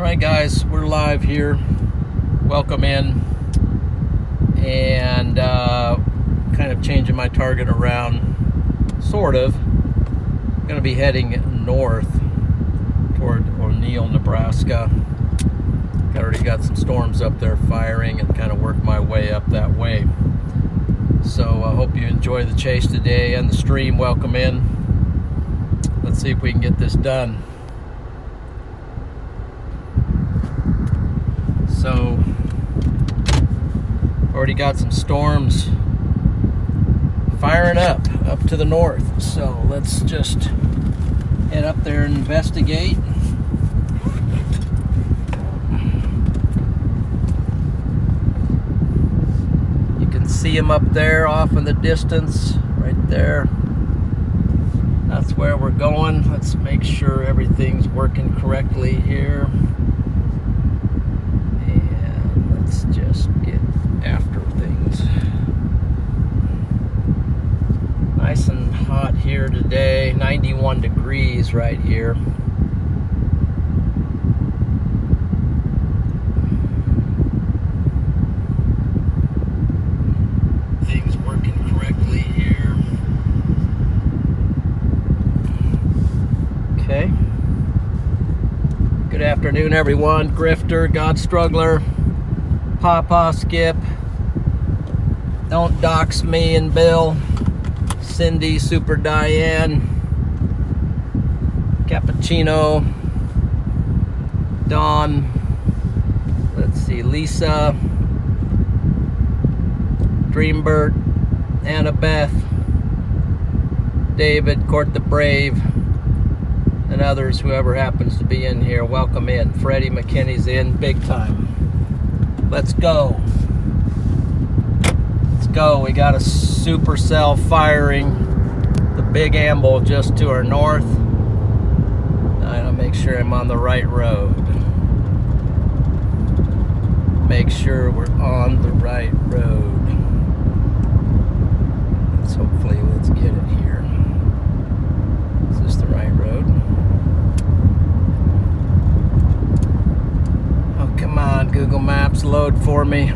Alright guys, we're live here. Welcome in. And kind of changing my target around, sort of. Going to be heading north toward O'Neill, Nebraska. I already got some storms up there firing and kind of work my way up that way. So I hope you enjoy the chase today and the stream. Welcome in. Let's see if we can get this done. So, already got some storms firing up to the north. So let's just head up there and investigate. You can see them up there off in the distance, right there. That's where we're going. Let's make sure everything's working correctly here. Let's just get after things. Nice and hot here today, 91 degrees right here. Things working correctly here. Okay. Good afternoon, everyone. Grifter, God Struggler, Papa Skip, Don't Dox Me and Bill, Cindy, Super Diane, Cappuccino, Dawn, let's see, Lisa, Dreambird, Annabeth, David, Court the Brave, and others, whoever happens to be in here. Welcome in. Freddie McKinney's in big time. Let's go. Let's go. We got a supercell firing the Big Amble just to our north. I gotta make sure I'm on the right road. Make sure we're on the right road. Let's get it here. Is this the right road? Oh, come on, Google Maps, load for me.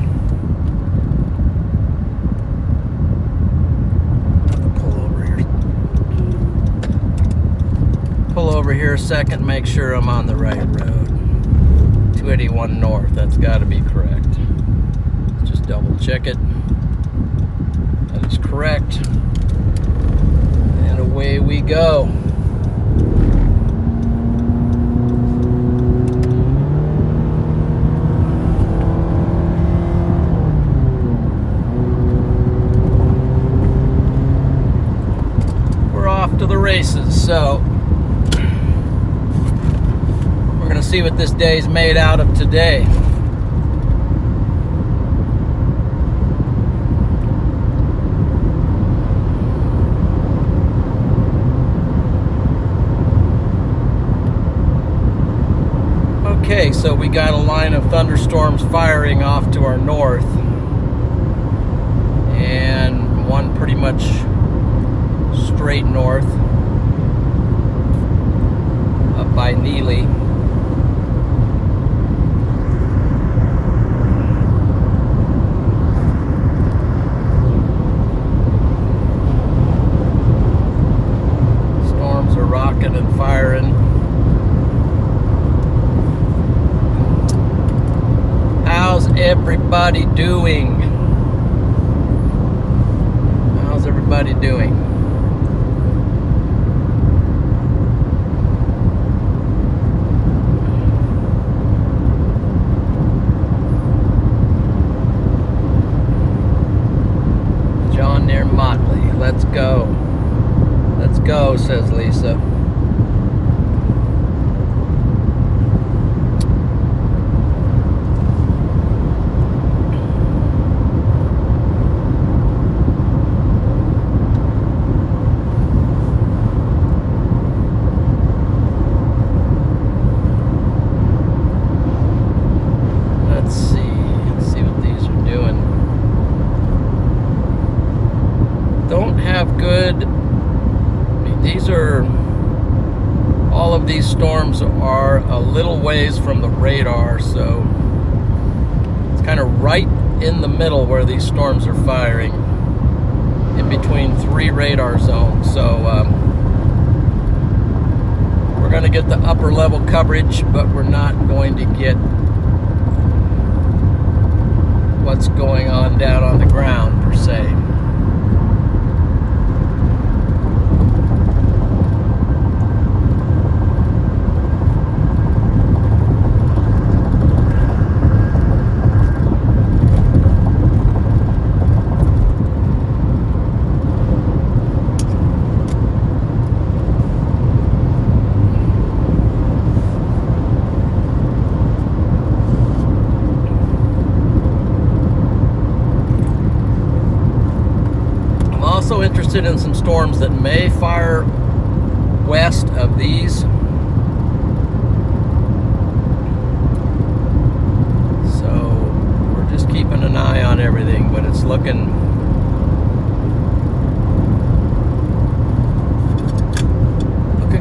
Pull over here a second, make sure I'm on the right road. 281 north, that's got to be correct. Let's just double check it. That is correct. And away we go. To the races. So we're gonna see what this day's made out of today. Okay, so we got a line of thunderstorms firing off to our north, and one pretty much straight north up by Neely. Storms are rocking and firing. How's everybody doing? How's everybody doing? Let's go. Let's go, says Lisa. of these storms are a little ways from the radar, so it's kind of right in the middle where these storms are firing, in between 3 radar zones. So we're going to get the upper level coverage, but we're not going to get what's going on down on the ground per se. Also interested in some storms that may fire west of these. So we're just keeping an eye on everything, but it's looking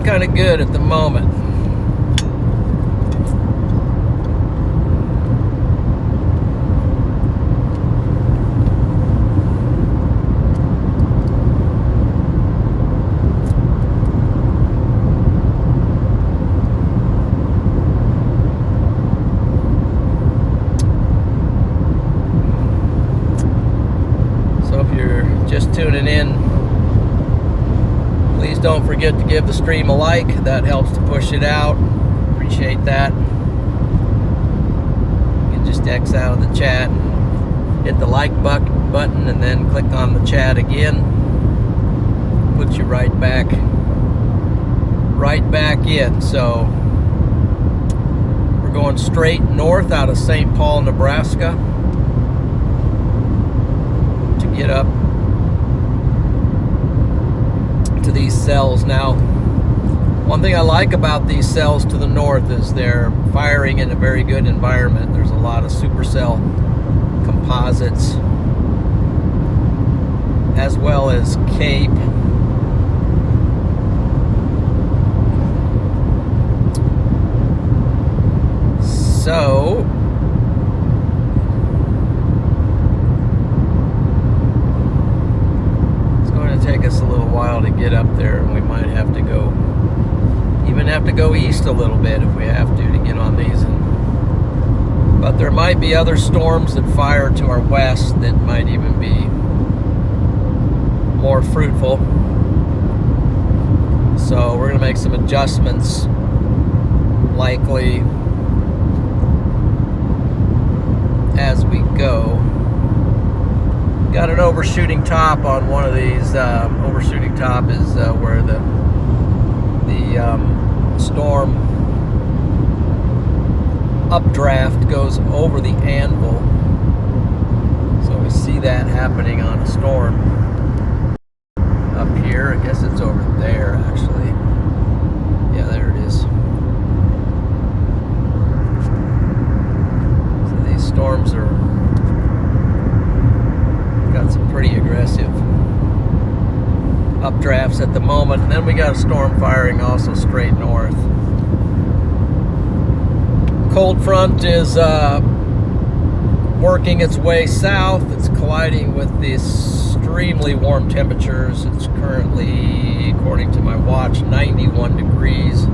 kind of good at the moment. Just tuning in, please don't forget to give the stream a like. That helps to push it out. Appreciate that. You can just X out of the chat, hit the like button, and then click on the chat again. Puts you right back in. So we're going straight north out of St. Paul, Nebraska, to get up to these cells. Now, one thing I like about these cells to the north is they're firing in a very good environment. There's a lot of supercell composites as well as CAPE. So take us a little while to get up there, and we might have to go east a little bit if we have to get on these. But there might be other storms that fire to our west that might even be more fruitful. So we're going to make some adjustments, likely as we go. Got an overshooting top on one of these. Overshooting top is where the storm updraft goes over the anvil. So we see that happening on a storm up here. I guess it's over there, actually. Yeah, there it is. So these storms are got some pretty aggressive updrafts at the moment. And then we got a storm firing also straight north. Cold front is working its way south. It's colliding with the extremely warm temperatures. It's currently, according to my watch, 91 degrees.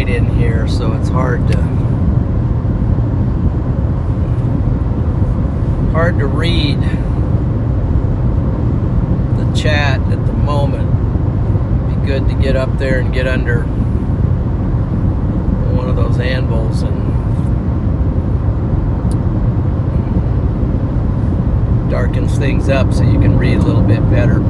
In here, so it's hard to read the chat at the moment. It'd be good to get up there and get under one of those anvils and darkens things up so you can read a little bit better.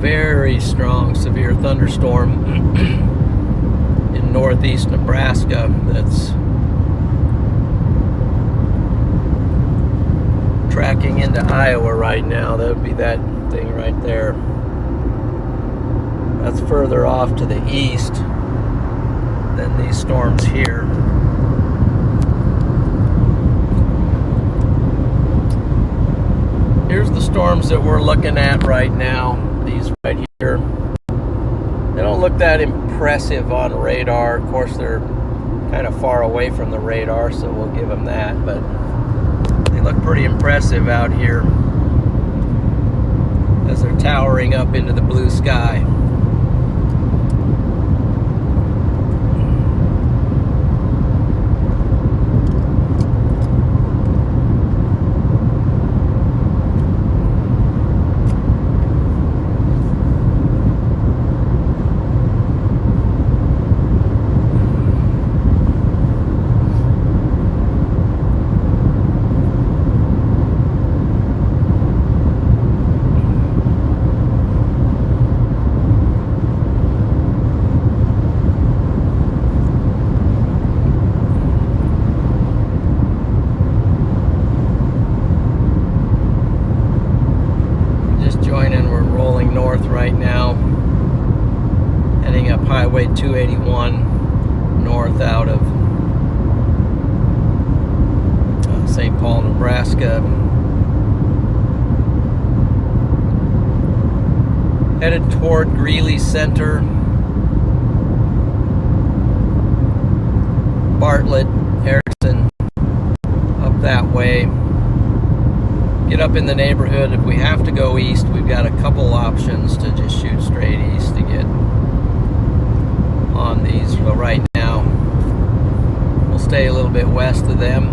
very strong, severe thunderstorm in northeast Nebraska that's tracking into Iowa right now. That would be that thing right there. That's further off to the east than these storms here. Here's the storms that we're looking at right now. These right here. They don't look that impressive on radar. Of course, they're kind of far away from the radar, so we'll give them that. But they look pretty impressive out here as they're towering up into the blue sky. Right now, heading up Highway 281 north out of St. Paul, Nebraska. Headed toward Greeley Center, Bartlett, Harrison, up that way. Get up in the neighborhood. If we have to go east, we've got a couple options to just shoot straight east to get on these. But right now, we'll stay a little bit west of them.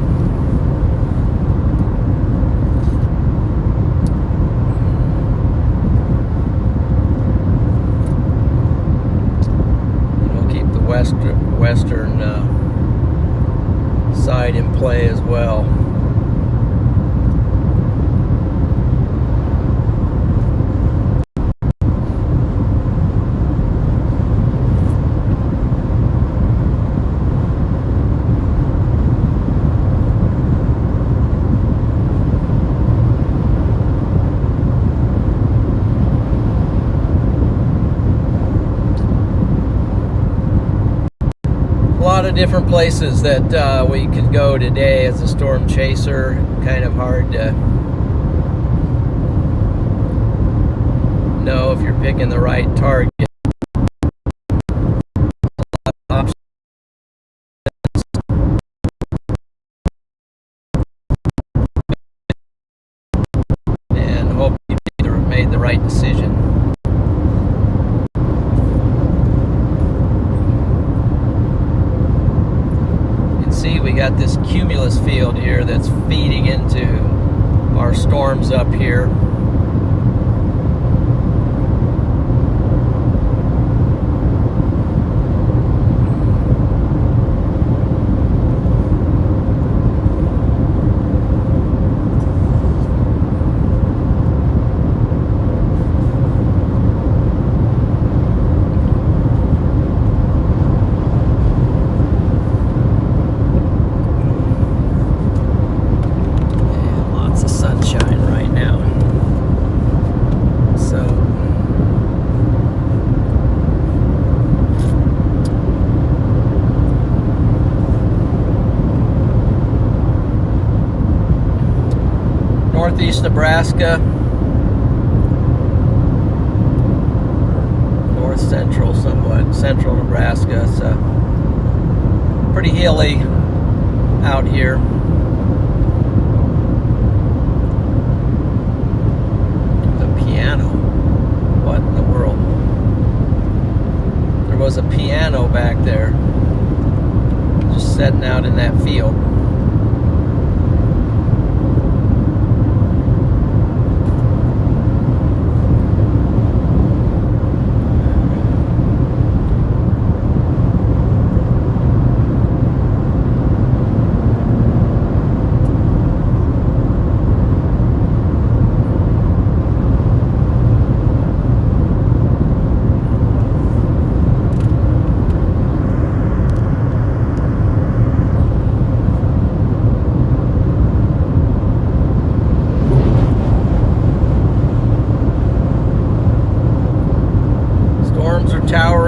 And we'll keep the western side in play as well. Different places that we could go today as a storm chaser. Kind of hard to know if you're picking the right target. And hope you made the right decision. We got this cumulus field here that's feeding into our storms up here. Northeast Nebraska, north central, somewhat central Nebraska. It's pretty hilly out here. The piano. What in the world? There was a piano back there, just sitting out in that field.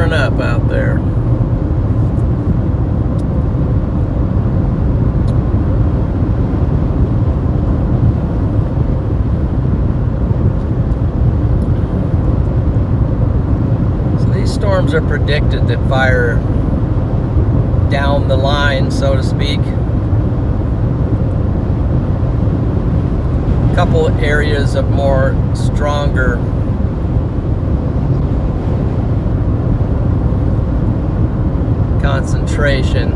torn up out there. So these storms are predicted to fire down the line, so to speak. A couple areas of more stronger concentration.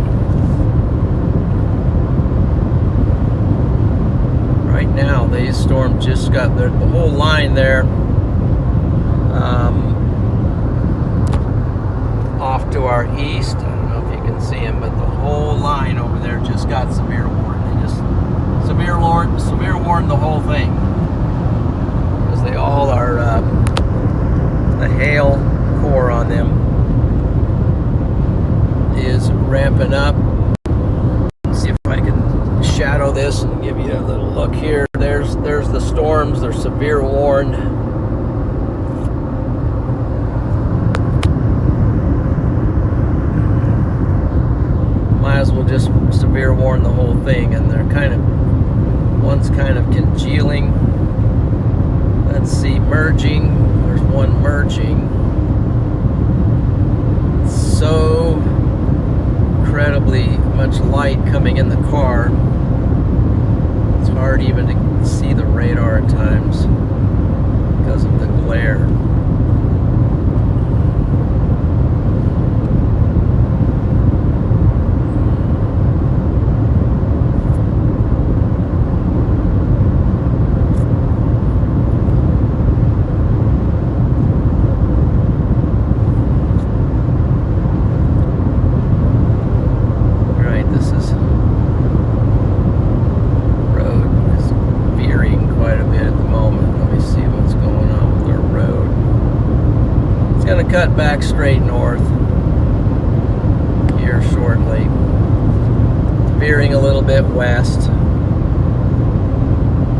Right now, these storms just got the whole line there off to our east. I don't know if you can see them, but the whole line over there just got severe warning. They just severe warned the whole thing because they all are the hail core on them is ramping up. Let's see if I can shadow this and give you a little look here. There's the storms. They're severe warned. Might as well just severe warn the whole thing, and they're one's kind of congealing. Let's see, merging. There's one merging. So incredibly much light coming in the car. It's hard even to see the radar at times because of the glare. Cut back straight north here shortly. Veering a little bit west.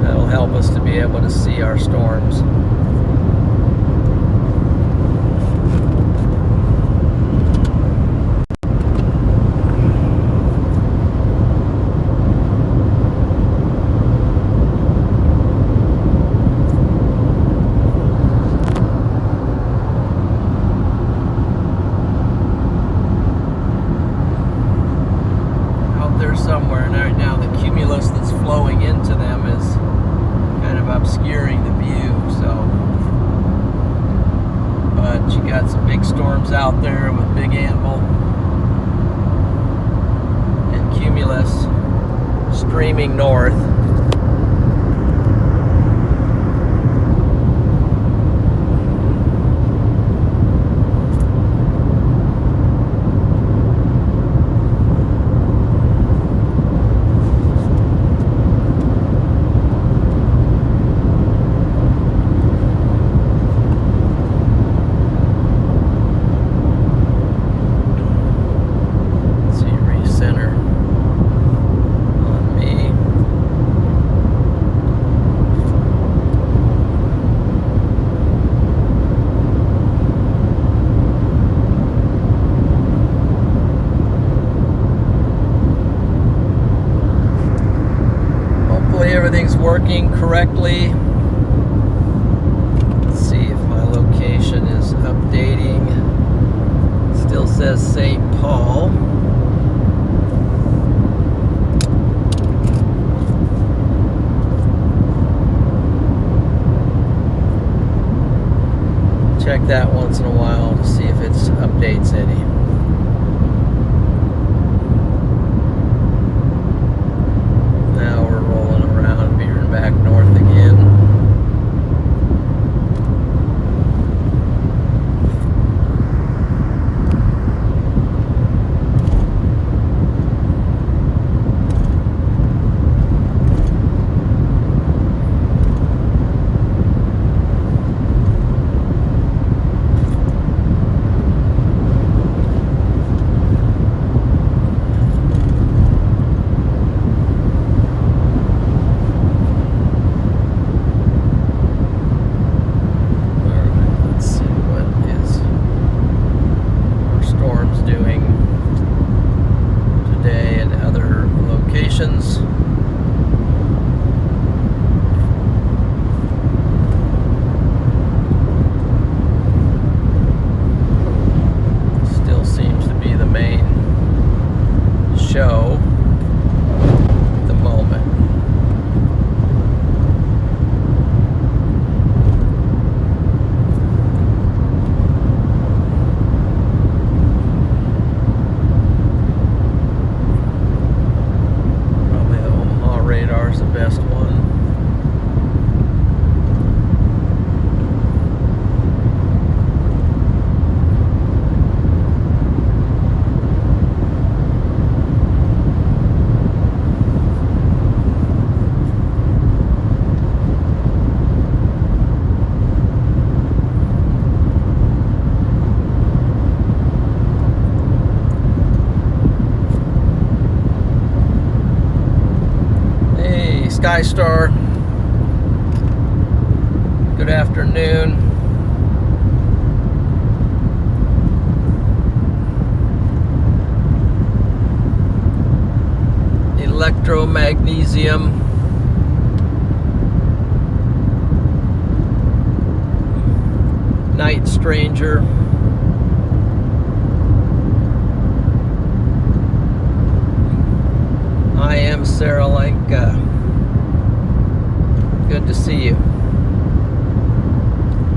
That'll help us to be able to see our storms. Somewhere, and right now the cumulus that's flowing into them is kind of obscuring the view. So, but you got some big storms out there with big anvil and cumulus streaming north. Everything's working correctly. Let's see if my location is updating. Still says St. Paul. Check that once in a while to see if it updates any. Back north again. SkyStar. Good afternoon. Electromagnesium. Night Stranger. I am Sarah Lenka. Good to see you.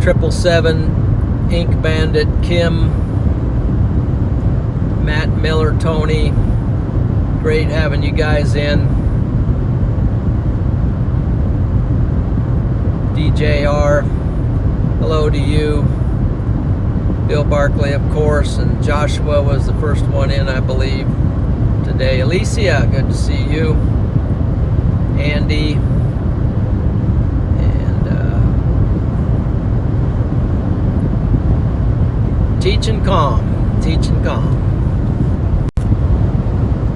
777, Ink Bandit, Kim, Matt Miller, Tony. Great having you guys in. DJR, hello to you. Bill Barkley, of course, and Joshua was the first one in, I believe, today. Alicia, good to see you. Andy, and Teaching Calm.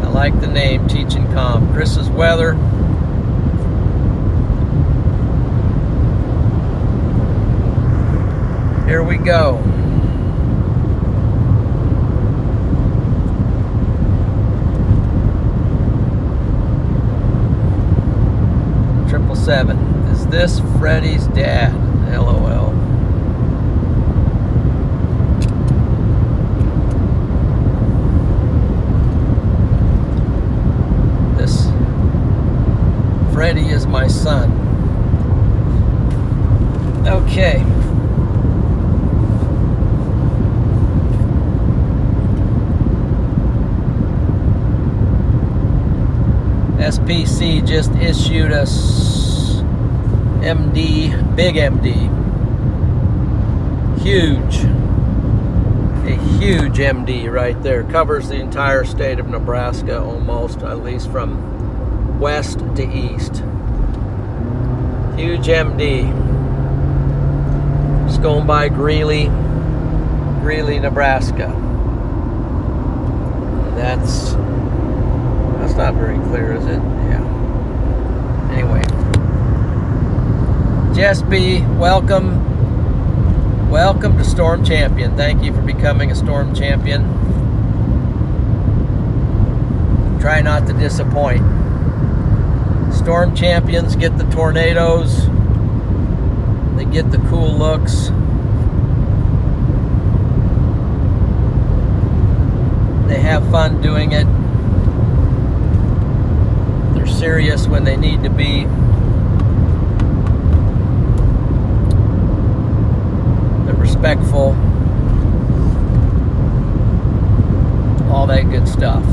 I like the name, Teaching Calm. Chris's weather. Here we go. Is this Freddie's dad? LOL. This Freddie is my son. Okay. SPC just issued us MD, big MD, huge, a huge MD right there, covers the entire state of Nebraska almost, at least from west to east. Huge MD, just going by Greeley, Nebraska. That's not very clear, is it? Yeah. Anyway. Jess B, welcome to Storm Champion. Thank you for becoming a Storm Champion. Try not to disappoint. Storm Champions get the tornadoes. They get the cool looks. They have fun doing it. They're serious when they need to be. Respectful, all that good stuff.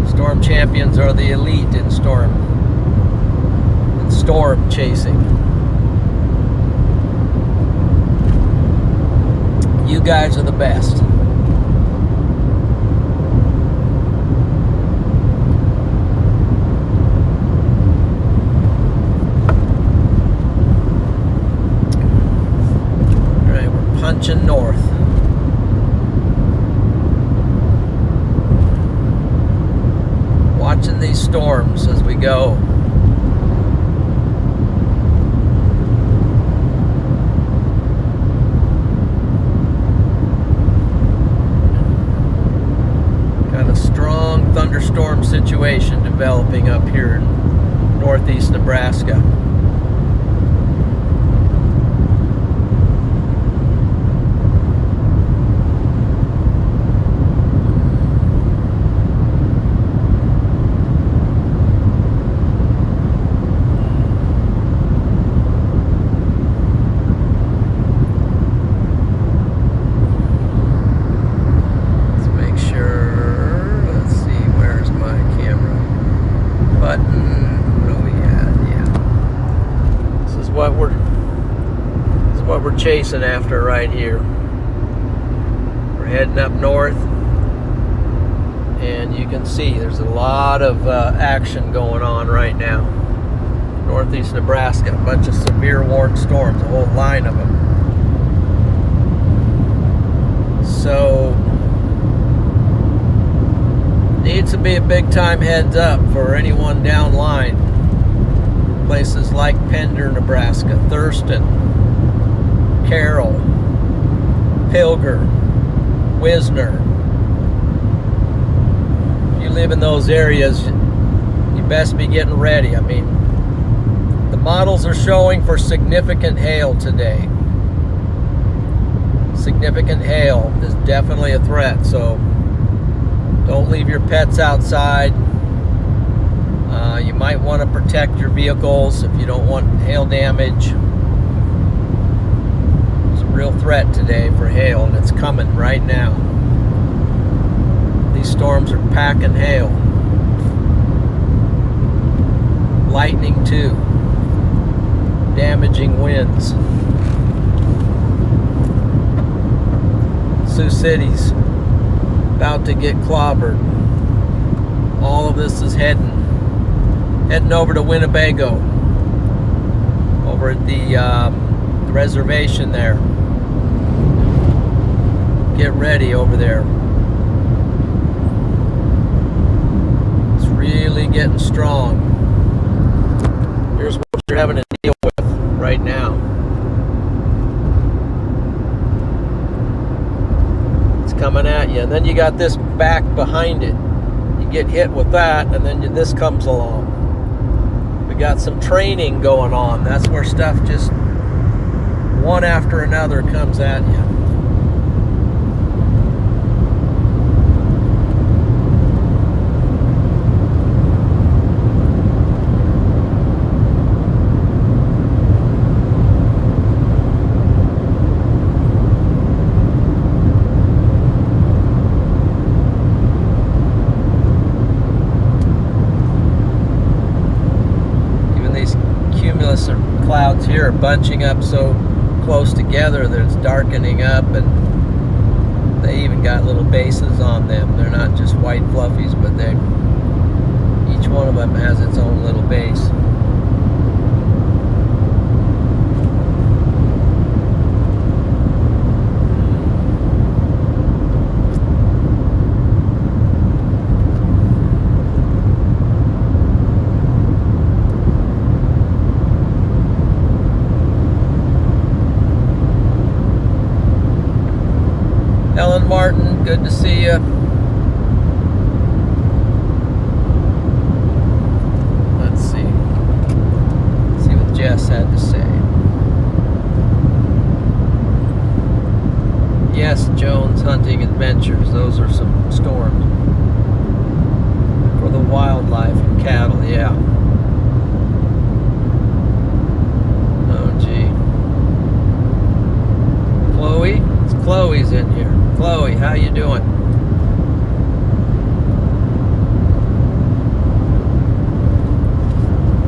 Storm champions are the elite in storm chasing. You guys are the best. Punching north. Watching these storms as we go. Got a strong thunderstorm situation developing up here in northeast Nebraska. Chasing after right here. We're heading up north, and you can see there's a lot of action going on right now. Northeast Nebraska, a bunch of severe warned storms, a whole line of them. So needs to be a big time heads up for anyone downline. Places like Pender, Nebraska, Thurston, Carroll, Pilger, Wisner. If you live in those areas, you best be getting ready. I mean, the models are showing for significant hail today. Significant hail is definitely a threat, so don't leave your pets outside. You might want to protect your vehicles if you don't want hail damage. It's a real threat today for hail, and it's coming right now. These storms are packing hail. Lightning too. Damaging winds. Sioux City's about to get clobbered. All of this is heading over to Winnebago, over at the reservation there. Get ready over there. It's really getting strong. Here's what you're having to deal with right now. It's coming at you, and then you got this back behind it. You get hit with that, and then this comes along. We got some training going on. That's where stuff just one after another comes at you. Clouds here are bunching up so close together that it's darkening up, and they even got little bases on them. They're not just white fluffies, but each one of them has its own little base. Martin, good to see you. Let's see what Jess had to say. Yes, Jones Hunting Adventures. Those are some storms for the wildlife and cattle. Yeah. Oh gee. Chloe, it's Chloe's in here. Chloe, how you doing?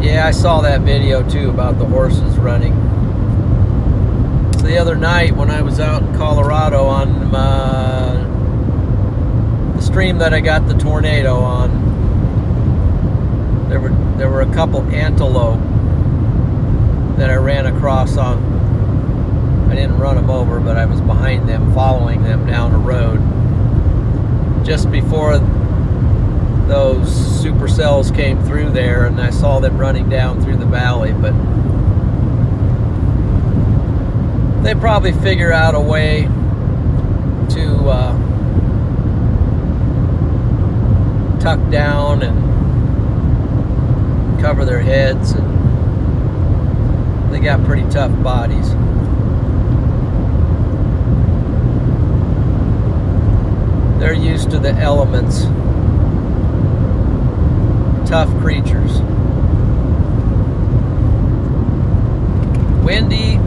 Yeah, I saw that video too about the horses running. So the other night when I was out in Colorado on the stream that I got the tornado on, there were a couple antelope that I ran across on. I didn't run them over, but I was behind them, following them down a road. Just before those supercells came through there, and I saw them running down through the valley, but they probably figure out a way to tuck down and cover their heads, and they got pretty tough bodies. They're used to the elements. Tough creatures. Wendy,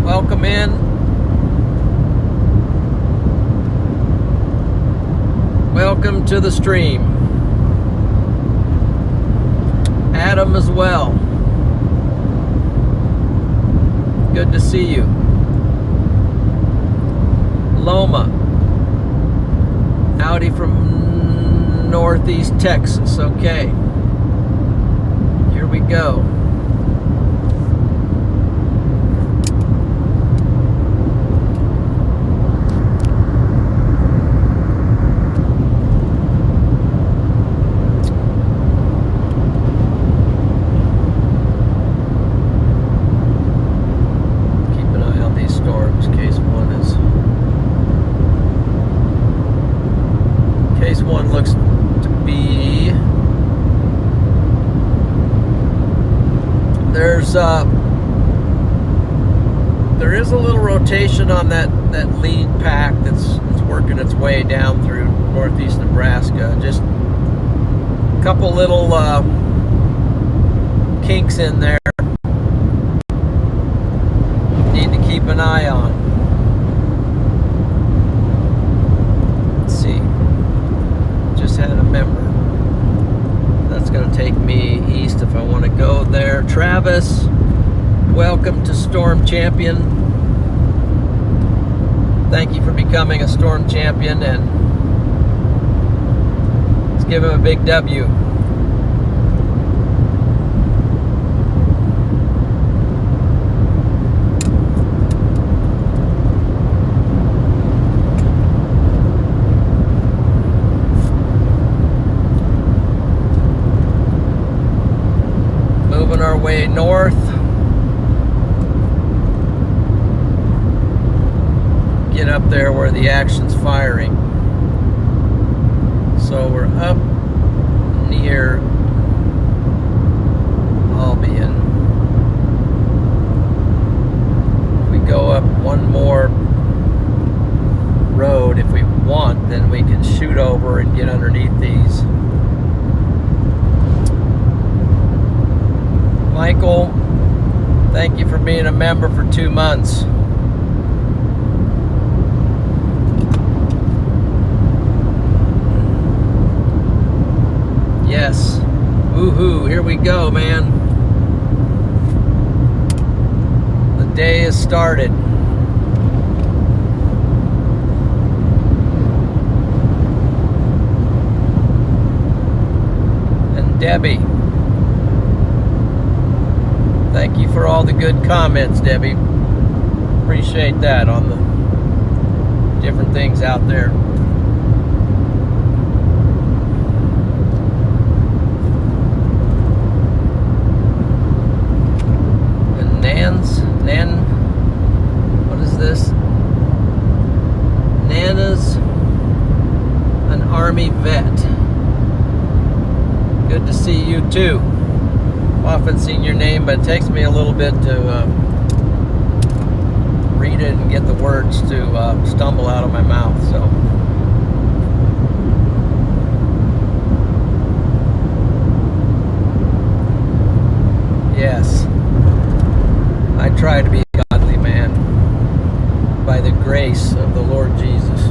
welcome in. Welcome to the stream. Adam as well. Good to see you. Loma. Howdy from Northeast Texas. Okay. Here we go. Case 1 looks to be... There is a little rotation on that lead pack that's working its way down through northeast Nebraska. Just a couple little kinks in there. Need to keep an eye on. Let's see. Just had a member. That's going to take me east if I want to go there. Travis, welcome to Storm Champion. Thank you for becoming a Storm Champion, and let's give him a big W. Moving our way north. Get up there where the action's firing. So we're up near Albion. If we go up one more road, if we want, then we can shoot over and get underneath these. Michael, thank you for being a member for 2 months. Yes. Woohoo, here we go, man. The day has started. And Debbie, thank you for all the good comments, Debbie. Appreciate that on the different things out there. What is this? Nana's an Army vet. Good to see you too. Often seen your name, but it takes me a little bit to read it and get the words to stumble out of my mouth. So yes, I try to be a godly man by the grace of the Lord Jesus.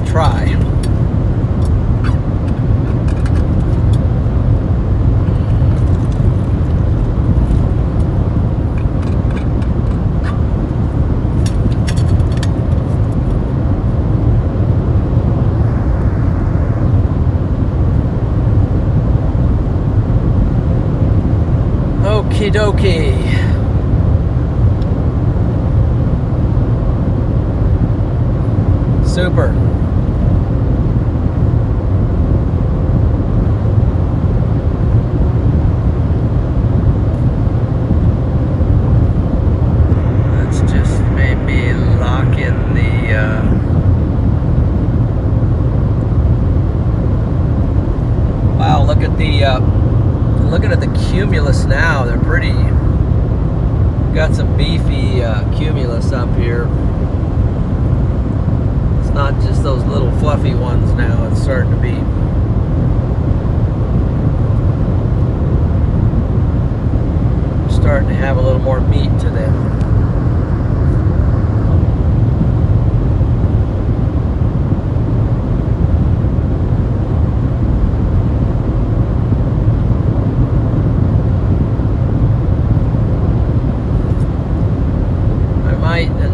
Try. Okie dokie. Super. Let's just maybe lock in the wow, look at the looking at the cumulus now. They're pretty, got some beefy cumulus up here. It's not just those little fluffy ones now. It's starting to be starting to have a little more meat to them.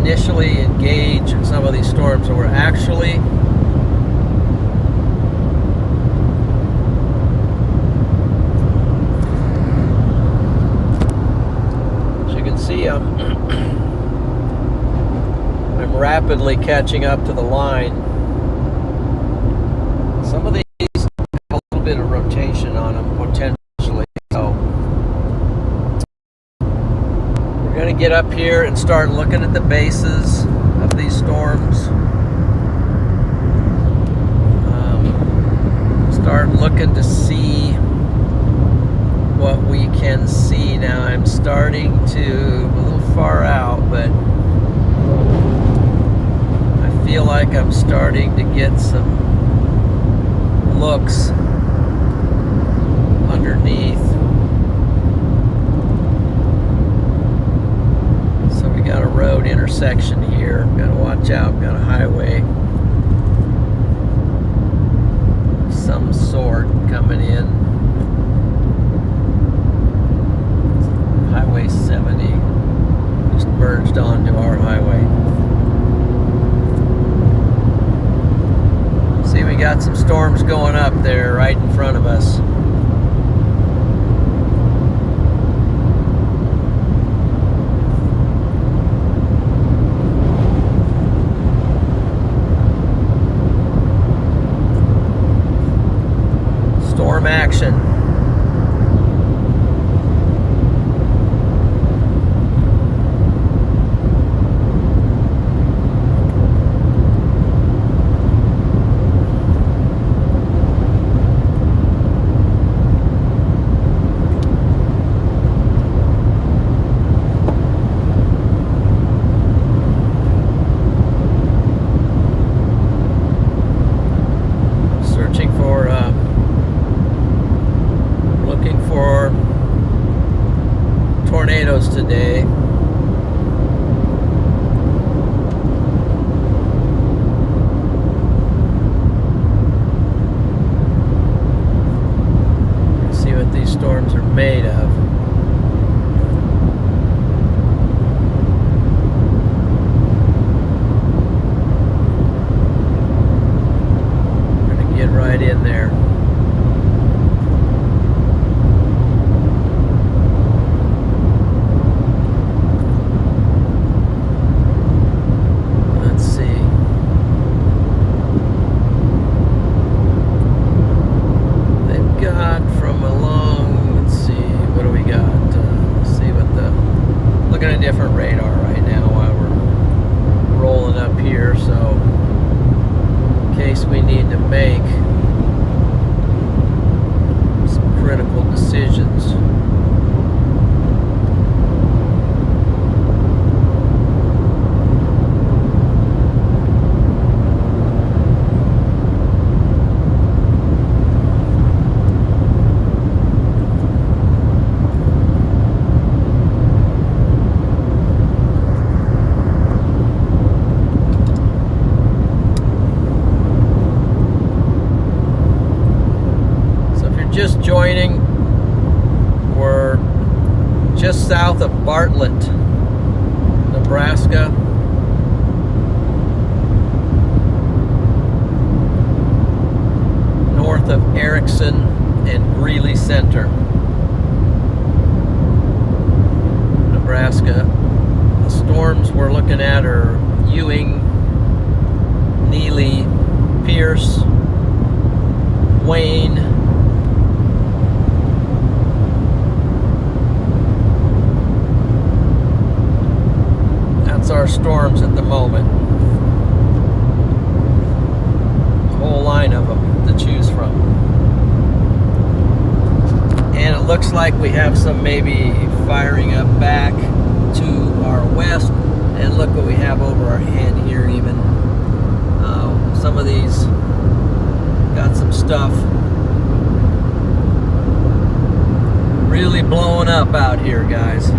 Initially engage some of these storms, so we're actually as you can see, I'm rapidly catching up to the line. Some of these have a little bit of rotation on them potentially, so we're going to get up here and start looking at the bases of these storms. looking to see what we can see now. I'm starting to, a little far out, but I feel like I'm starting to get some looks underneath. So we got a road intersection here. Got to watch out. Got a highway of some sort coming in. Highway 70 just merged onto our highway. See, we got some storms going up there right in front of us. Storm action. Tornadoes today. See what these storms are made of. We're gonna get right in there. Different radar right now while we're rolling up here, so in case we need to make some critical decisions. Just joining, we're just south of Bartlett, Nebraska. North of Erickson and Greeley Center, Nebraska. The storms we're looking at are Ewing, Neely, Pierce, Wayne, our storms at the moment. A whole line of them to choose from. And it looks like we have some maybe firing up back to our west. And look what we have over our head here even. Some of these got some stuff really blowing up out here, guys.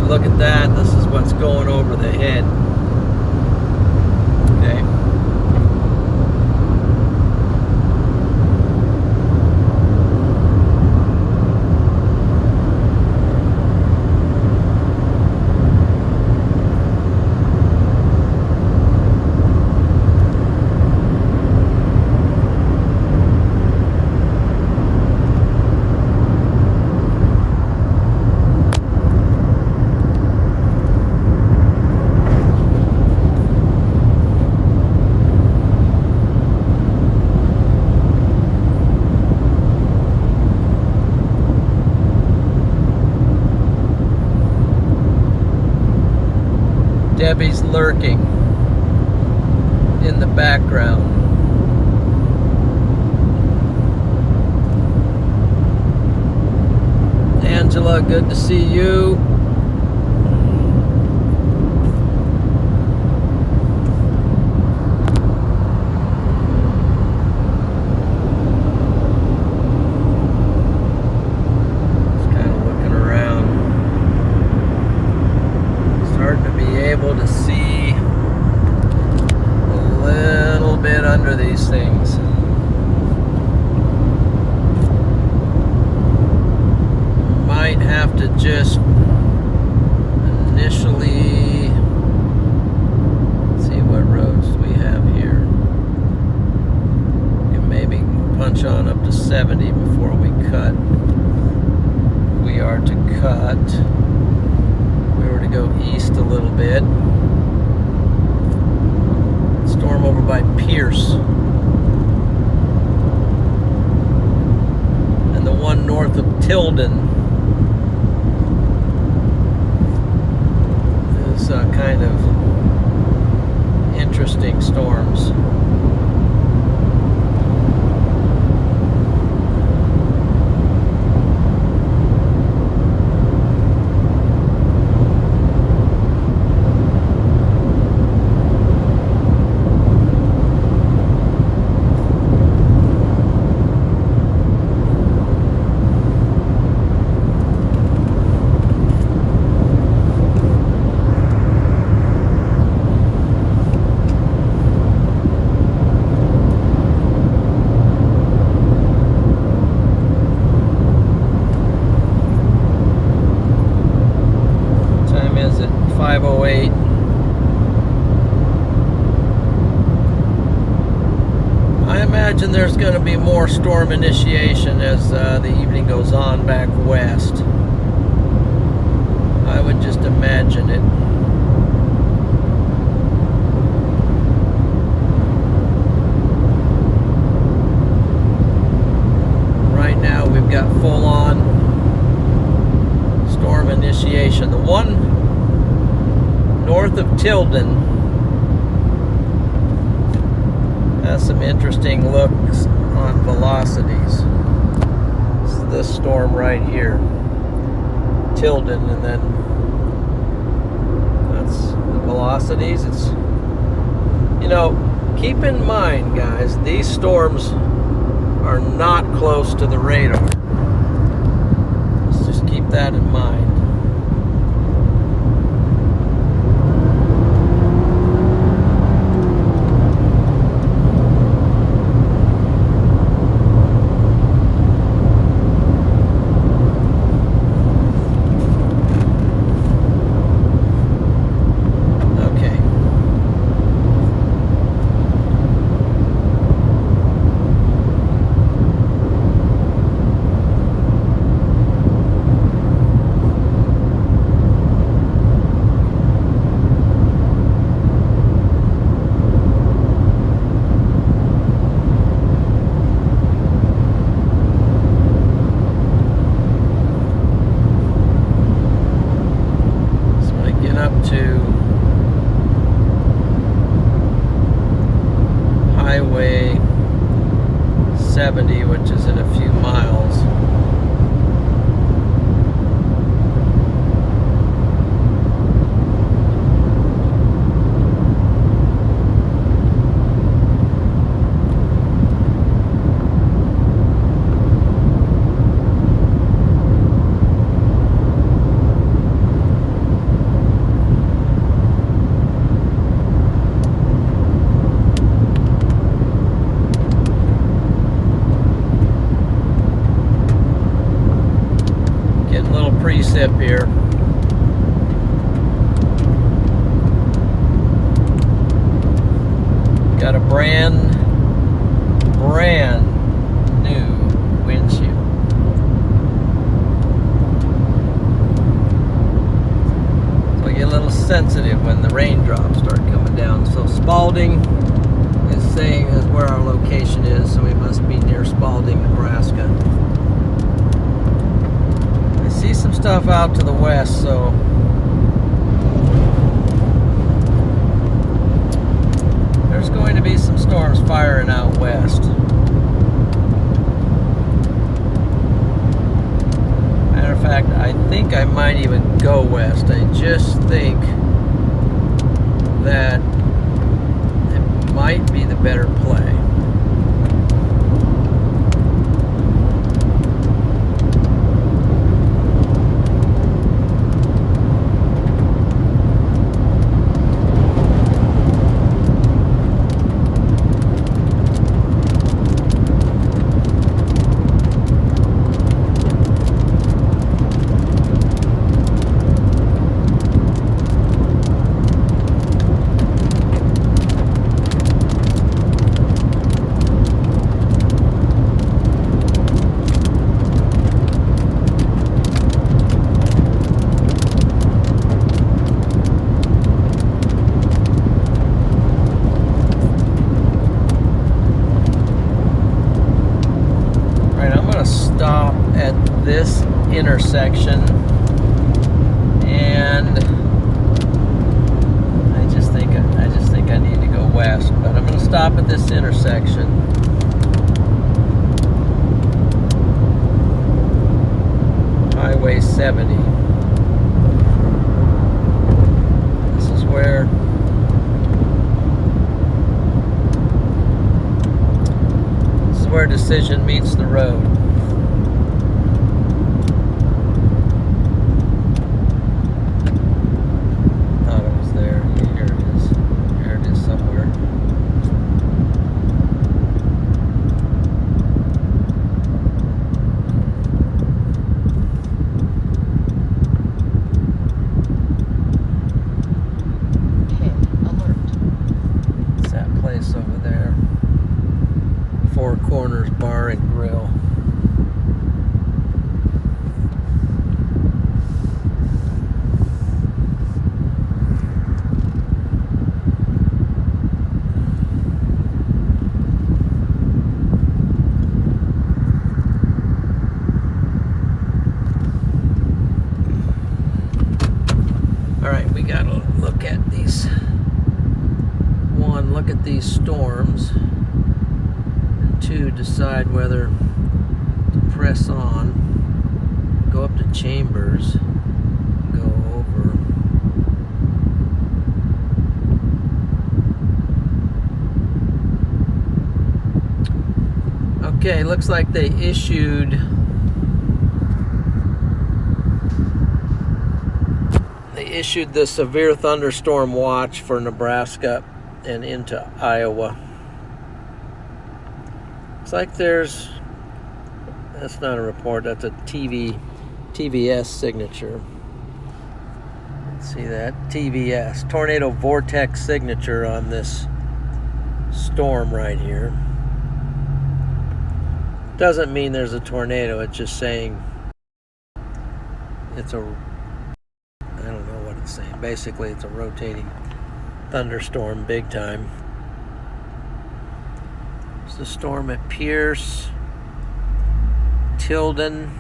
Look at that. This is what's going over the head. Okay. Debbie's lurking in the background. Angela, good to see you. To see a little bit under these things. Might have to just initially see what roads we have here. We can maybe punch on up to 70 before we cut. We are to cut. We were to go east a little bit. Storm over by Pierce. And the one north of Tilden is kind of interesting storms. There's going to be more storm initiation as the evening goes on back west. I would just imagine it. Right now we've got full-on storm initiation. The one north of Tilden has some interesting looks on velocities. It's this storm right here, Tilden, and then that's the velocities. It's, you know, keep in mind, guys, these storms are not close to the radar. Let's just keep that in mind. Highway 70, which is in a few miles. Precip here. Got a brand new windshield. So I get a little sensitive when the raindrops start coming down. So Spalding is saying is where our location is, so we must be near Spalding, Nebraska. See some stuff out to the west, so there's going to be some storms firing out west. Matter of fact, I think I might even go west. I just think that it might be the better play. Stop at this intersection, and I just think I need to go west, but I'm going to stop at this intersection. Highway 70. This is where decision meets the road. Over there, Four Corners Bar and Grill. All right, we gotta look at these. Look at these storms, and two, decide whether to press on, go up to Chambers, go over. Okay, looks like they issued the severe thunderstorm watch for Nebraska and into Iowa. It's like that's not a report, that's a TVS signature. Let's see that, TVS, tornado vortex signature on this storm right here. Doesn't mean there's a tornado, it's just saying it's I don't know what it's saying. Basically, it's a rotating thunderstorm, big time. It's the storm at Pierce, Tilden.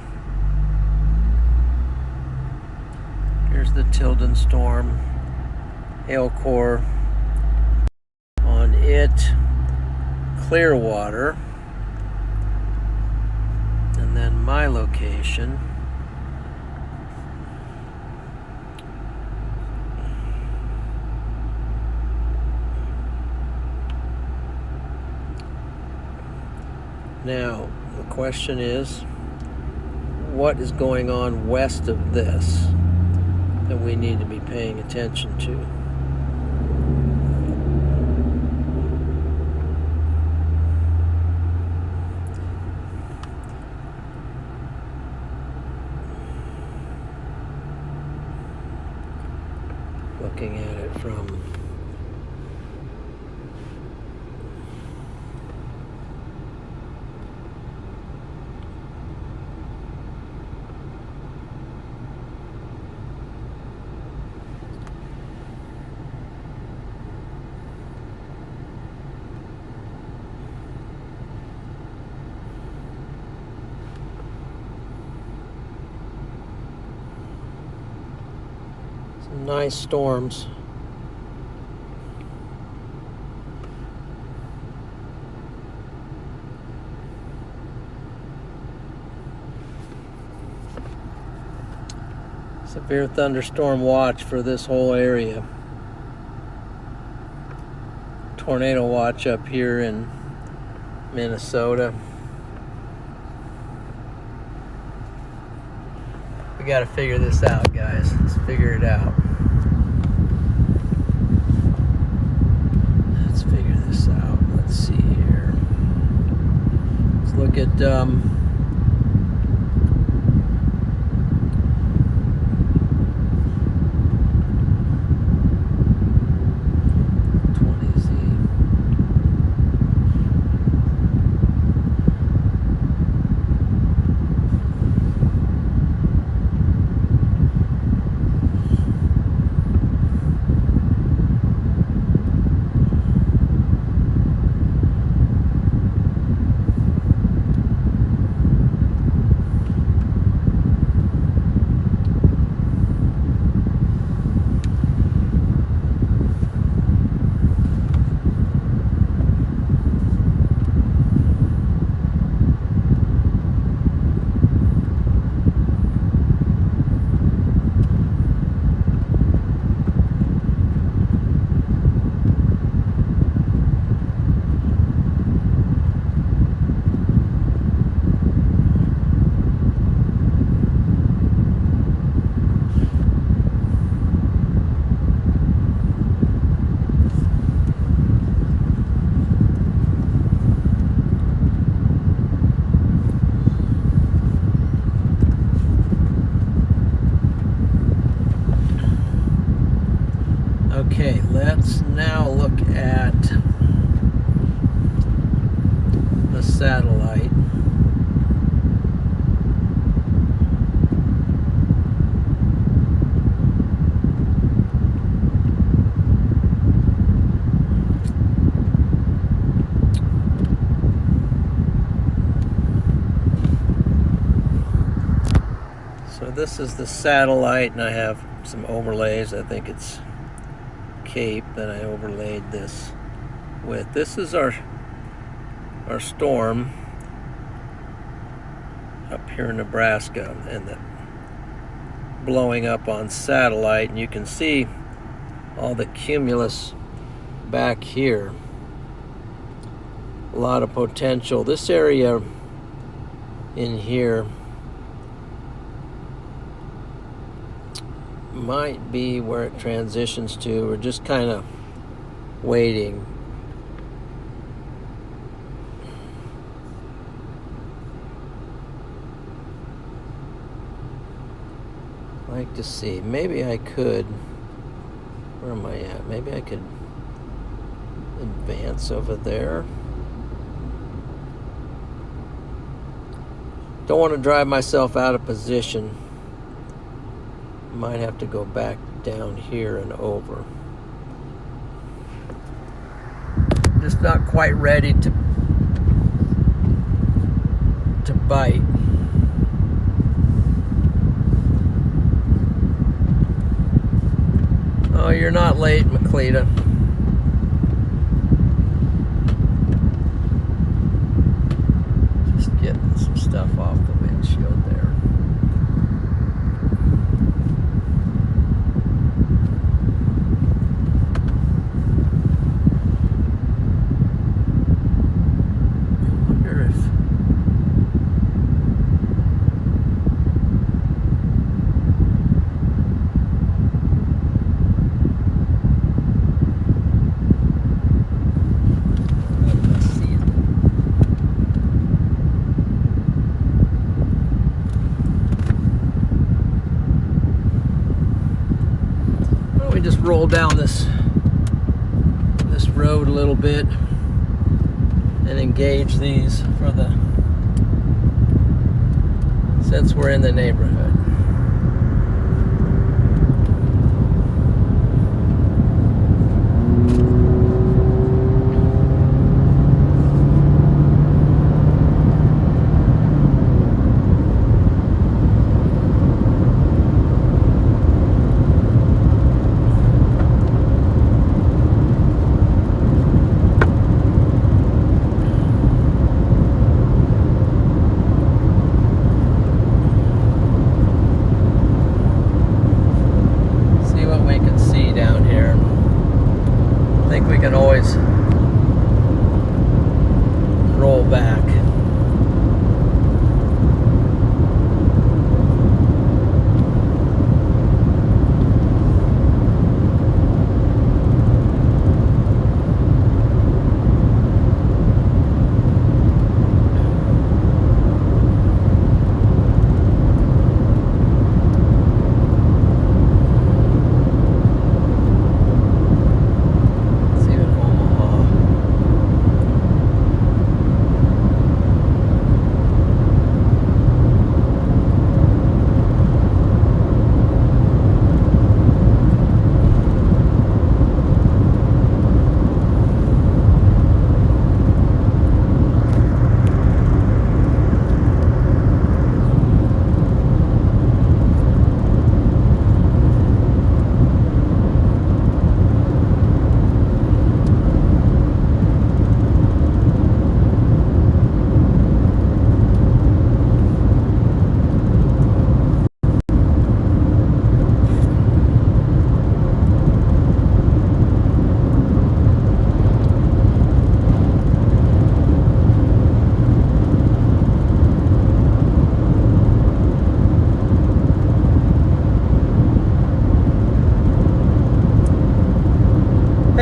Here's the Tilden storm. Hail core on it. Clearwater. And then my location. Now, the question is, what is going on west of this that we need to be paying attention to? Looking at it from nice storms. Severe thunderstorm watch for this whole area. Tornado watch up here in Minnesota. We got to figure this out, guys. Let's figure it out. Let's figure this out. Let's see here. Let's look at 20Z. Okay, let's now look at the satellite. So this is the satellite, and I have some overlays. I think it's Cape that I overlaid this with. This is our storm up here in Nebraska, and the blowing up on satellite, and you can see all the cumulus back here. A lot of potential. This area in here might be where it transitions to. We're just kind of waiting. I'd like to see. Maybe I could. Where am I at? Maybe I could advance over there. Don't want to drive myself out of position. Might have to go back down here and over. Just not quite ready to bite. Oh, you're not late, McKinney. Just getting some stuff off the windshield there. Just roll down this road a little bit and engage these for since we're in the neighborhood.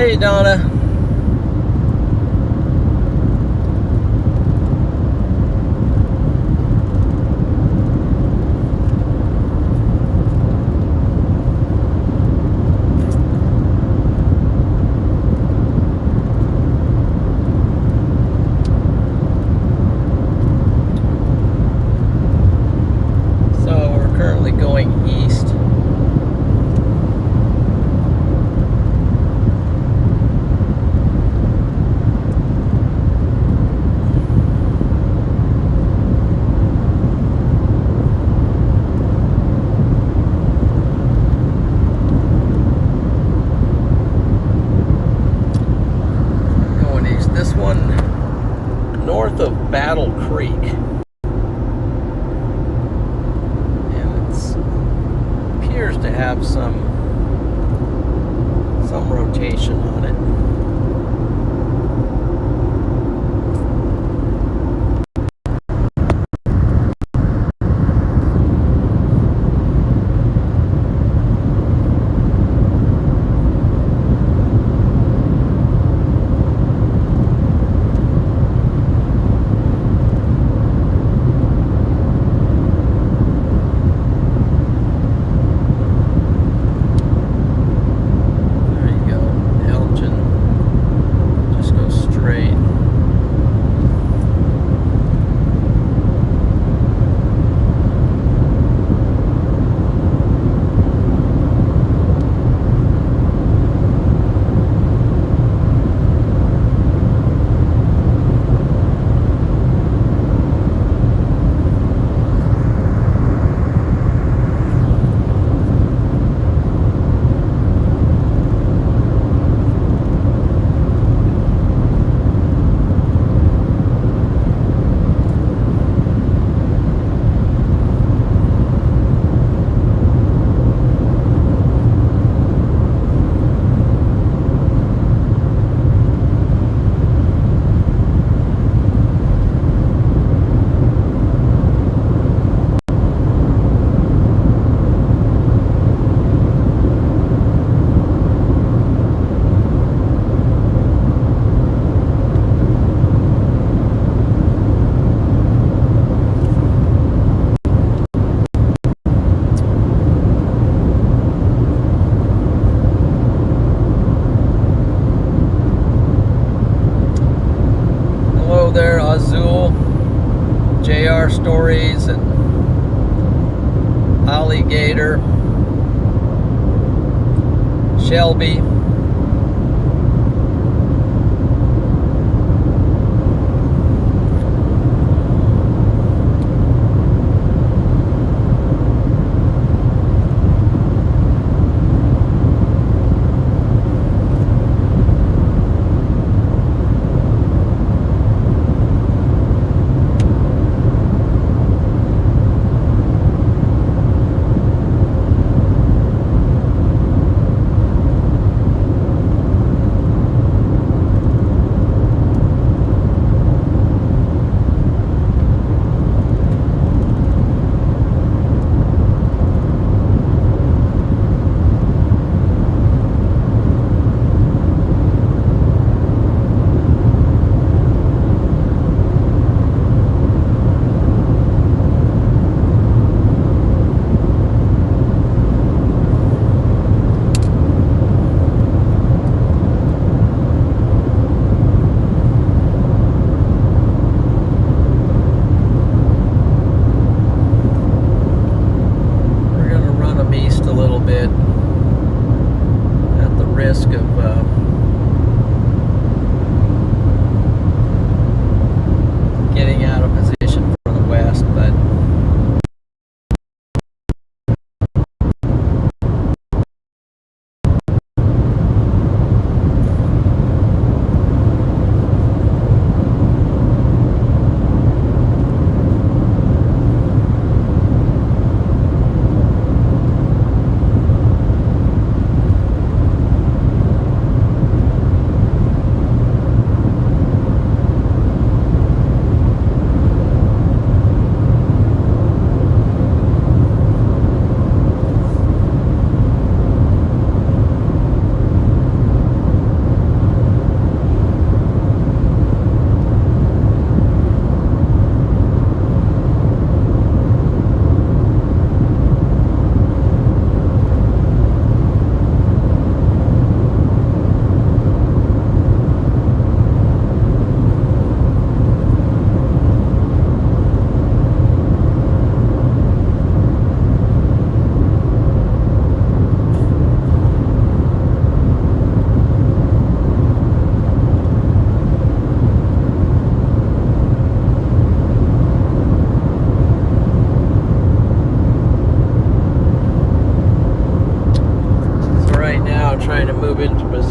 Hey, Donna. So we're currently going east. This one north of Battle Creek, and it appears to have some rotation on it. There, Azul, JR Stories, and Alligator, Shelby.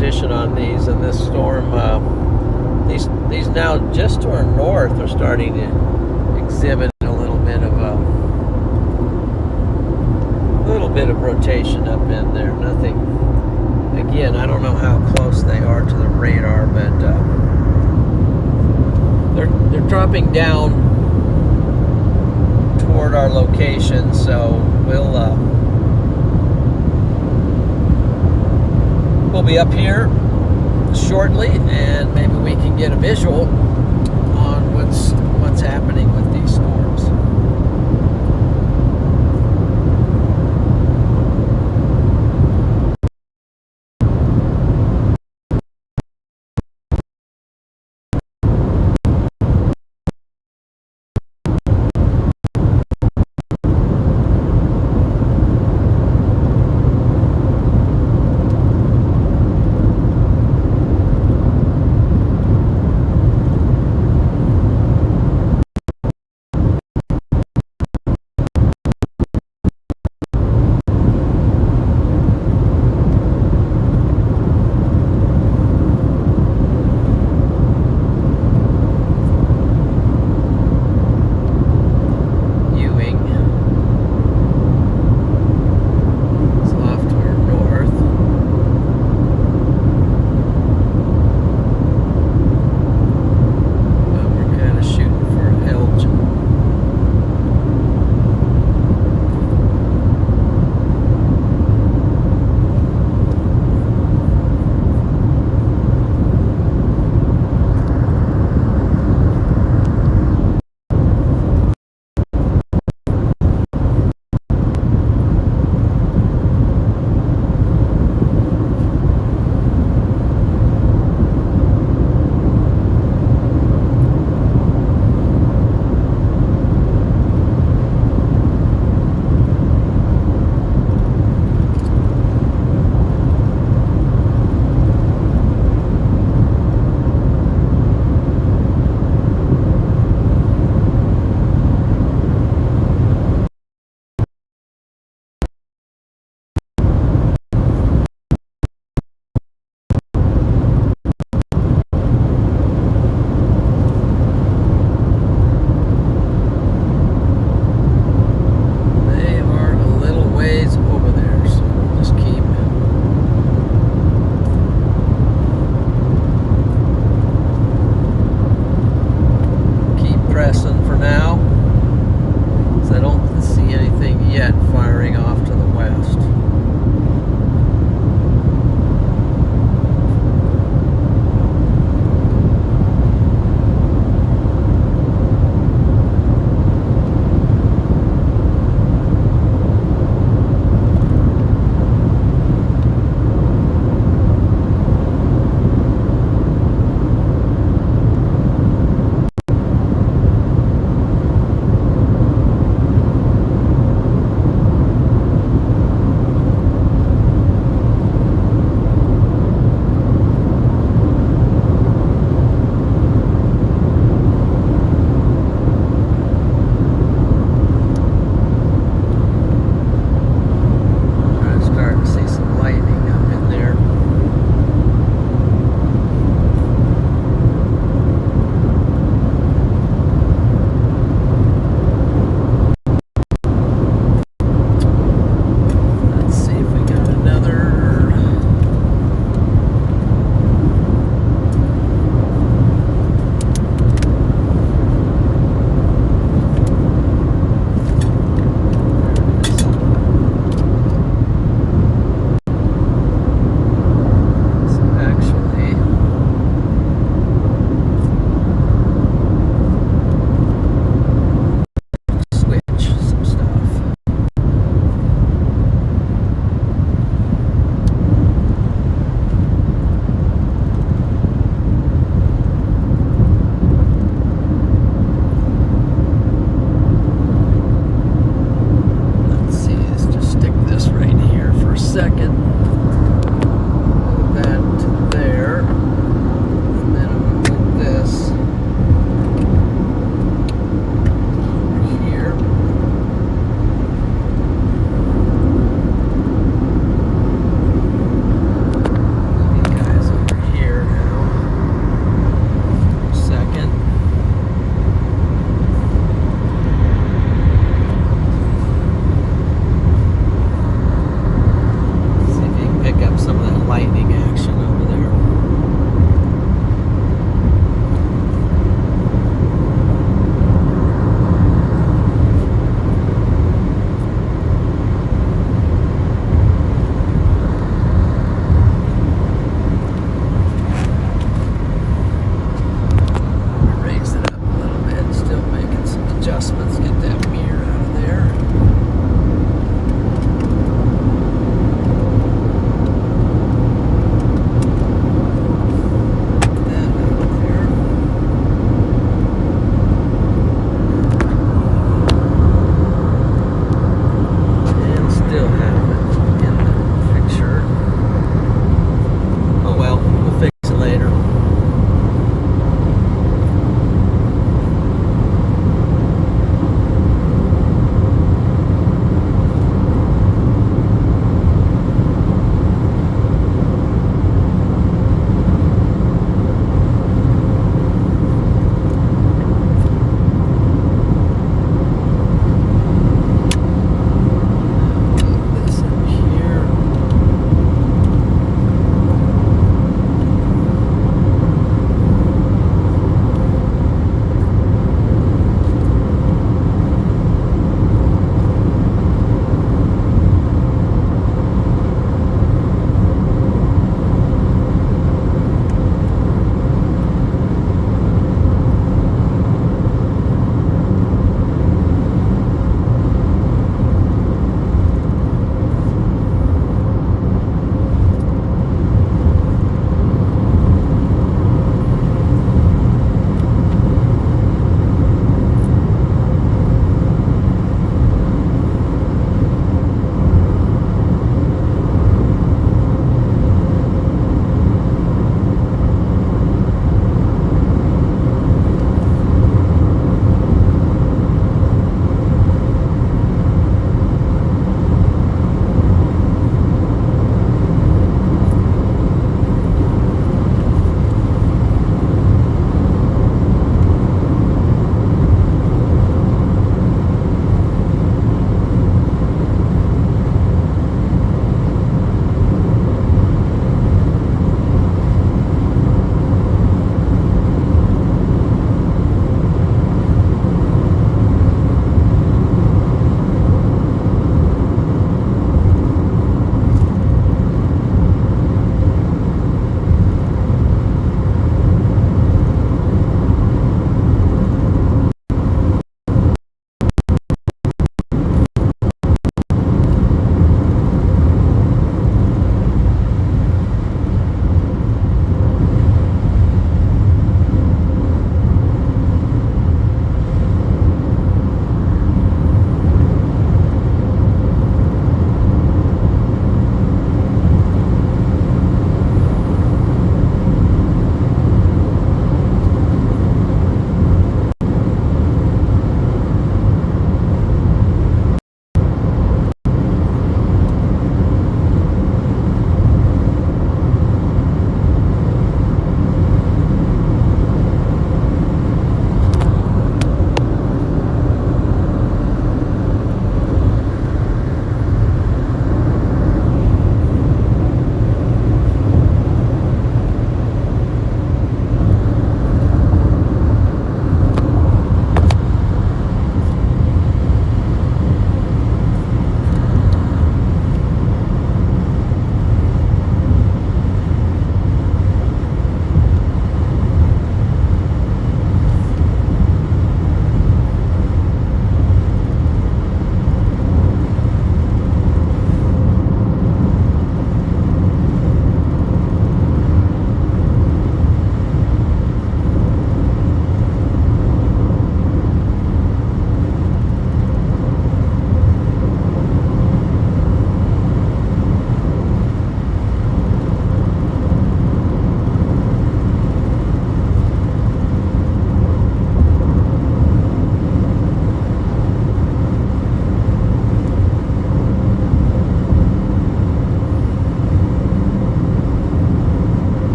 position on these, and this storm, these now just to our north are starting to exhibit a little bit of rotation up in there. Nothing. Again, I don't know how close they are to the radar, but they're dropping down toward our location, so we'll be up here shortly, and maybe we can get a visual on what's happening with these storms.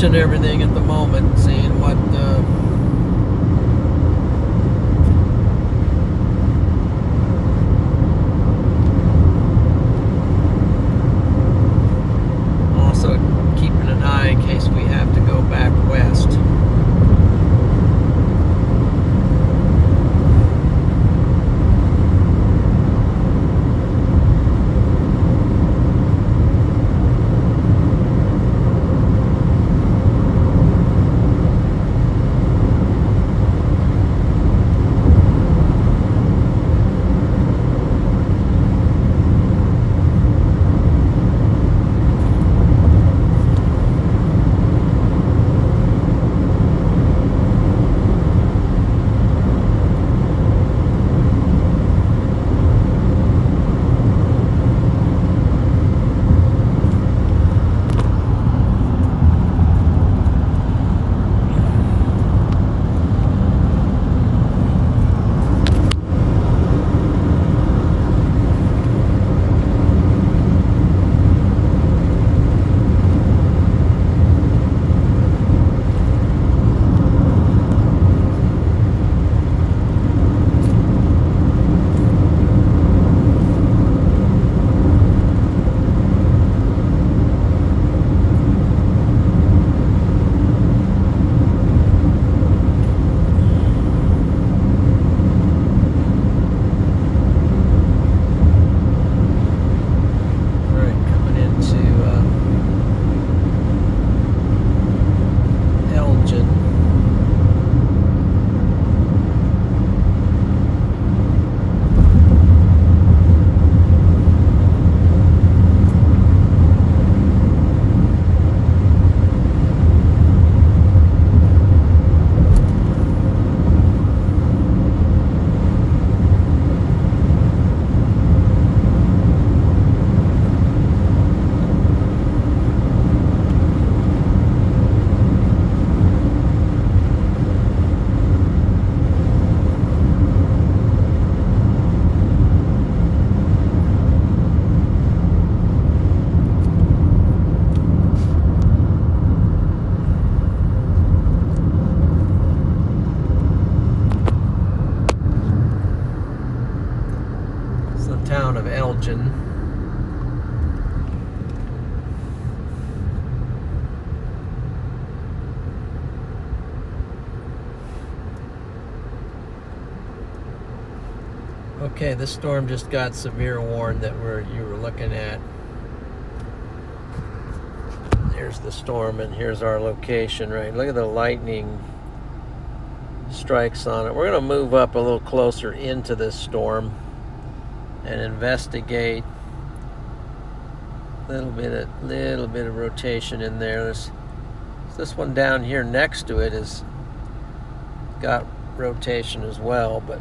watching everything at the moment, seeing what also keeping an eye in case we have to go back west. Town of Elgin. Okay, this storm just got severe warned that you were looking at. There's the storm and here's our location, right? Look at the lightning strikes on it. We're going to move up a little closer into this storm and investigate. Little bit of rotation in there. This one down here next to it has got rotation as well, but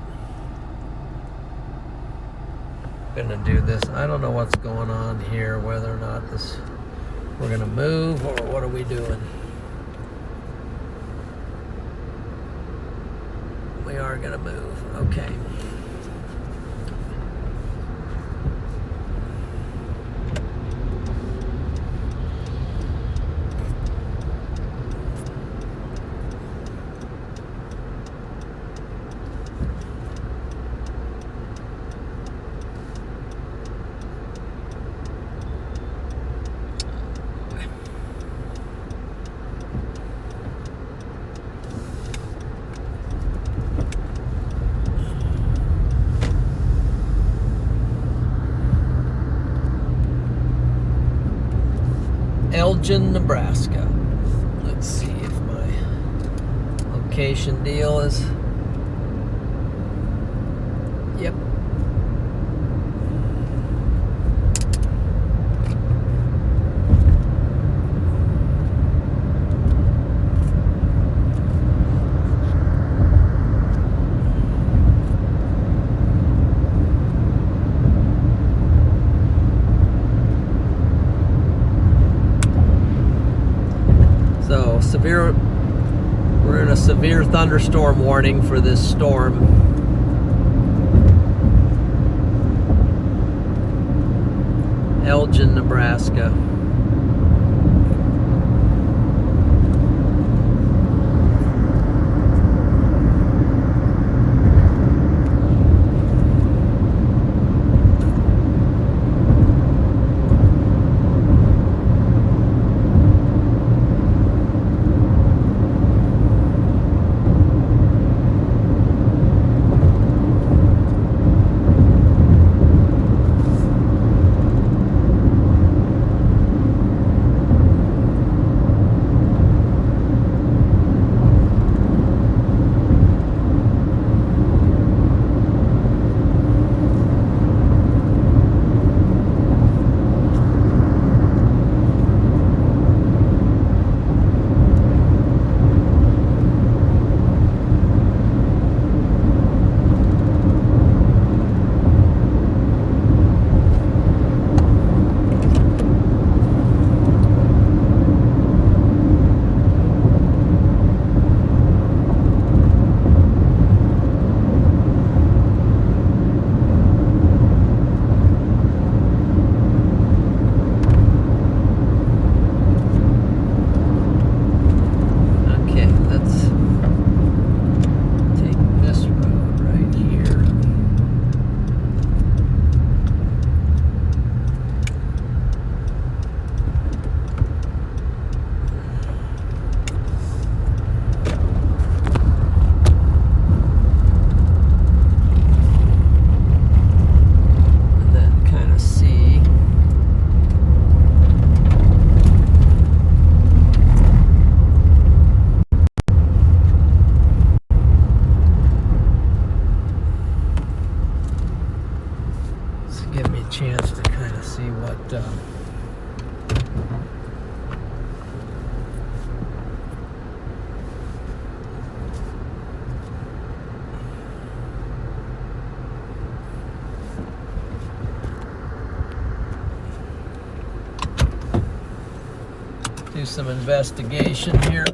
I'm gonna do this. I don't know what's going on here, whether or not we're gonna move or what are we doing. We are gonna move. Okay. Elgin, Nebraska. Let's see if my location deal is... Yep. We're in a severe thunderstorm warning for this storm. Elgin, Nebraska. do some investigation here.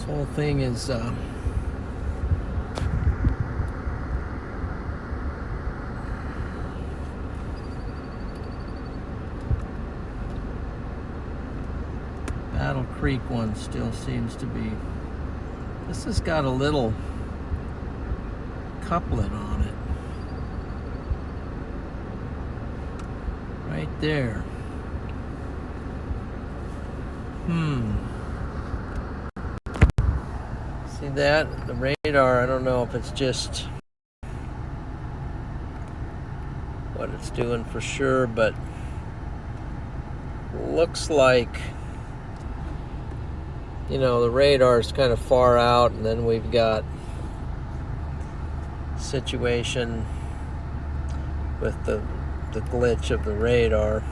Whole thing is Battle Creek one still seems to be, this has got a little couplet on it right there. See that? The radar, I don't know if it's just what it's doing for sure, but looks like, you know, the radar is kind of far out, and then we've got situation with the glitch of the radar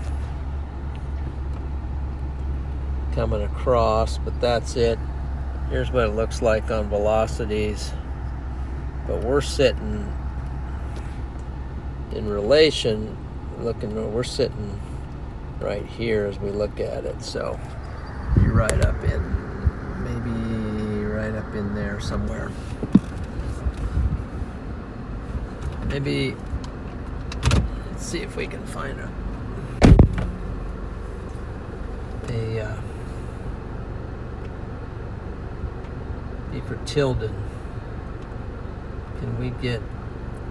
coming across, but that's it. Here's what it looks like on velocities, but we're sitting in relation, we're sitting right here as we look at it. So be right up in, maybe right up in there somewhere. Maybe, let's see if we can find a be for Tilden. Can we get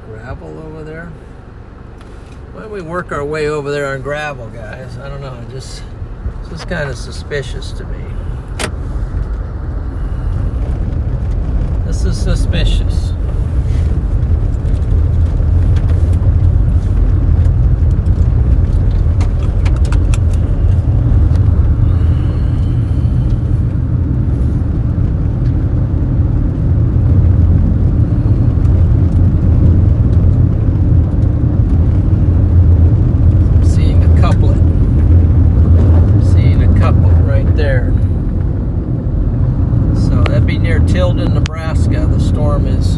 gravel over there? Why don't we work our way over there on gravel, guys? I don't know, it's just kind of suspicious to me. This is suspicious. Tilden, Nebraska. The storm is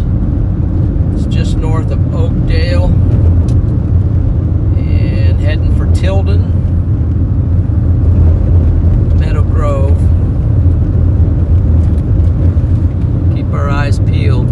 just north of Oakdale and heading for Tilden, Meadow Grove. Keep our eyes peeled.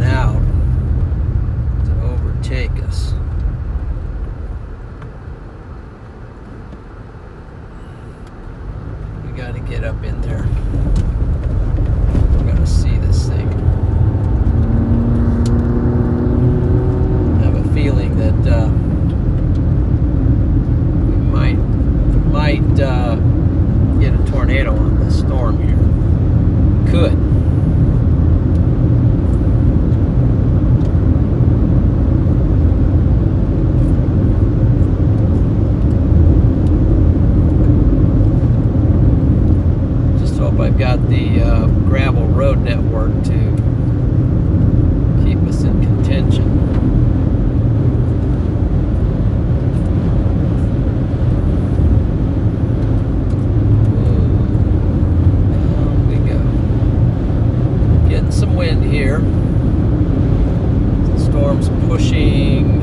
Out to overtake us. We got to get up in there. We're going to see this thing. I have a feeling that we might get a tornado on this storm here. Could. I've got the gravel road network to keep us in contention. Down we go. Getting some wind here. The storm's pushing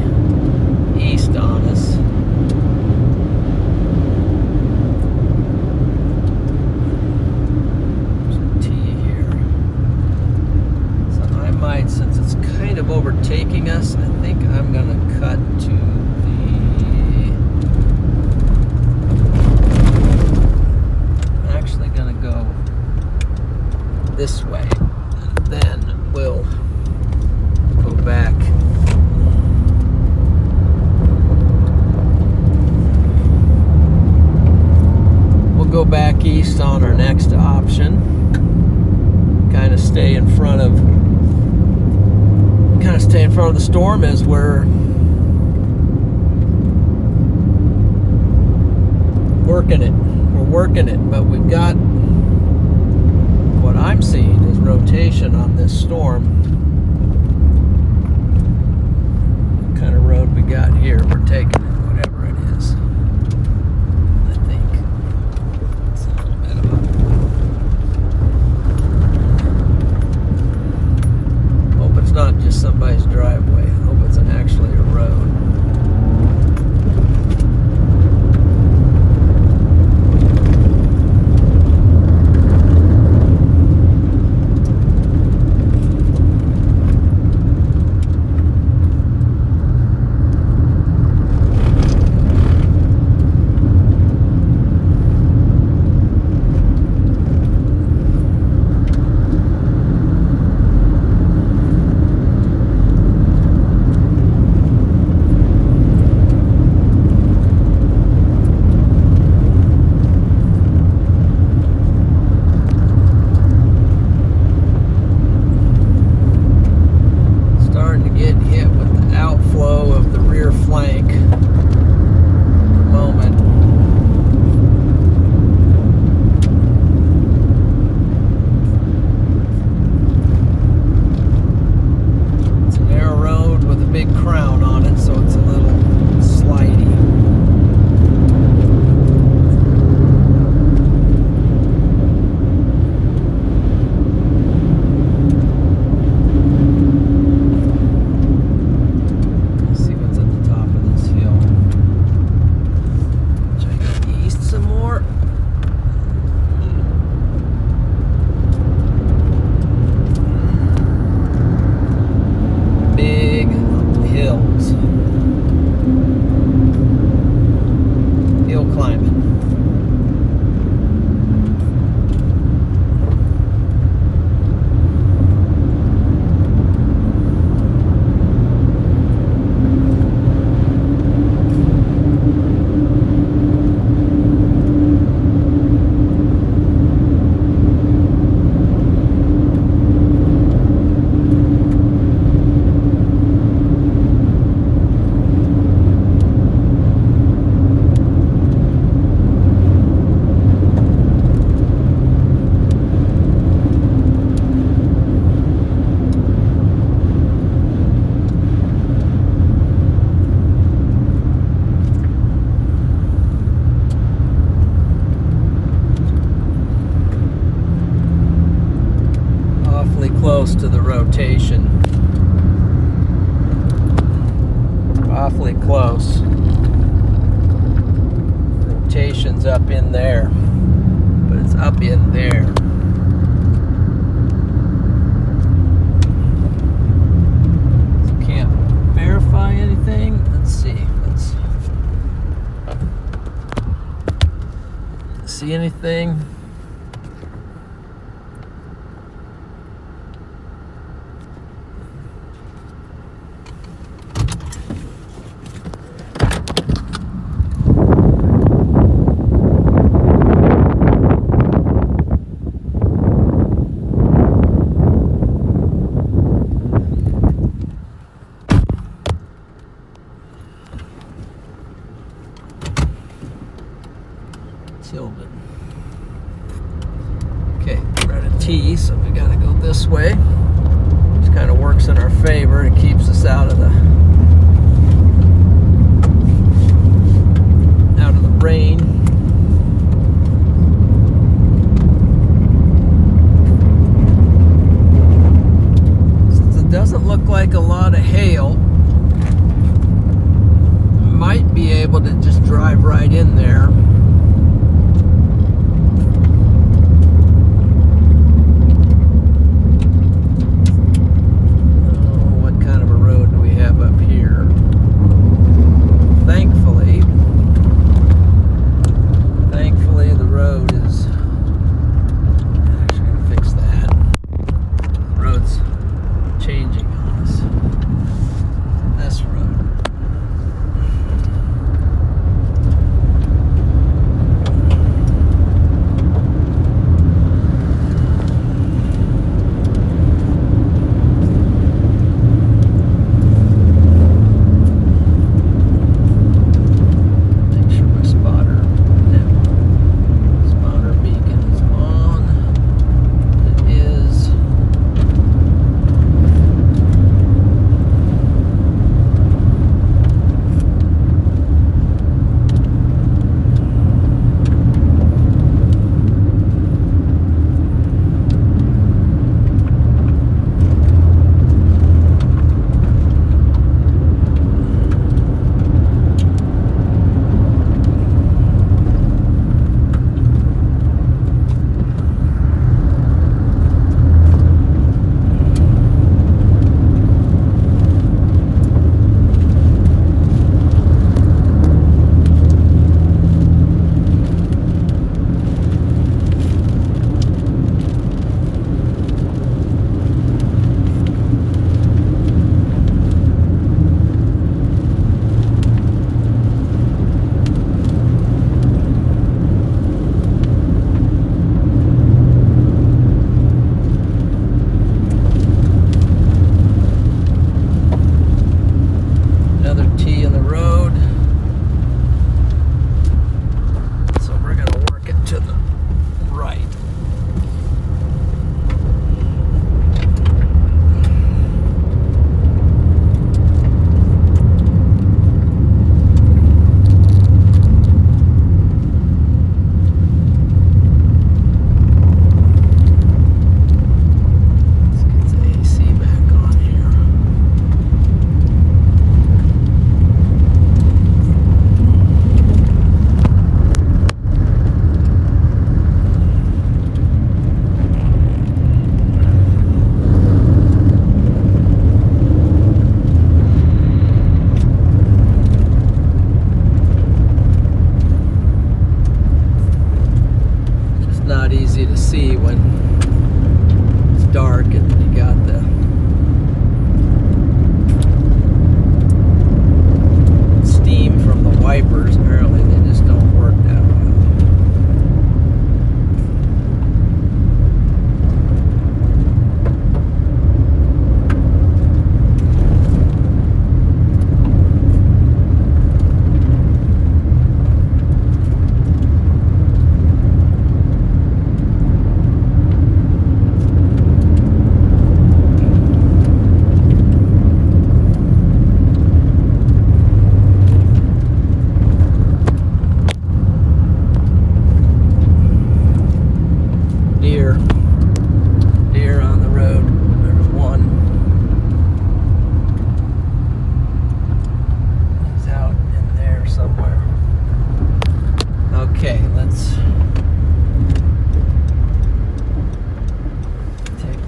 east on us. Since it's kind of overtaking us, I think I'm going to cut to I'm actually going to go this way, and then we'll go back. We'll go back east on our next option. Kind of stay in front of the storm as we're working it. We're working it, but we've got, what I'm seeing is rotation on this storm. What kind of road we got here? We're taking it, whatever it is. I think it's a little bit of hope it's not just somebody's driveway. I hope it's actually a road. close to the rotation. Awfully close. Rotation's up in there, but it's up in there. Can't verify anything. Let's see. See anything? Tilden. Okay, we're at a T, so we gotta go this way. Which kind of works in our favor. It keeps us out of the rain. Since it doesn't look like a lot of hail, might be able to just drive right in there.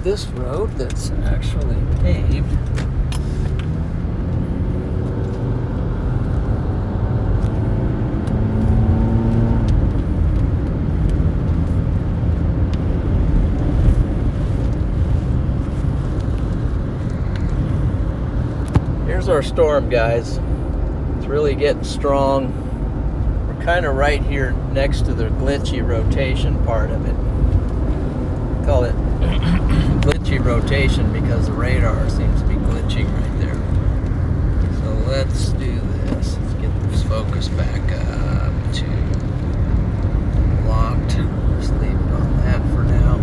this road that's actually paved. Here's our storm, guys. It's really getting strong. We're kind of right here next to the glitchy rotation part of it. Call it glitchy rotation because the radar seems to be glitching right there. So let's do this. Let's get this focus back up to locked. Just leave it on that for now.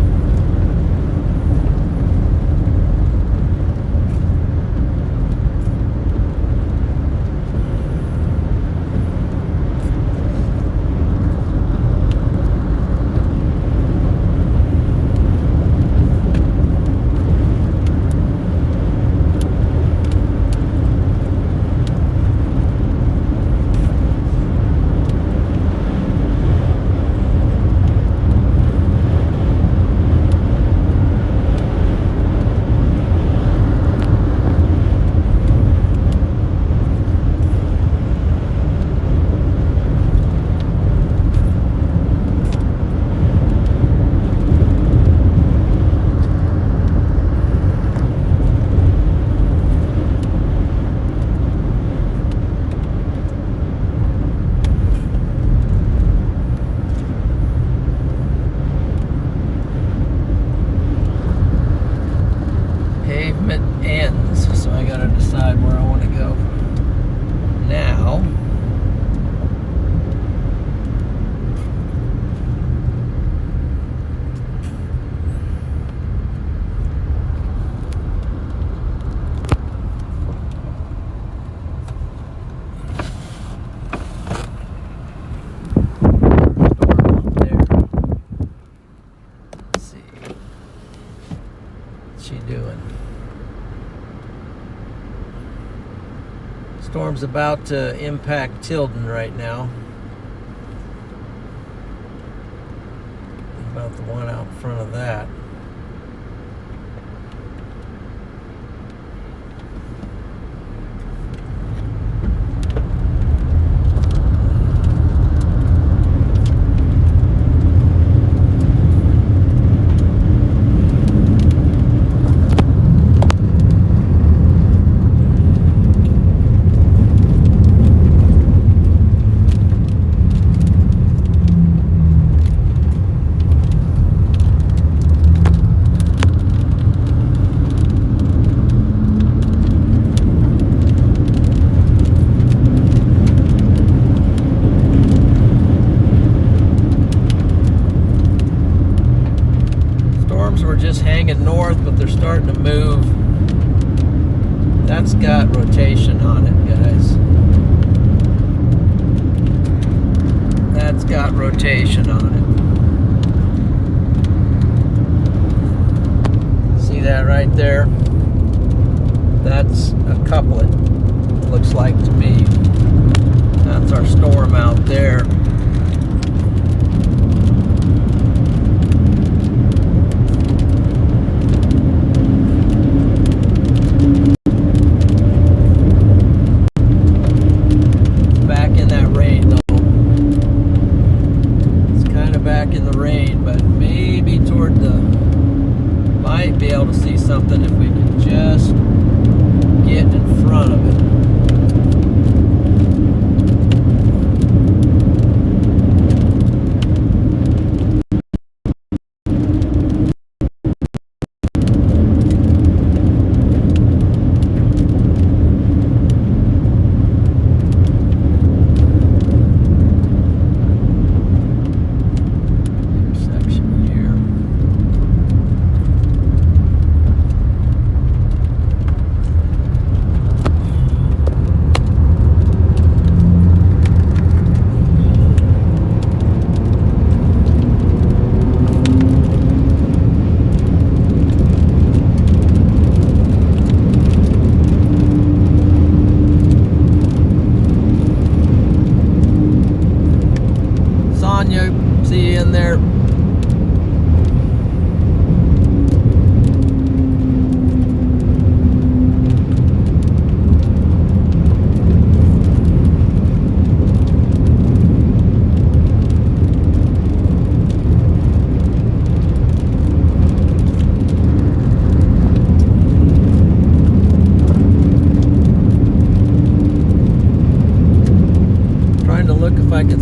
Storm's about to impact Tilden right now. About the one out in front of that. Just hanging north, but they're starting to move. That's got rotation on it, guys. That's got rotation on it. See that right there? That's a couplet, looks like to me. That's our storm out there. Be able to see something if we can just get in front of it.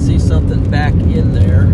see something back in there.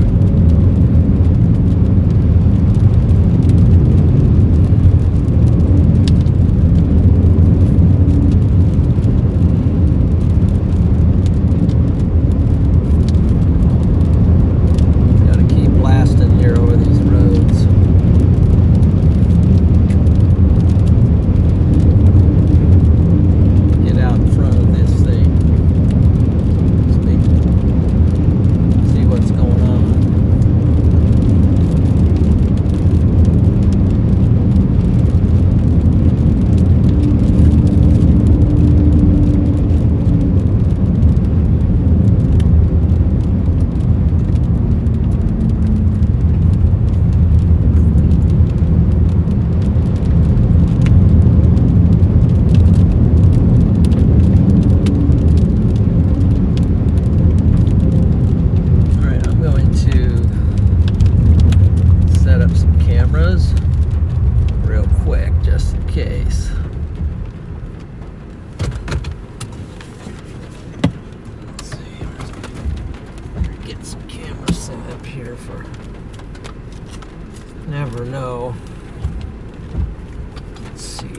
Real quick, just in case. Let's see, get some cameras set up here for never know. Let's see.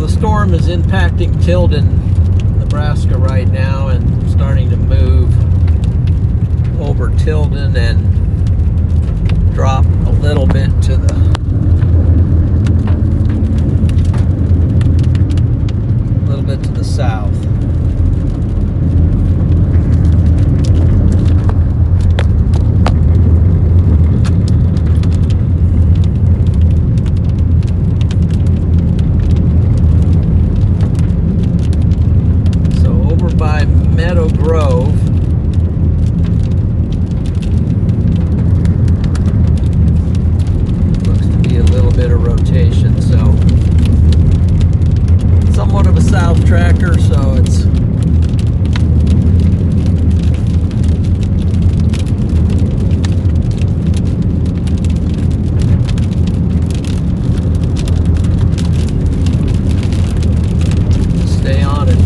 Storm is impacting Tilden, Nebraska right now, and starting to move over Tilden and drop a little bit to the south. By Meadow Grove, looks to be a little bit of rotation, so somewhat of a south tracker, so it's stay on it.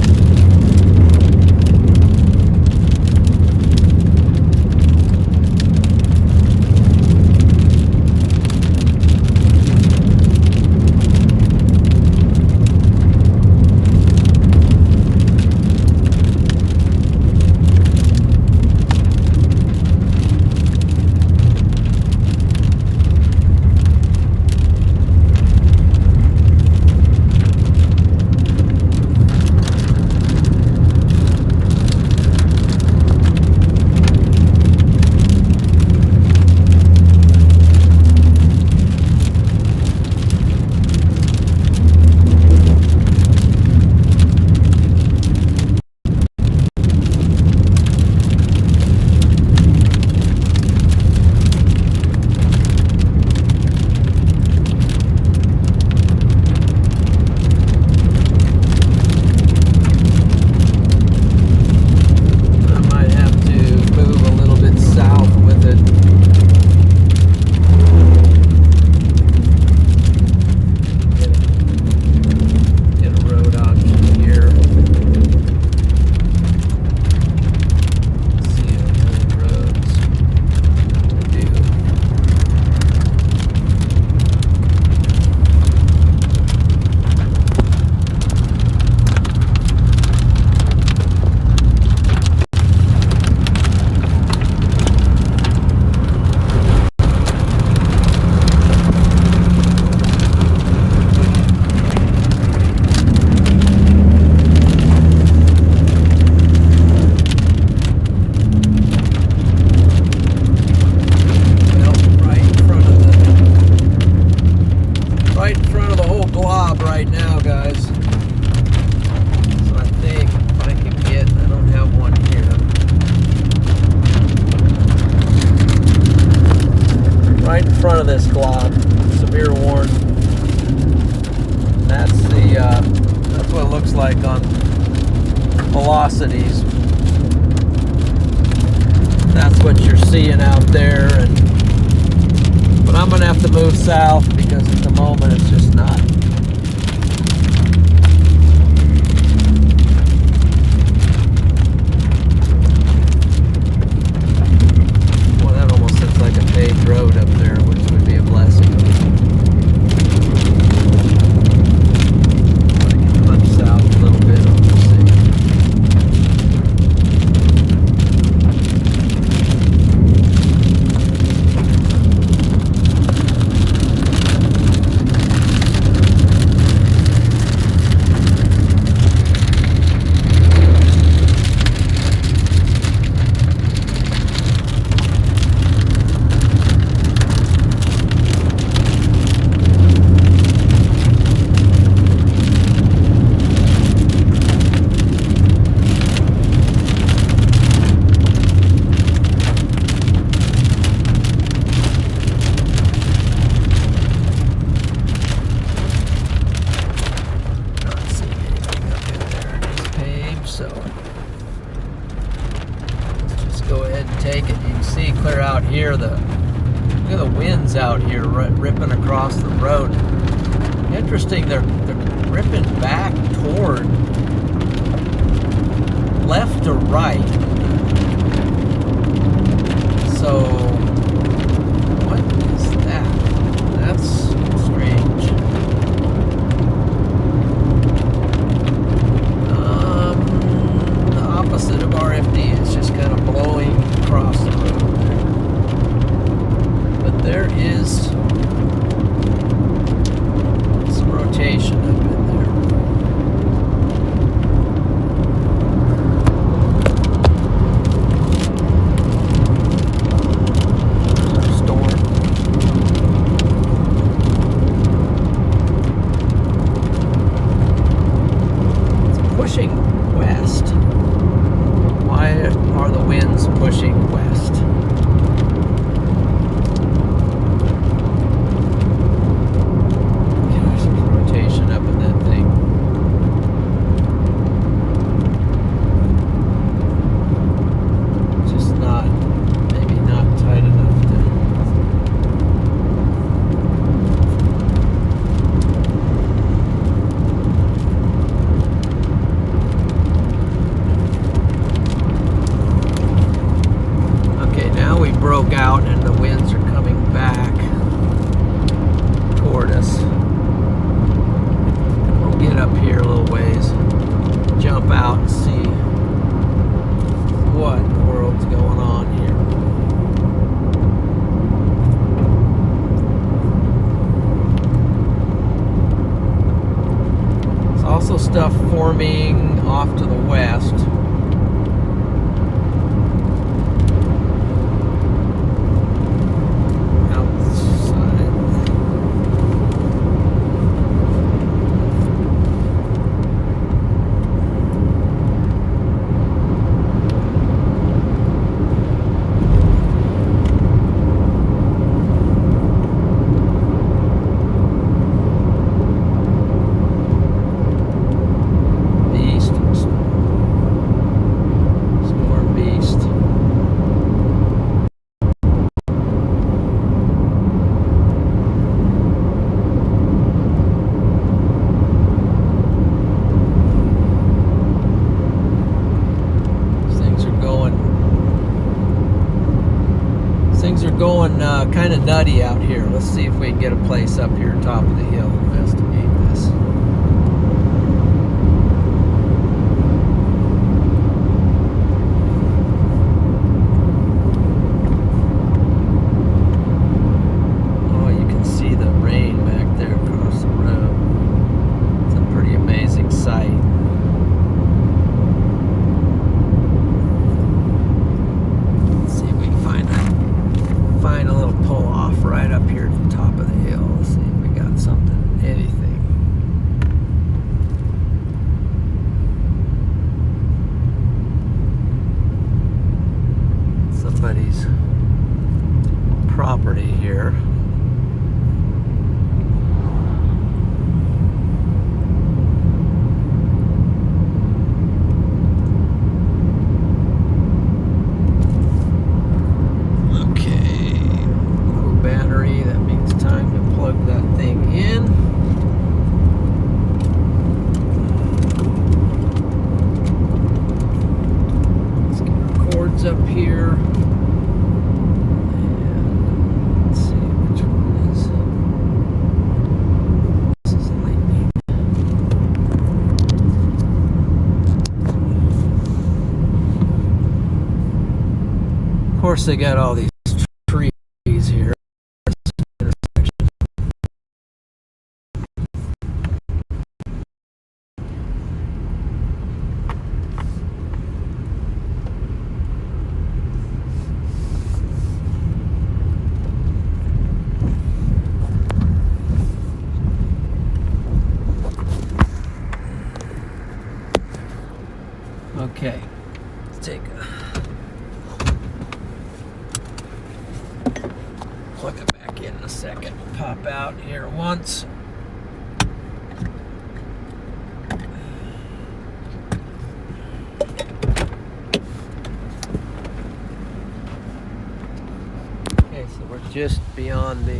these. That's what you're seeing out there. But I'm going to have to move south because at the moment it's just not. Well, that almost looks like a paved road up there, which would be a blessing. Punch south a little bit, we'll see. So let's just go ahead and take it. You can see clear out here, look at the winds out here ripping across the road. Interesting, they're ripping back toward left to right. So what is that? That's strange. Opposite of RFD, it's just kind of blowing across the road. But there is some rotation up in there. Storm. It's pushing west. Why are the winds pushing west? Gosh, there's rotation up in that thing. Just not, maybe not tight enough to. Broke out and the winds are coming back toward us. We'll get up here a little ways, jump out and see what in the world's going on here. There's also stuff forming off to the west. Going kind of nutty out here. Let's see if we can get a place up here top of the hill and investigate this. Oh, you can see the rain back there across the road. It's a pretty amazing sight. Find a little pull off right up here at the top of the hill. Let's see if we got something, anything. Somebody's property here. roads up here. And let's see which one is. This is lightning. Of course, they got all these trees here. Okay, let's take a plug it back in a second. We'll pop out here once. Okay, so we're just beyond the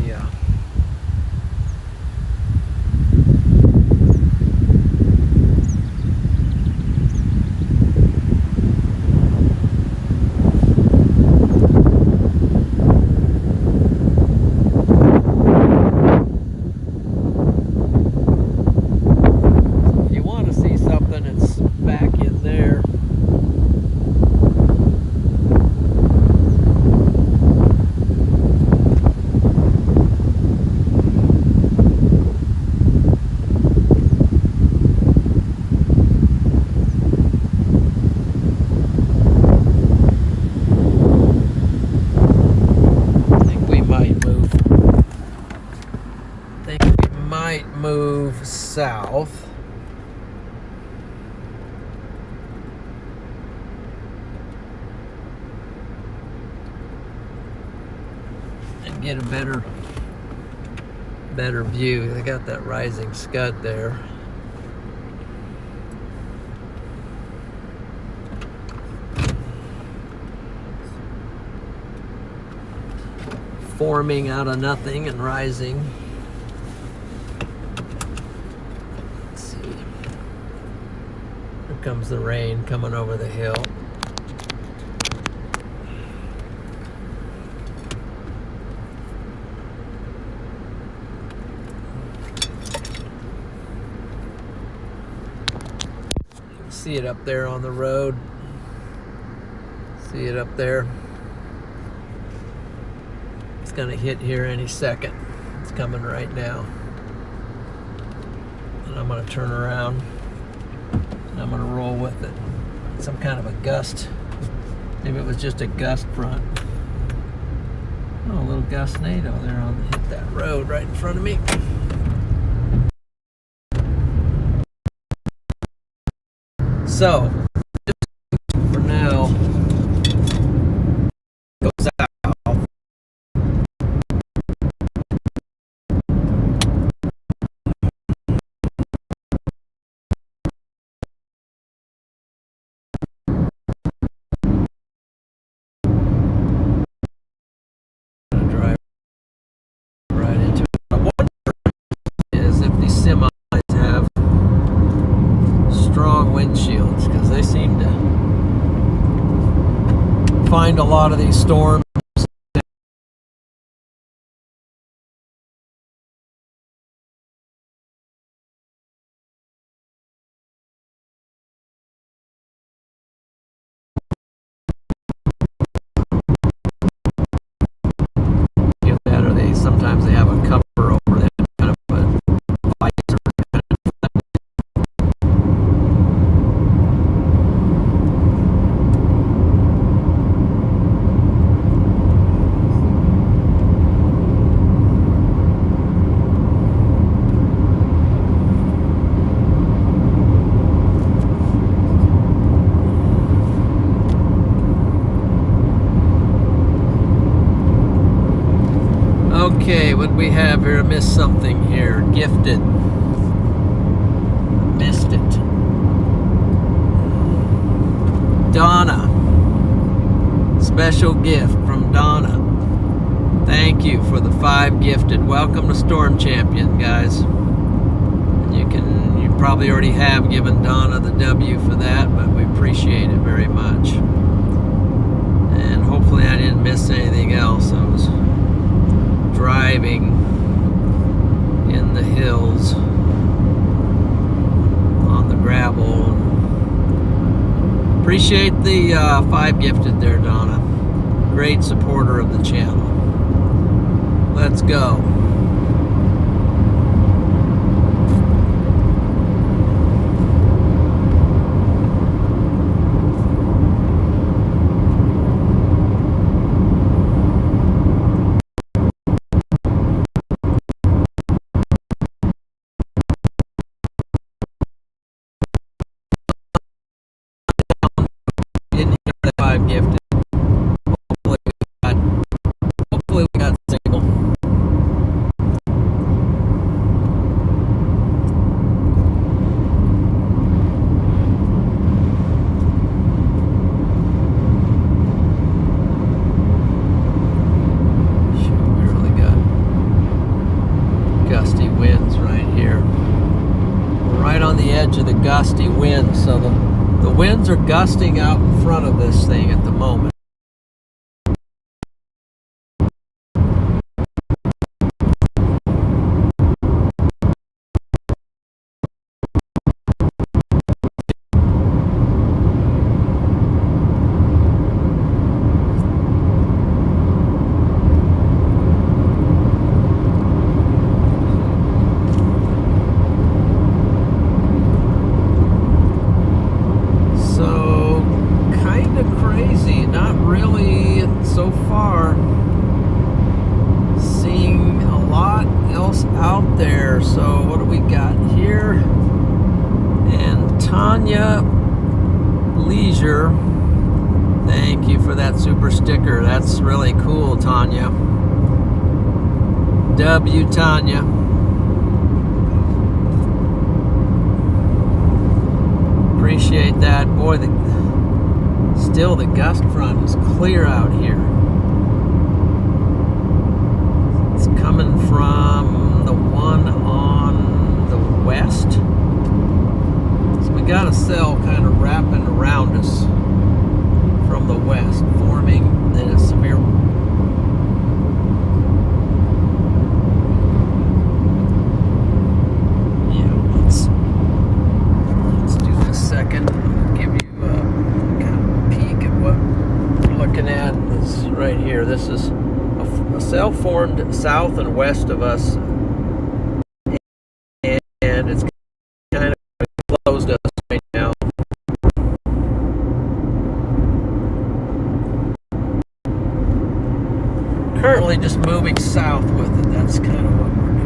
move south. And get a better view. They got that rising scud there. Forming out of nothing and rising. Comes the rain coming over the hill. You can see it up there on the road. See it up there. It's going to hit here any second. It's coming right now. And I'm going to turn around. I'm going to roll with it. Some kind of a gust. Maybe it was just a gust front. Oh, a little gustnado there on hit that road right in front of me. So, for now, go south. Windshields, because they seem to find a lot of these storms. Or they sometimes they have a cover over them, kind of a visor. Okay, what do we have here? I missed something here. Gifted. Missed it. Donna. Special gift from Donna. Thank you for the 5 gifted. Welcome to Storm Champion, guys. You probably already have given Donna the W for that, but we appreciate it very much. Appreciate the 5 gifted there, Donna. Great supporter of the channel. Let's go. Didn't hear that 5 gifted. Hopefully we got single. We really got gusty winds right here. We're right on the edge of the gusty winds, so the winds are gusting out in front of this thing at the moment. So far, seeing a lot else out there. So what do we got here? And Tanya Leisure, thank you for that super sticker. That's really cool, Tanya. W Tanya. Appreciate that. Boy, still the gust front is clear out here. It's coming from the one on the west. So we got a cell kind of wrapping around us from the west, forming then a severe. Yeah, let's do this second. Give you what we're looking at is right here. This is a cell formed south and west of us, and it's kind of closed us right now. Currently just moving south with it. That's kind of what we're doing.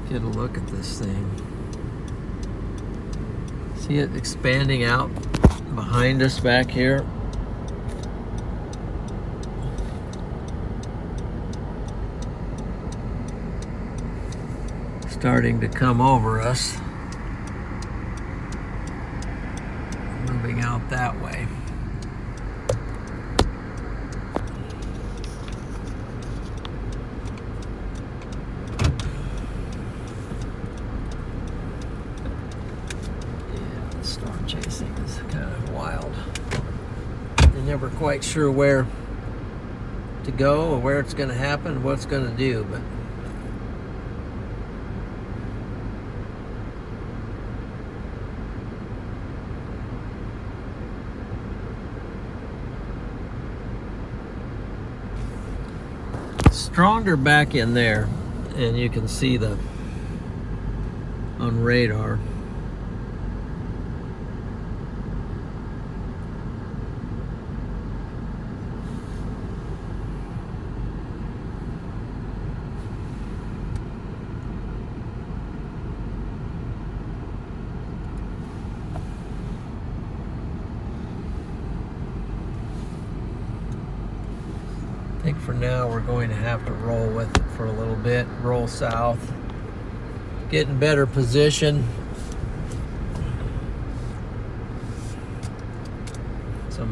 Get a look at this thing. See it expanding out behind us back here? Starting to come over us. Moving out that way. Storm chasing is kind of wild. You're never quite sure where to go or where it's going to happen, what it's going to do, but stronger back in there, and you can see the on radar. I think for now we're going to have to roll with it for a little bit. Roll south. Get in better position. So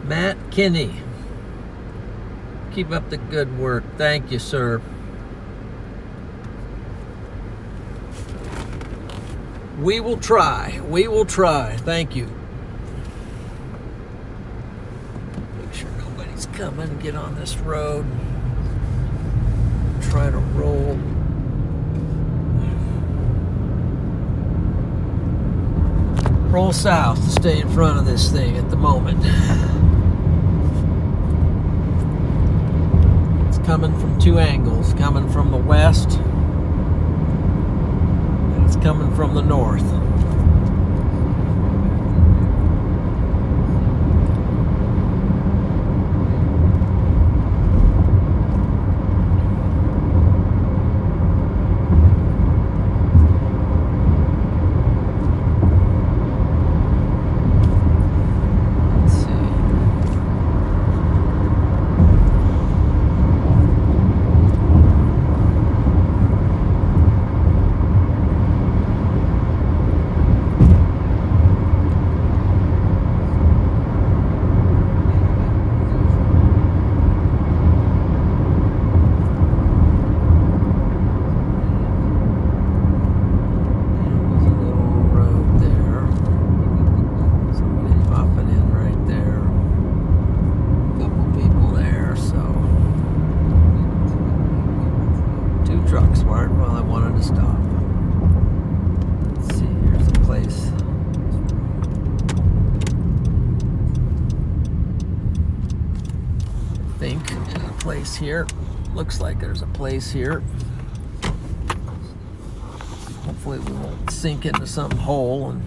McKinney. Keep up the good work. Thank you, sir. We will try. We will try. Thank you. Coming, get on this road, try to roll. Roll south to stay in front of this thing at the moment. It's coming from two angles, coming from the west, and it's coming from the north. Here. Looks like there's a place here. Hopefully we won't sink into some hole and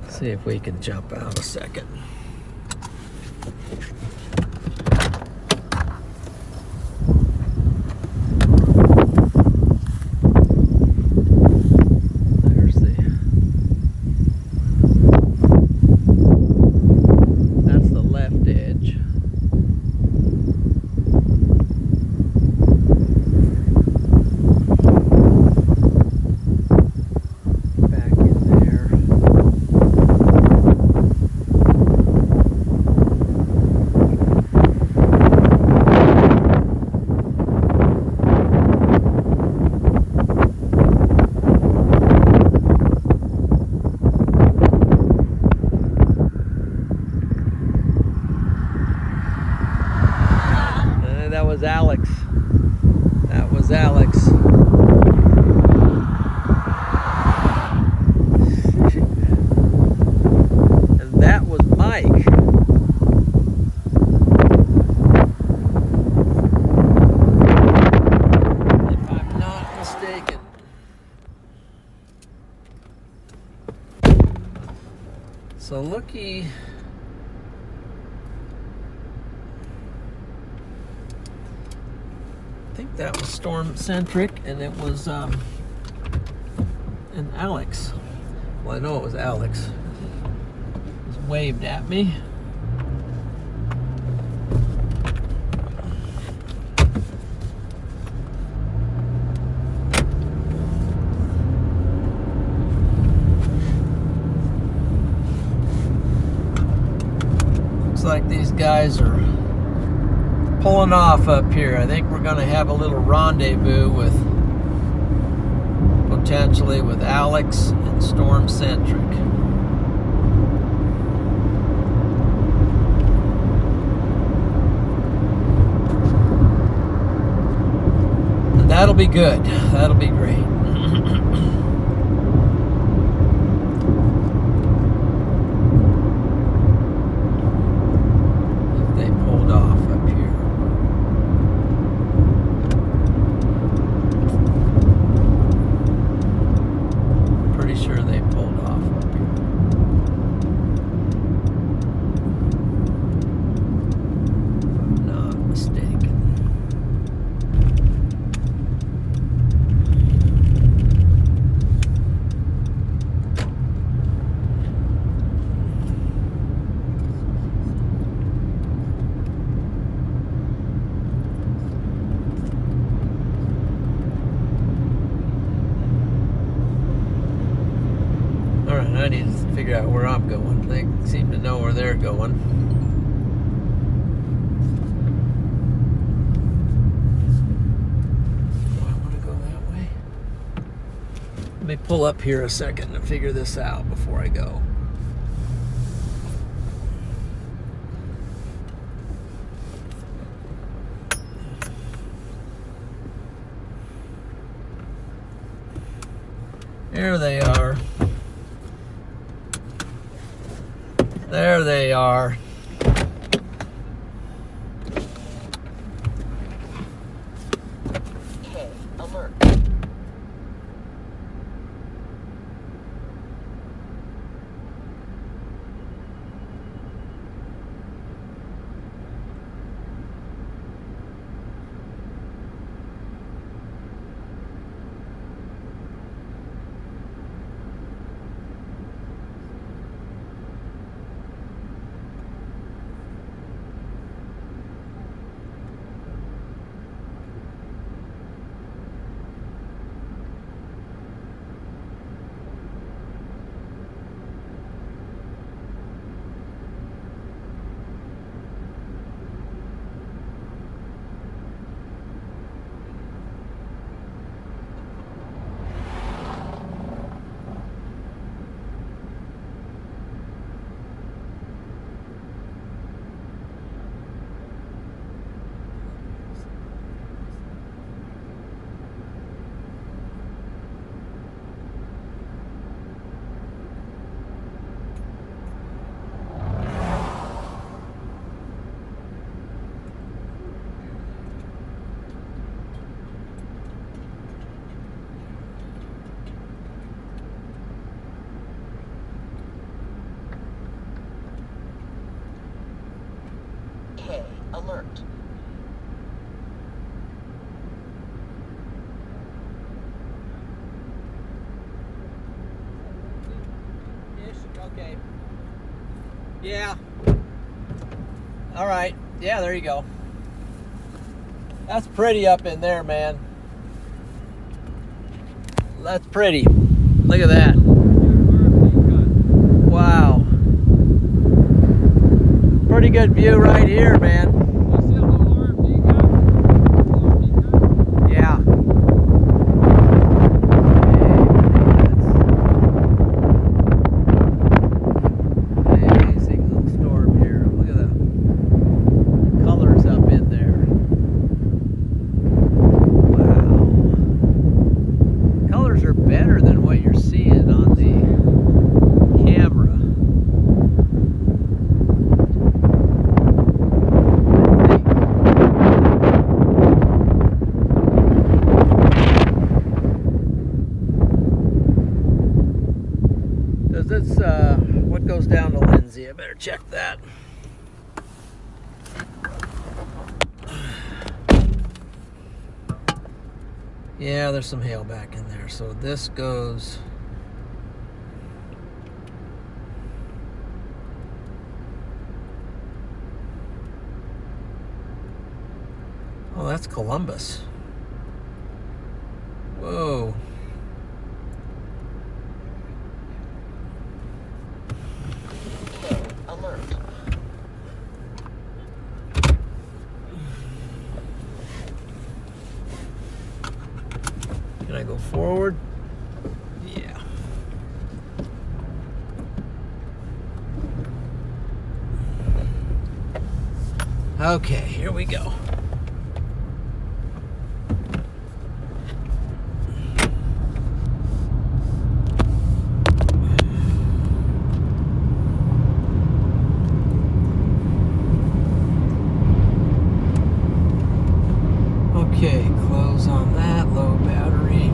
see if we can jump out a second. So looky. I think that was storm centric, and it was and Alex. Well, I know it was Alex. He just waved at me. Looks like these guys are pulling off up here. I think we're going to have a little rendezvous with potentially with Alex and Storm Centric. And that'll be good. That'll be great. I need to figure out where I'm going. They seem to know where they're going. Do I want to go that way? Let me pull up here a second and figure this out before I go. There they are. There they are. Okay, alert. Alert. Okay. Yeah. All right. Yeah, there you go. That's pretty up in there, man. That's pretty. Look at that. Wow. Pretty good view right here, man. Yeah. Amazing little storm here. Look at the colors up in there. Wow. Colors are better than what you're seeing on the camera. It's what goes down to Lindsay? I better check that. Yeah, there's some hail back in there. So this goes... Oh, that's Columbus. Whoa. Alert. Can I go forward? Yeah. Okay, here we go. Okay, close on that, low battery.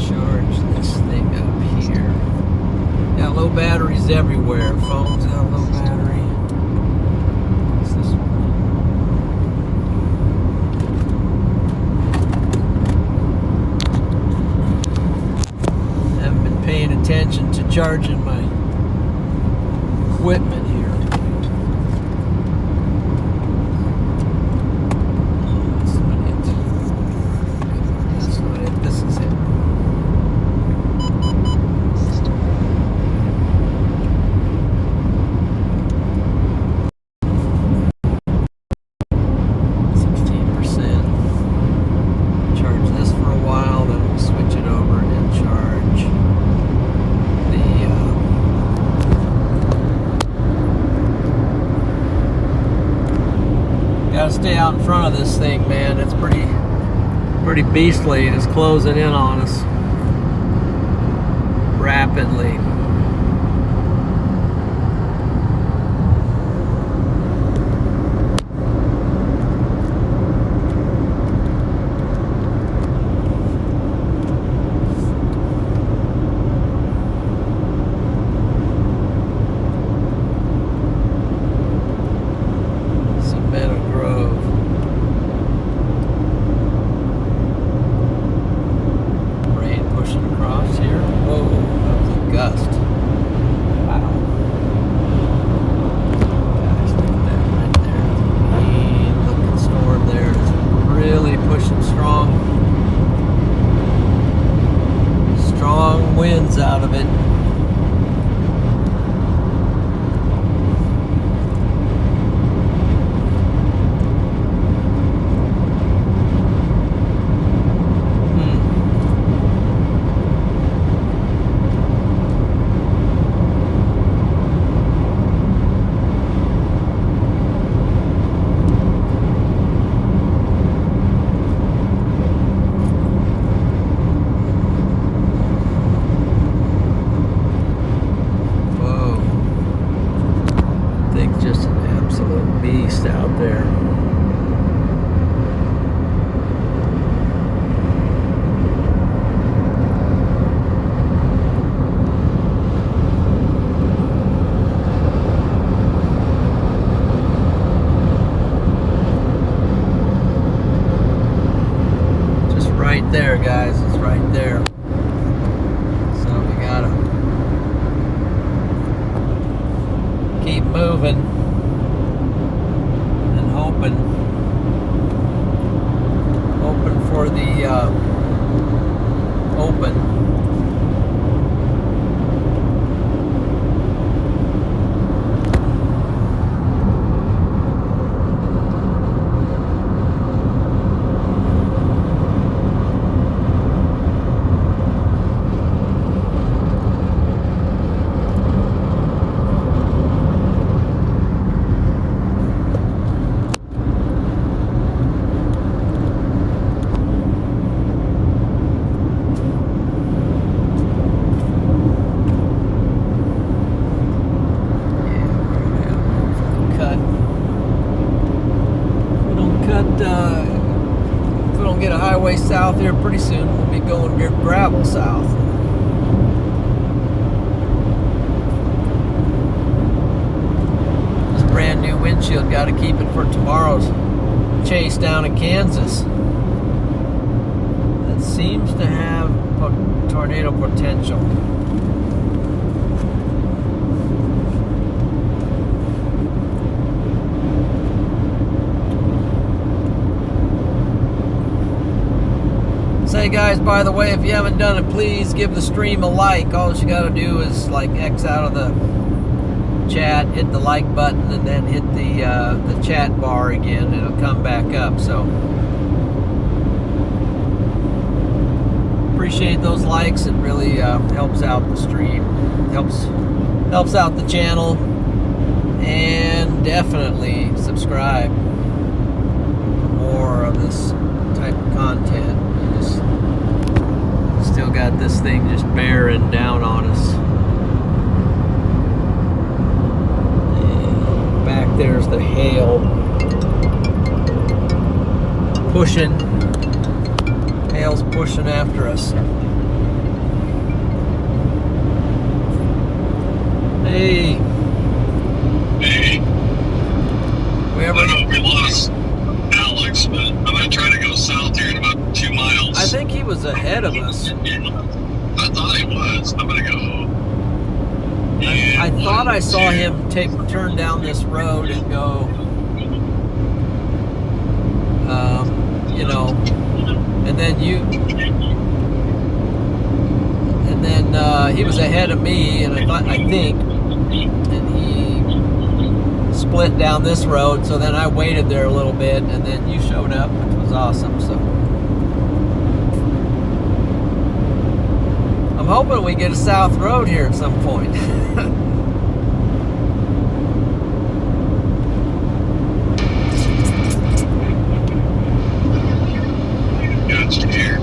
Charge this thing up here. Got low batteries everywhere. Phone's got low battery. What's this one? Haven't been paying attention to charging my equipment here. That's not it. That's not it. This is it. Gotta stay out in front of this thing, man. It's pretty beastly. It's closing in on us rapidly. Winds out of it. Beast out there. Just right there, guys. It's right there. So we gotta keep moving. Hoping for the open. Cut. if we don't get a highway south here pretty soon, we'll be going gravel south. This brand new windshield, got to keep it for tomorrow's chase down in Kansas. That seems to have tornado potential. Say guys, by the way, if you haven't done it, please give the stream a like. All you got to do is like X out of the chat, hit the like button, and then hit the chat bar again. It'll come back up. So appreciate those likes. It really helps out the stream, helps out the channel, and definitely subscribe for more of this type of content. Still got this thing just bearing down on us. And back there's the hail pushing. Hail's pushing after us. Hey. Hey. We lost Alex, but I'm going to try to go south here in about 2 miles. I think he was ahead of us. I thought he was. I'm going to go. I thought I saw him turn down this road and go, you know, and then he was ahead of me, and I think, and he split down this road. So then I waited there a little bit, and then you showed up, which was awesome. So I'm hoping we get a south road here at some point. Gotcha here.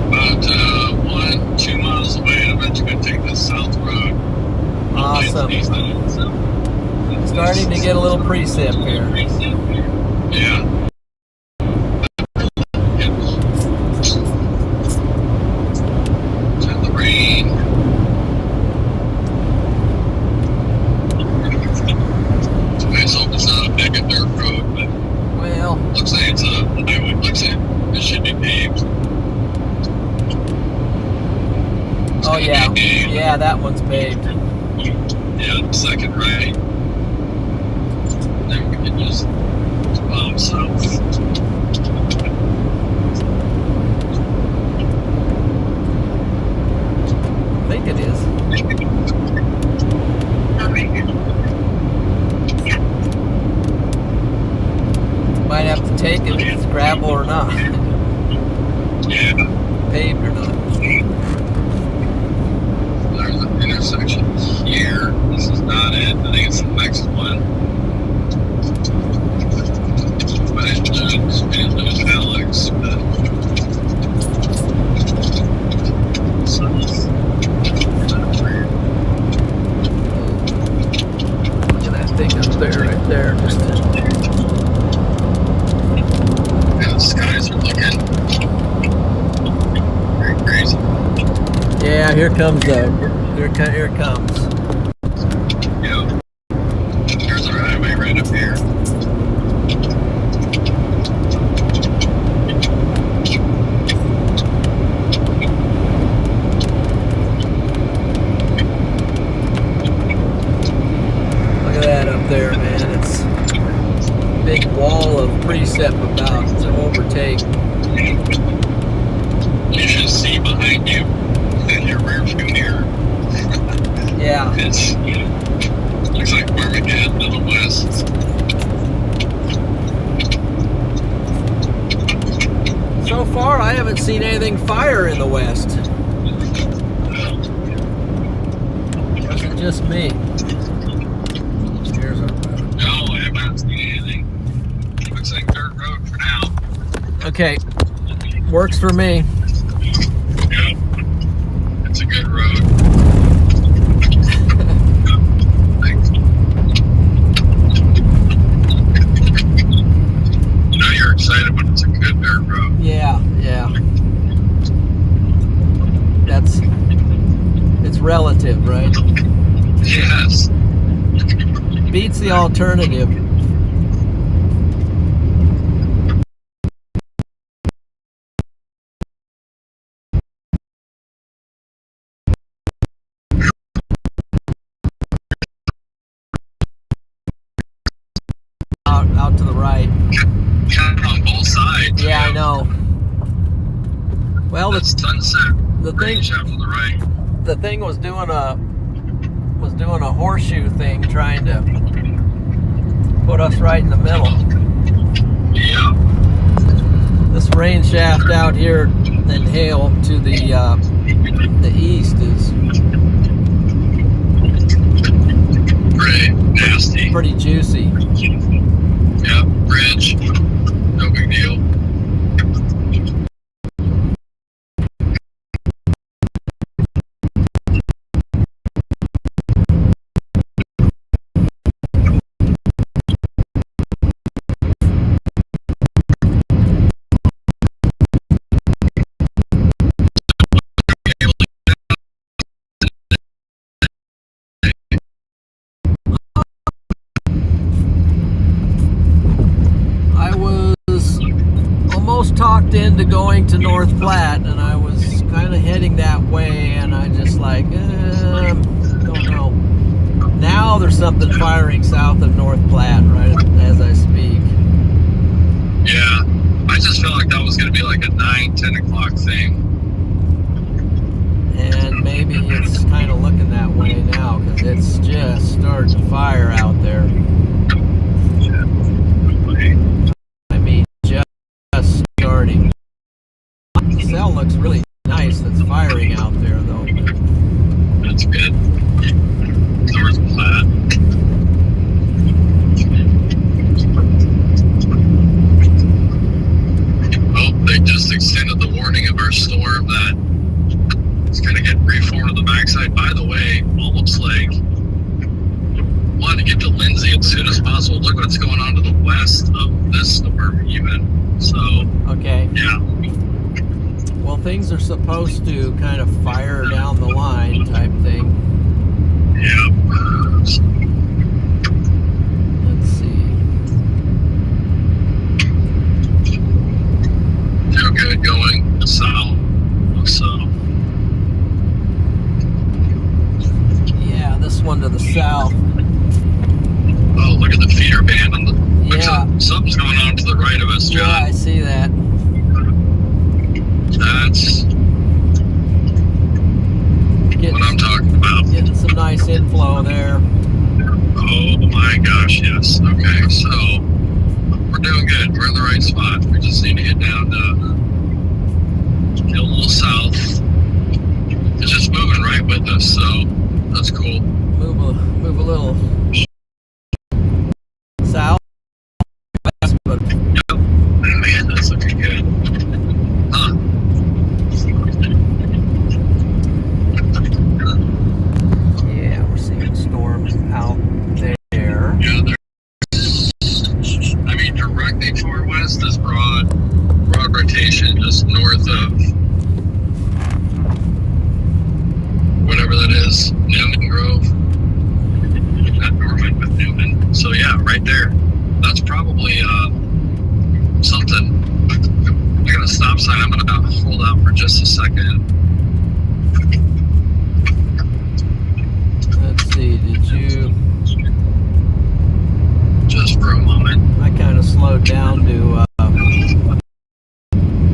About 2 miles away, and I bet you could take this south road. Awesome. Starting to get a little precip here. Yeah. The rain. Let's hope it's not a mega dirt road, but Well, looks like it's a highway. Looks like it should be paved. oh yeah, yeah, that one's paved. Yeah, second right. Then we can just bomb south. I think it is. Might have to take it if it's gravel or not, Yeah. paved or not. There's an intersection here. This is not it. I think it's the next one. But we didn't lose Alex. But so, Look at that thing up there, right there. Just yeah, the skies are looking very crazy. yeah, here comes here it comes. Yeah. There's our highway right up here. Look at that up there, man. It's a big wall of precip about to overtake. You should see behind you in your rear view mirror. Yeah. It's looks like Armageddon to the west. So far, I haven't seen anything fire in the west. Was it just me? Here's our road. No, I haven't seen anything. Looks like dirt road for now. Okay, works for me. Yeah. It's a good road. relative, right? Yes. Beats the alternative. Out to the right. Kind of on both sides. Yeah, I know. Well, That's sunset. the thing Range out to the right. the thing was doing a horseshoe thing, trying to put us right in the middle. Yeah. This rain shaft out here in Hale to the east is Pretty nasty. pretty juicy. Yeah. Bridge. No big deal. I was almost talked into going to North Platte, and I was kind of heading that way, and I just like, don't know. Now there's something firing south of North Platte right as I speak. Yeah. I just felt like that was going to be like a 9-10 o'clock thing. And maybe it's kind of looking that way now, because it's just starting to fire out there. Yeah. I mean, just starting. The cell looks really nice that's firing out there, though. That's good. North Platte. Oh, they just extended the warning of our storm that it's going to get reformed to the backside. By the way, almost like wanted to get to Lindsay as soon as possible. Look what's going on to the west of this storm even. So, Okay. yeah. Well, things are supposed to kind of fire down the line type thing. Yeah. Let's see. Feel good going south. So, Yeah, this one to the south. oh, look at the feeder band on the. Yeah. Something's going on to the right of us, John. Yeah, I see that. That's what I'm talking about. Getting some nice inflow there. Oh my gosh, yes. Okay, so we're doing good. We're in the right spot. We just need to get down to get a little south. It's just moving right with us, so that's cool. Move a little south. West, but Yep. Man, that's looking good. Huh. yeah, we're seeing a storm out there. Yeah, there's, I mean, directly toward west is broad rotation, just north of whatever that is, Newman Grove. Not Norman, but Newman. So yeah, right there. That's probably something. I got a stop sign. I'm gonna hold out for just a second. Let's see, did you... Just for a moment. I kind of slowed down to...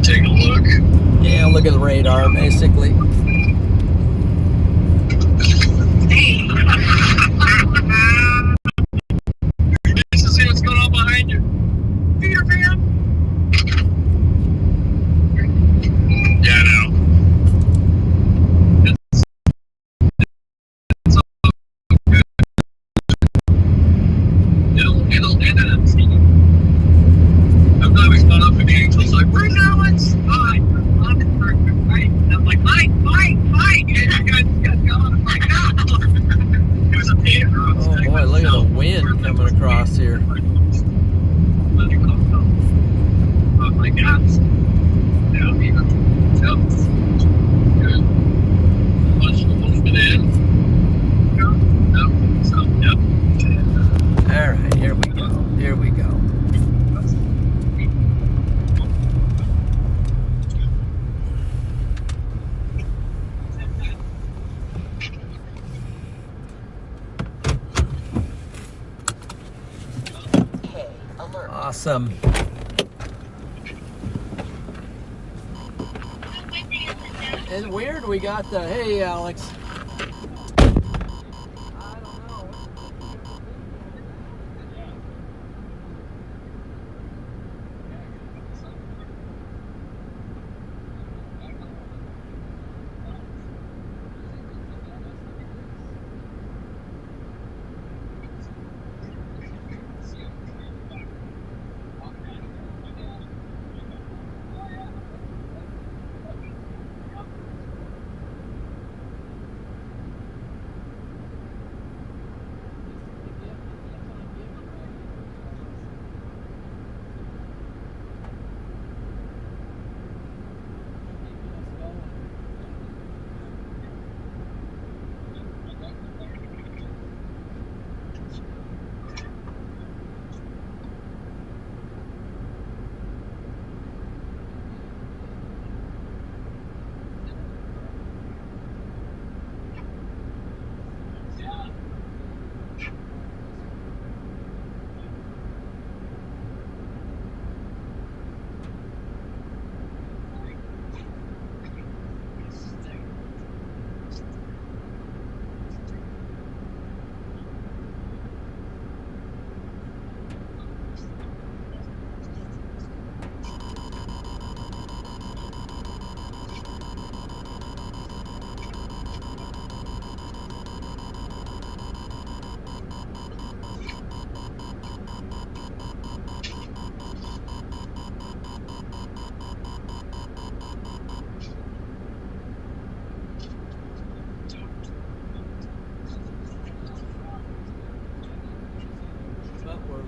Take a look. yeah, look at the radar, basically. Just to see what's going on behind you. Peter Pan. Yeah, I know. Awesome. It's weird we got the, hey Alex.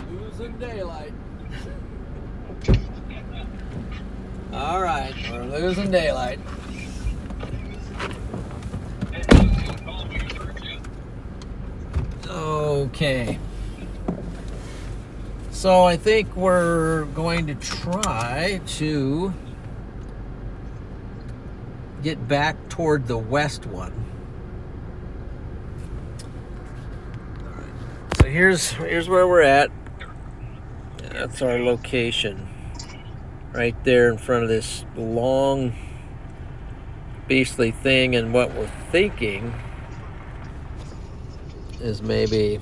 Losing daylight. All right, we're losing daylight. Okay. So I think we're going to try to get back toward the west one. All right. So here's where we're at. That's our location. Right there in front of this long beastly thing, and what we're thinking is maybe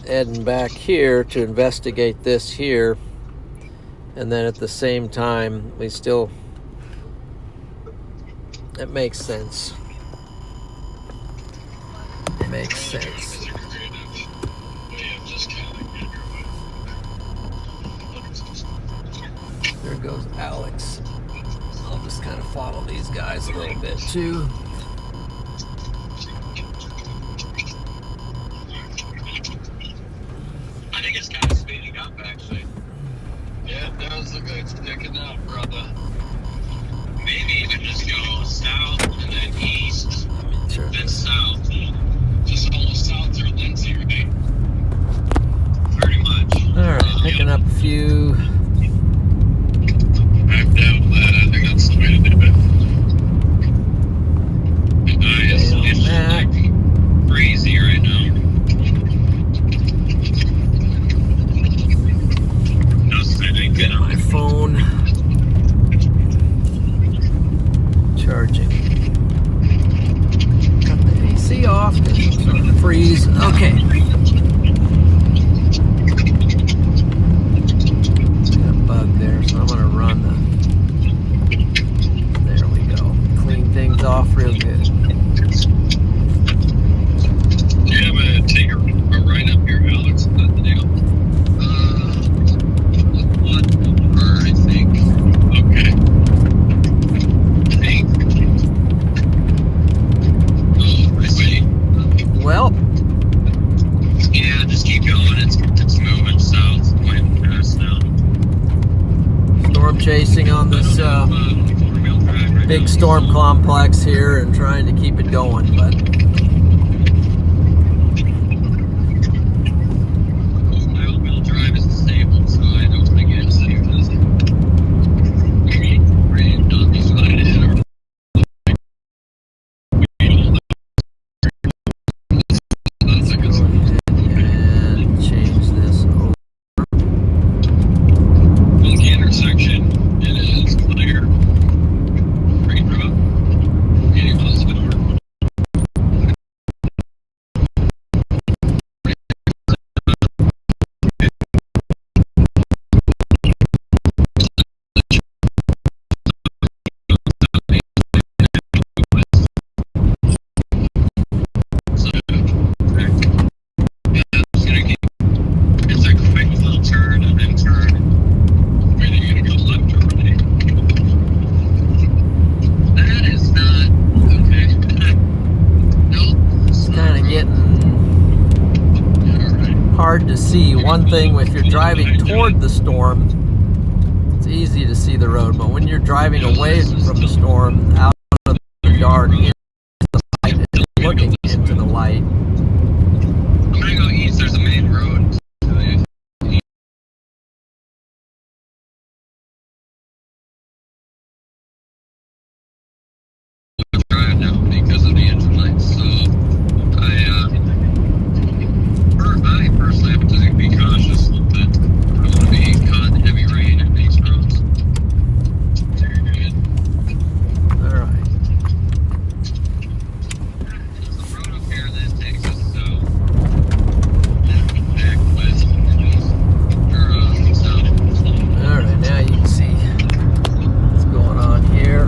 heading back here to investigate this here, and then at the same time we still, it makes sense. It makes sense. There goes Alex. I'll just kind of follow these guys a little bit too. I think it's kind of speeding up, actually. Yeah, it does look like it's picking up, brother. Maybe even just go south and then east, then south. Just almost south through Lindsay, right? Pretty much. Alright, picking up a few. I'm down with that. I think that's the way to do it. Nice. It's like crazy right now. Get my phone charging. Cut the AC off because it's starting to freeze. Okay. Got a bug there, so I'm gonna run the. There we go. Clean things off real good. Yeah, I'm gonna take a right up here, Alex. Is that the deal? I think. Okay. Well. Yeah, just keep going. It's moving south, quite fast now. Storm chasing on this big storm complex here and trying to keep it going, but my all-wheel drive is disabled, so I don't think it's rain on the side of it. and change see one thing. If you're driving toward the storm, it's easy to see the road, but when you're driving away from the storm, out of the dark, into the light, and looking into the light. I'm gonna go east. There's a main road. Drive now because of the engine lights. So I personally have to be cautious a little bit. I don't want to be caught in heavy rain in these roads. Very good. All right. There's a road up here that takes us south. Back west. Or south. All right. Now you can see what's going on here.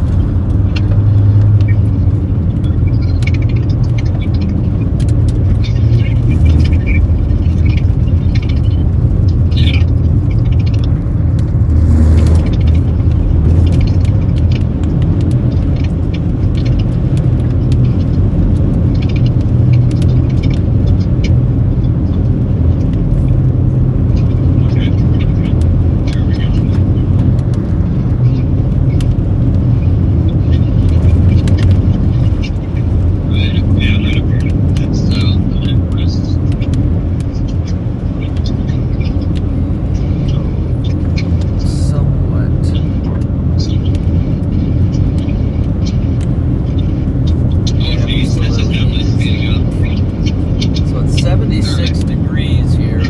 So it's 76 degrees here.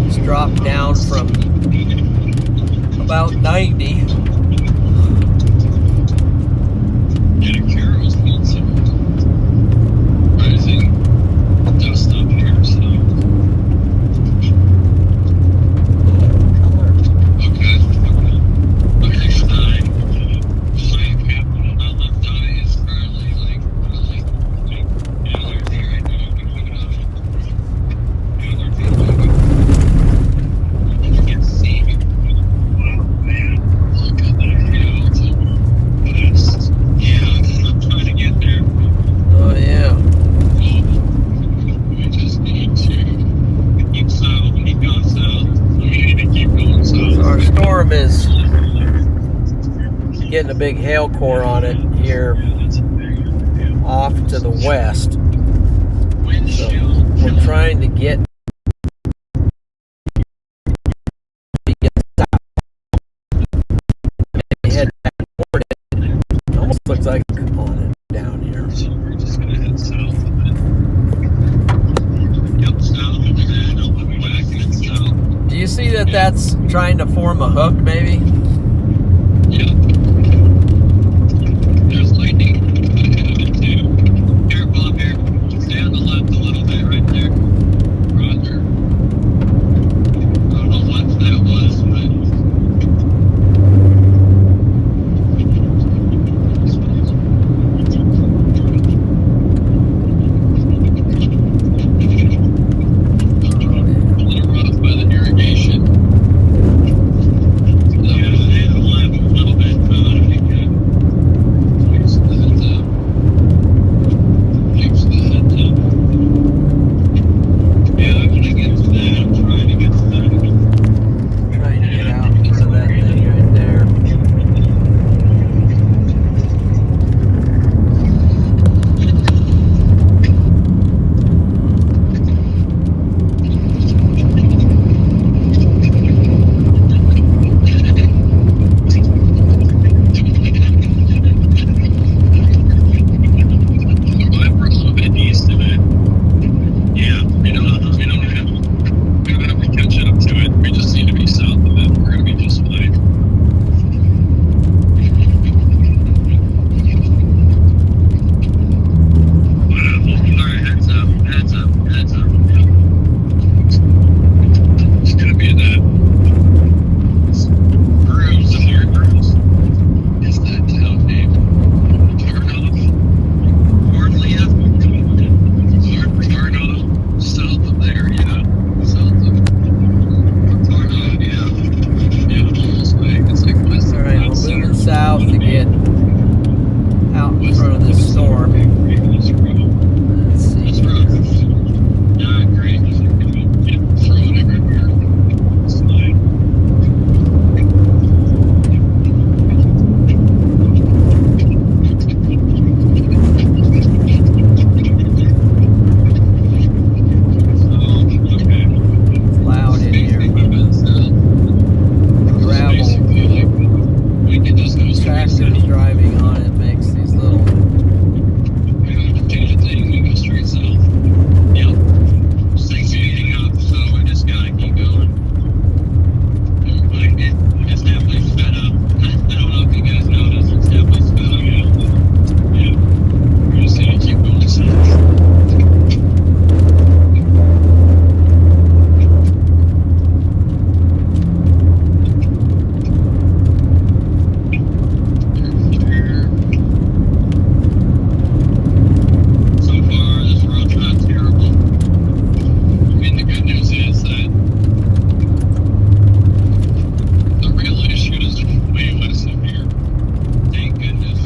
It's dropped down from about 90. Yeah, Carol's got some rising dust up here, so. Alert. Okay. Flying cap on my left eye is currently like allergy right now. I'm gonna put it on. You can see. Wow, man. Look at that field. Yeah, I'm trying to get there. Oh yeah. We just need to keep south, keep going south. We need to keep going So south. our storm is getting a big hail core on it here off to the west. So we're trying to get south. Head back toward it. It almost looks like a component down here. So we're just gonna head south a bit. Yep, south and then I'll look back and it's south. Do you see that that's trying to form a hook, maybe? Yep. There's lightning ahead of it too. Careful up here. Stay on the left a little bit right there. Roger. I don't know what that was, but a little rough by the irrigation. Yeah, they have a little bit.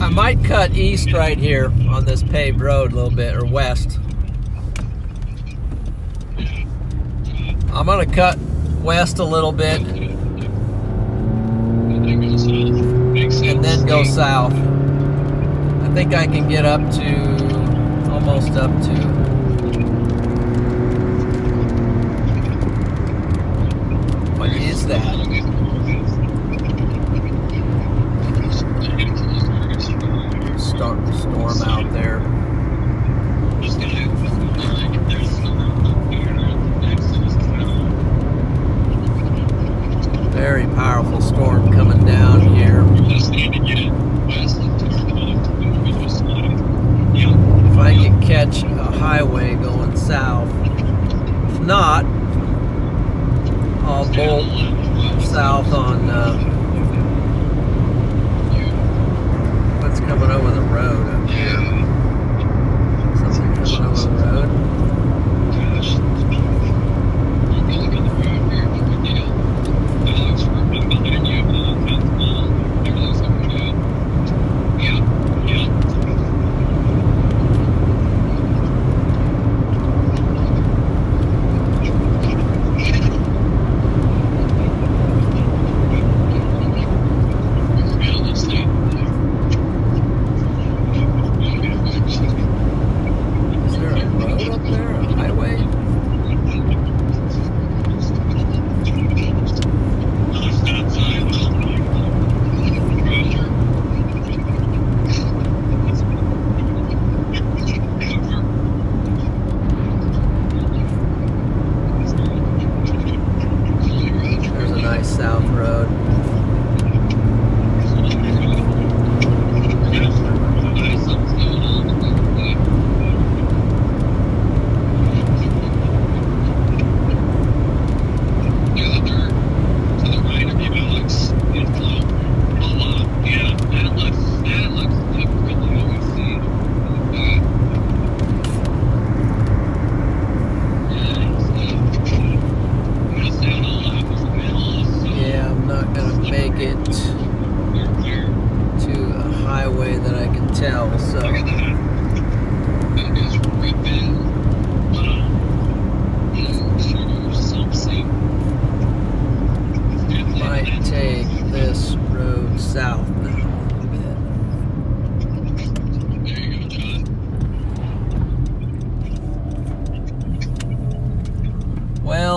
I might cut east right here on this paved road a little bit, or west. I'm gonna cut west a little bit and then go south. I think I can get up to, almost up to, what is that? Storm out there. Very powerful storm coming down here. If I can catch a highway going south. If not, I'll bolt south on what's coming over the road up here. Something coming over the road.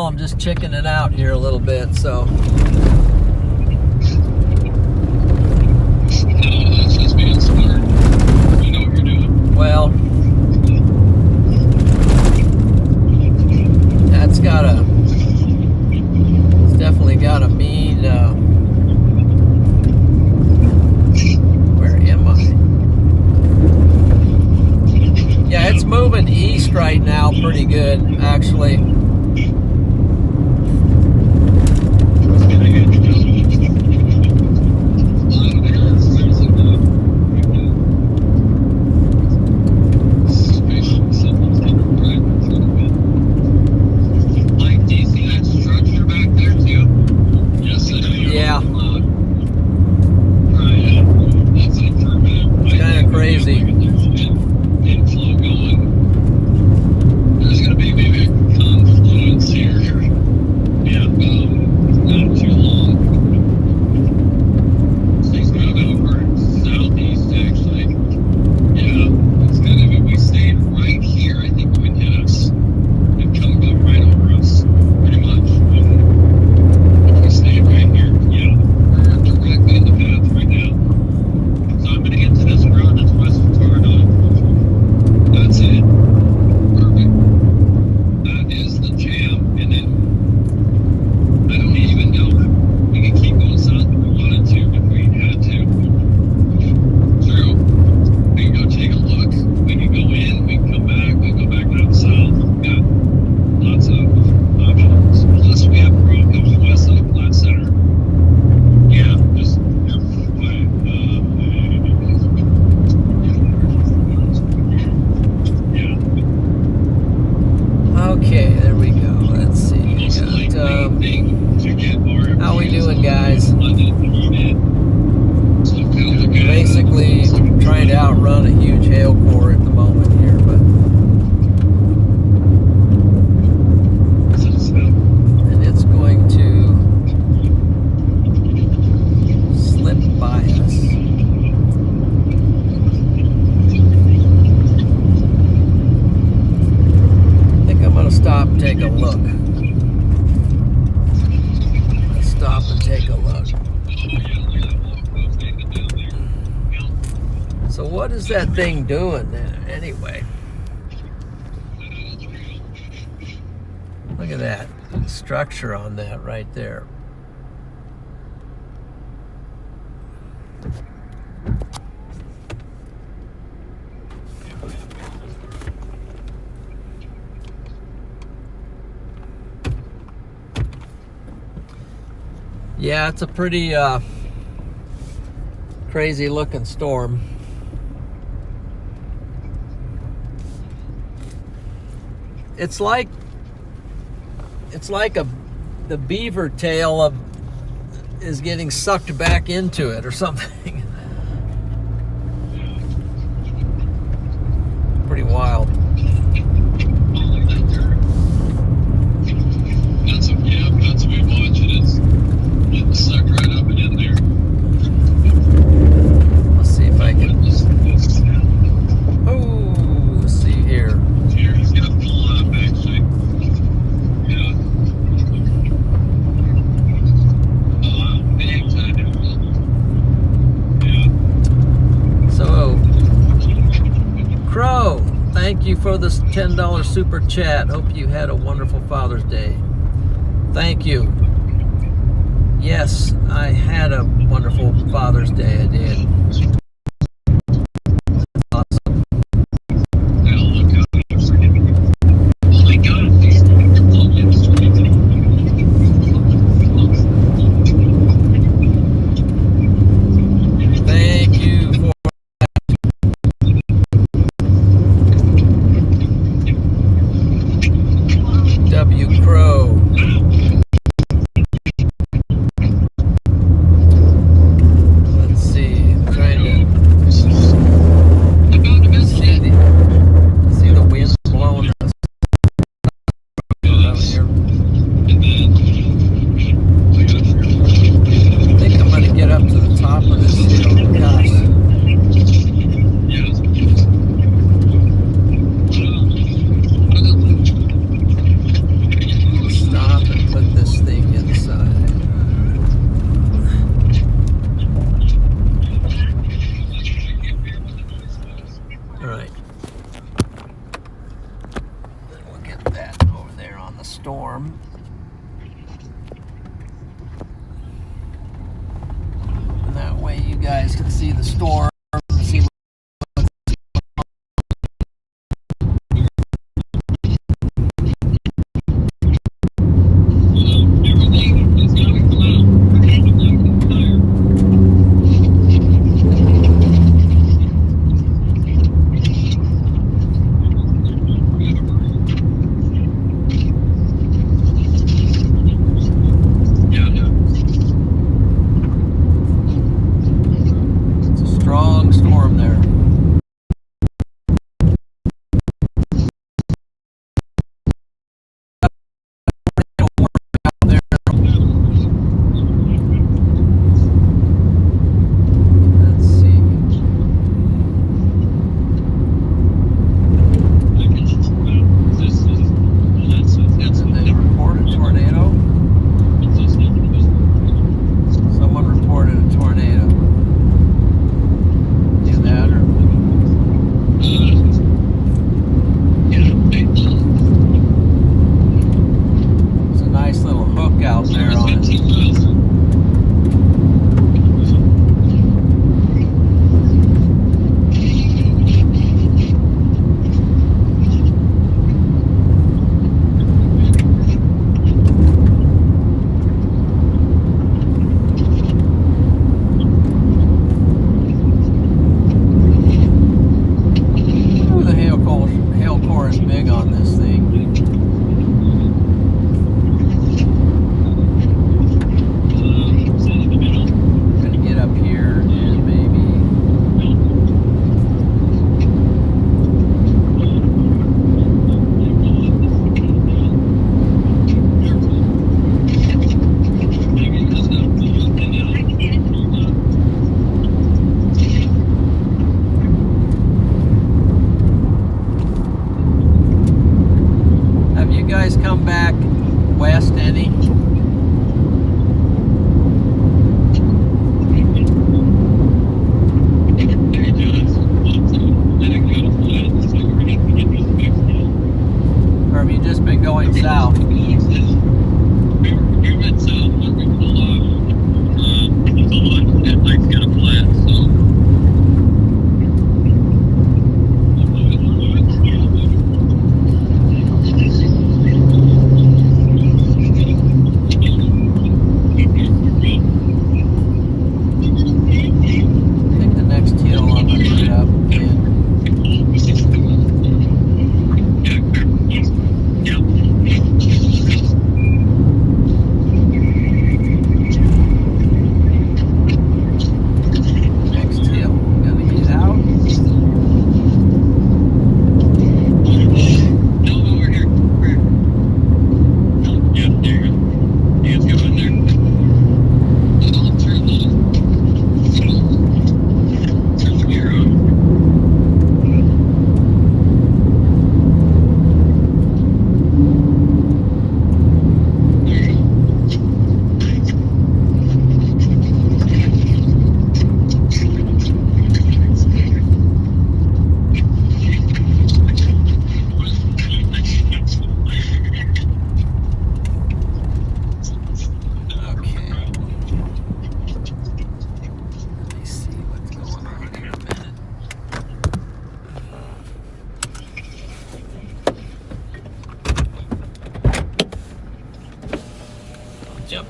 I'm just checking it out here a little bit, so. That's just being smart. You know what you're doing. Well, that's got a, it's definitely got a mean, where am I? Yeah, it's moving east right now pretty good, actually. Inflow going. There's going to be maybe a confluence here. Yeah, not too long. Things moving over southeast, actually. Yeah, it's going to be, we stayed right here, I think it would hit us. It'd come up right over us, pretty much. If we stayed right here, yeah, we're directly in the path right now. So I'm going to get to this road that's west of So what is that thing doing there anyway? Look at that structure on that right there. Yeah, it's a pretty crazy looking storm. It's like the beaver tail is getting sucked back into it or something. Pretty wild. That's what we watch. It is getting sucked right up and in there. Let's see if I can. Oh, let's see here. Here, he's gonna pull up actually. Yeah. Oh, big time. Yeah. So, Crow, thank you for this $10 super chat. Hope you had a wonderful Father's Day. Thank you. Yes, I had a wonderful Father's Day. I did. Awesome. Now look how they freaking. Oh my God! These plugins. Thank you for W Crow. Let's see. I'm trying to see the wind blowing us out here. I think I'm going to get up to the top of this hill. Gosh. Stop and put this thing inside. All right. Then we'll get that over there on the storm. And that way you guys can see the storm. See Everything is gotta come out. I'm not getting tired.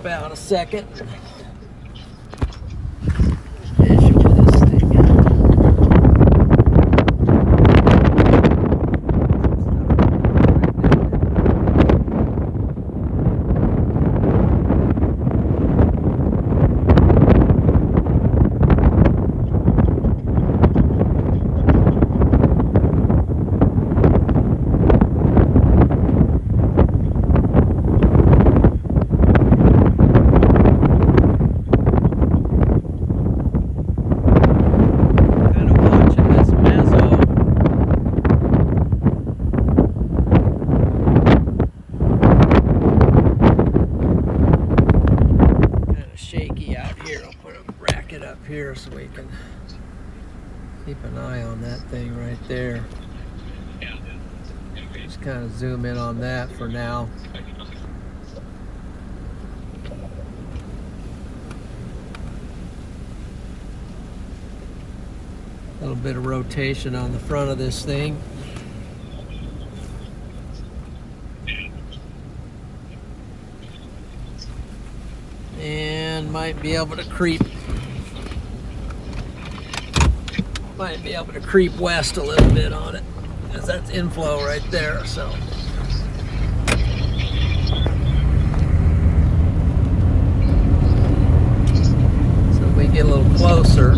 Step out a second. Measure this thing. Here so we can keep an eye on that thing right there. Just kind of zoom in on that for now. A little bit of rotation on the front of this thing. And might be able to creep west a little bit on it, because that's inflow right there. So we get a little closer.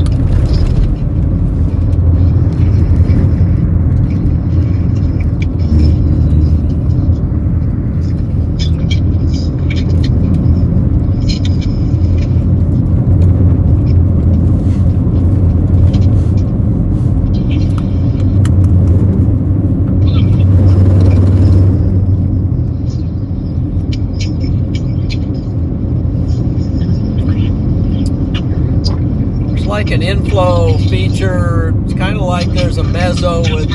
Like an inflow feature. It's kind of like there's a mezzo with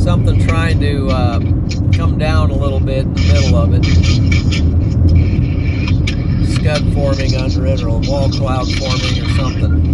something trying to come down a little bit in the middle of it. Scud forming under it, or a wall cloud forming or something.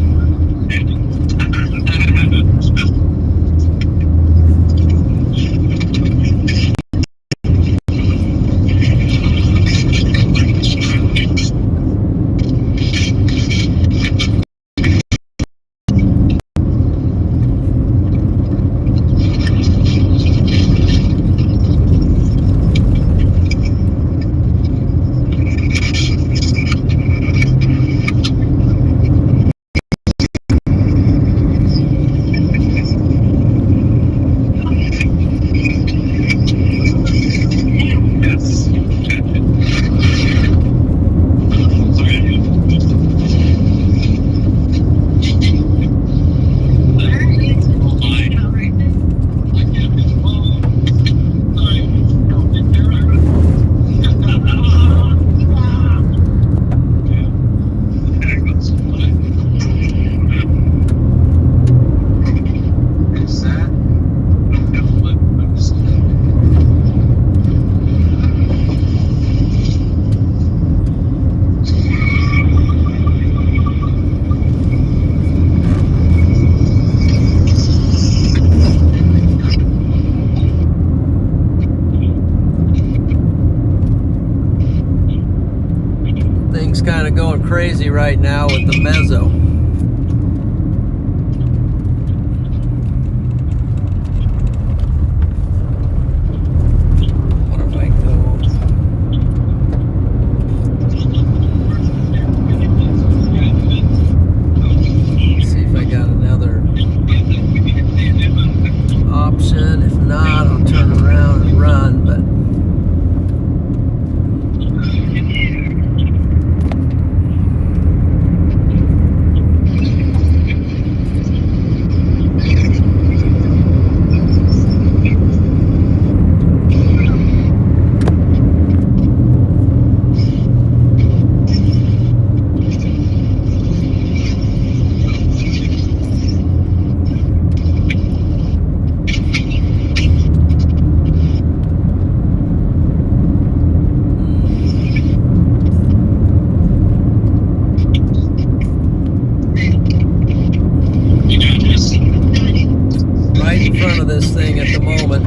Kind of going crazy right now with the mezzo. What if I go? See if I got another option. If not, I'll turn around and run. But this thing at the moment.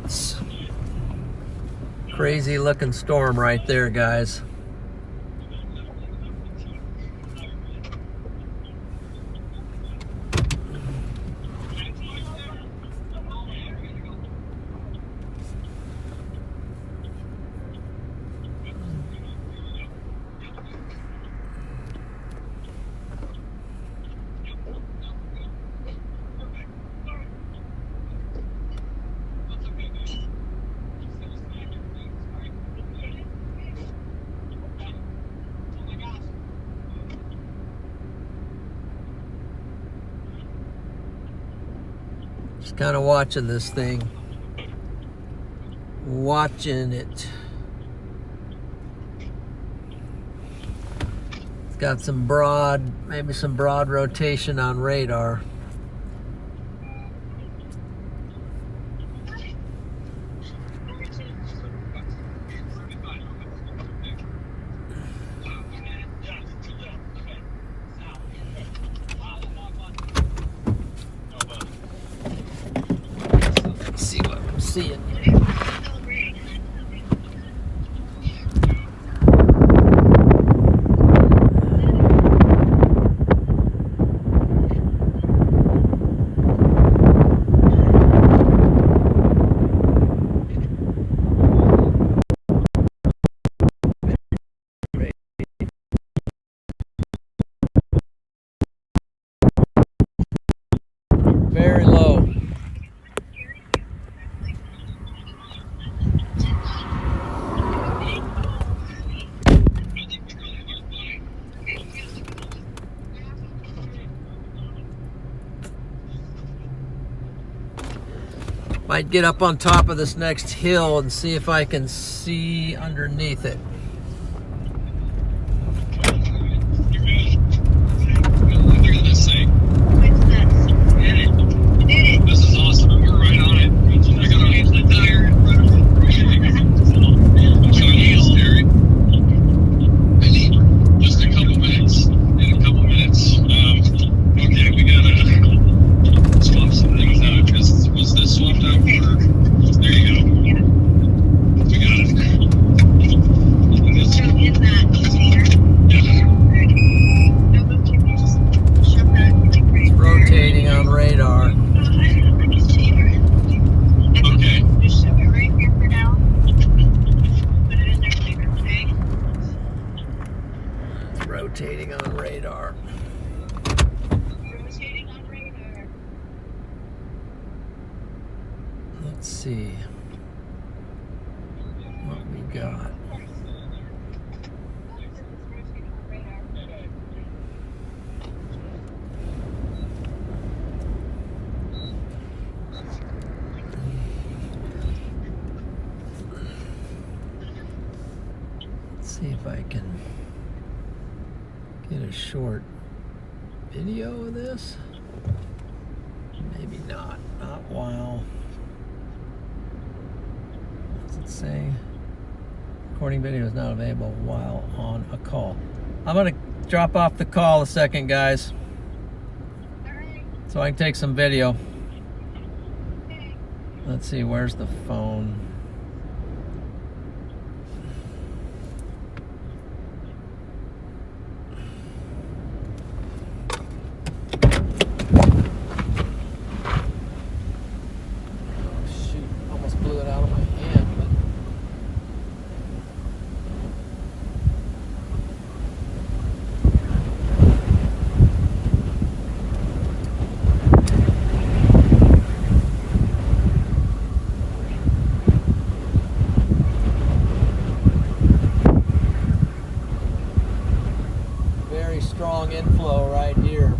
That's crazy looking storm right there, guys. Just kind of watching this thing. Watching it. It's got some broad, maybe some broad rotation on radar. Let's see what I'm seeing. Very low. Might get up on top of this next hill and see if I can see underneath it. This is awesome. We're right on it. I got a tire in front of it. I'm showing you this, Terry. I need just a couple minutes. Okay, we gotta swap some things out. Because was this swapped out? There you go. We got it. It's rotating on radar. Okay. Just shove it right here for now. Put it in there later, okay? It's rotating on radar. Rotating on radar. Let's see what we got. Rotating on radar. Let's see if I can get a short video of this. Maybe not. Not while. What's it say? Recording video is not available while on a call. I'm gonna drop off the call a second, guys, Alright, so I can take some video. okay. Let's see, where's the phone? Oh, shoot, almost blew it out of my hand, but very strong inflow right here.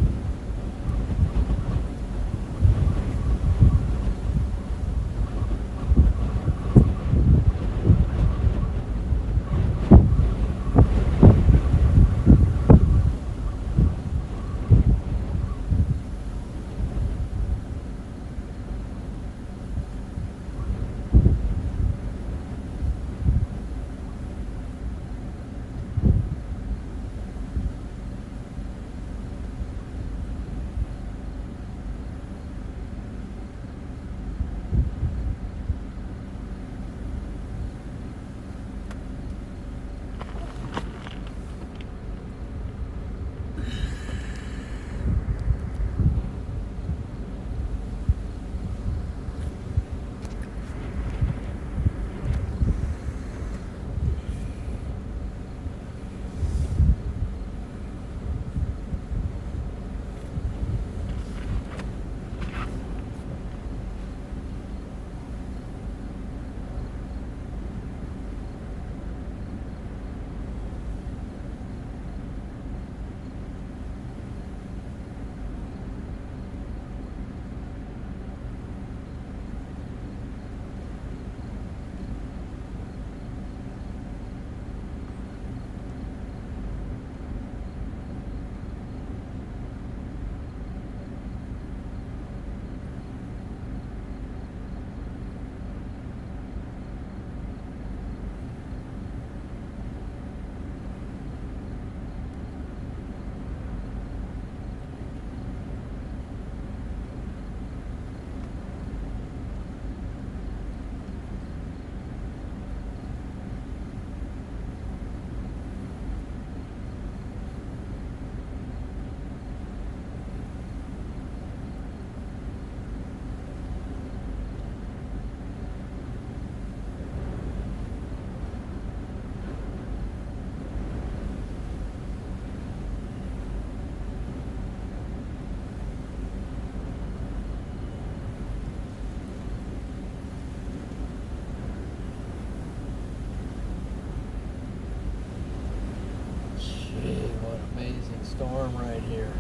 amazing storm right here.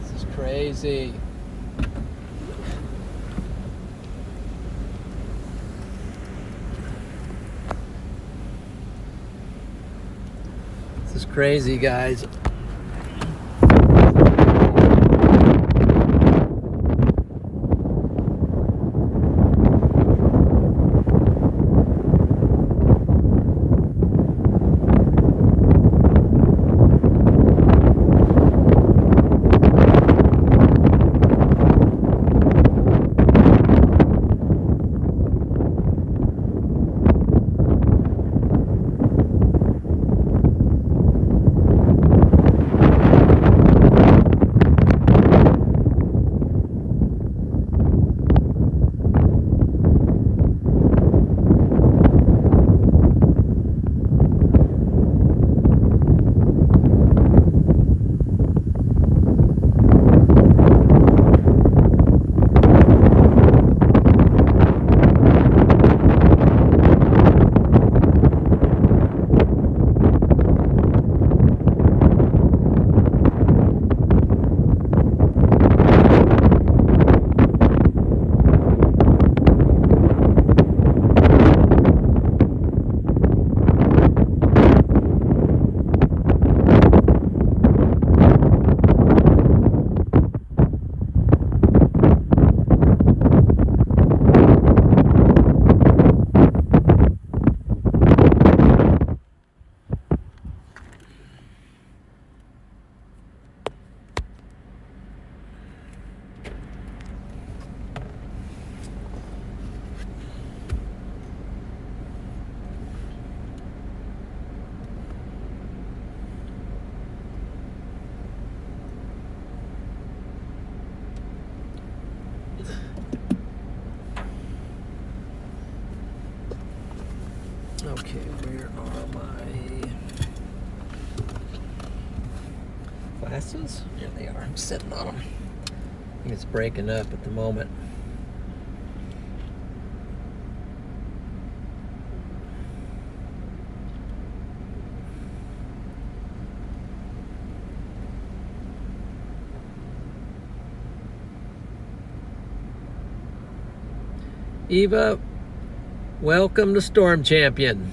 This is crazy. This is crazy, guys. Okay, where are my glasses? There they are. I'm sitting on them. I think it's breaking up at the moment. Eva, welcome to Storm Champion.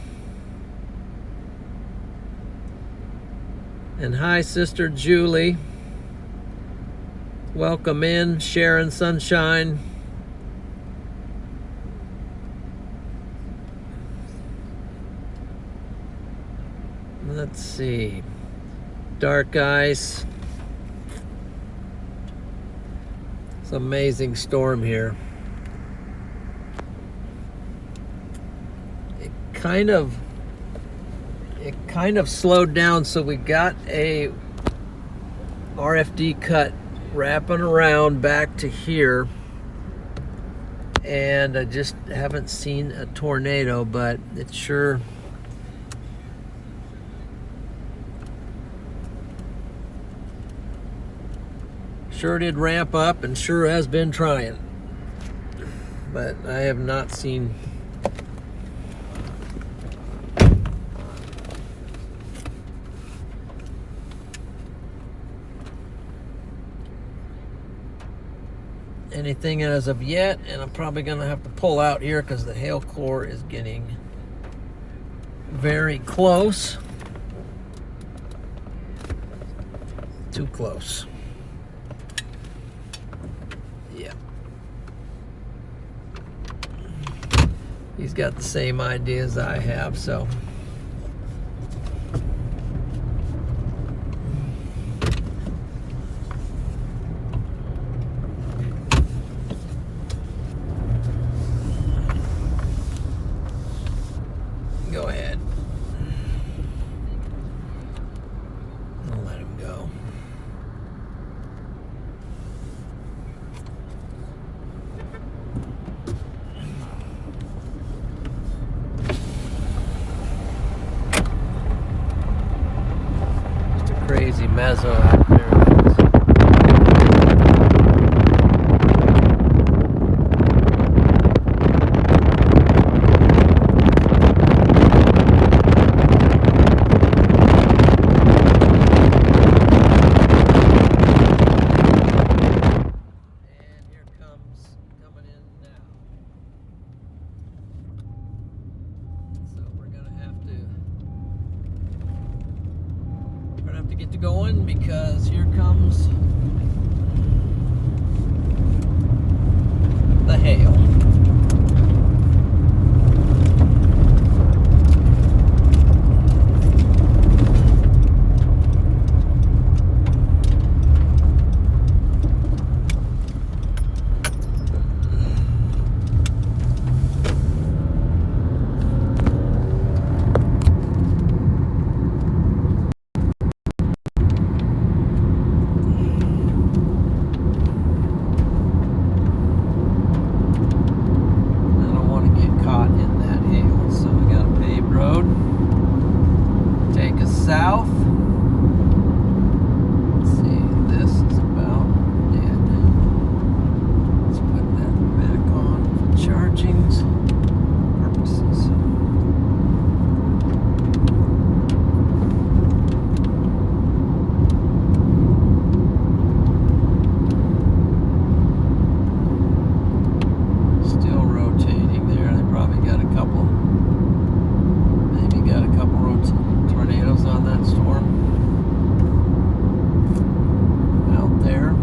And hi, Sister Julie. Welcome in, Sharon Sunshine. Let's see. Dark Ice. It's an amazing storm here. It kind of slowed down, so we got a RFD cut wrapping around back to here, and I just haven't seen a tornado, but it sure did ramp up and sure has been trying, but I have not seen anything as of yet, and I'm probably going to have to pull out here because the hail core is getting very close. Too close. Yeah. He's got the same idea as I have, so. Go ahead. I'll let him go. Just a crazy mezzo out there. gonna have to get to going because here comes the hail. South. Let's see, this is about dead. Let's put that back on for charging purposes. Still rotating there. They probably got a couple. Maybe got a couple tornadoes on that storm out there.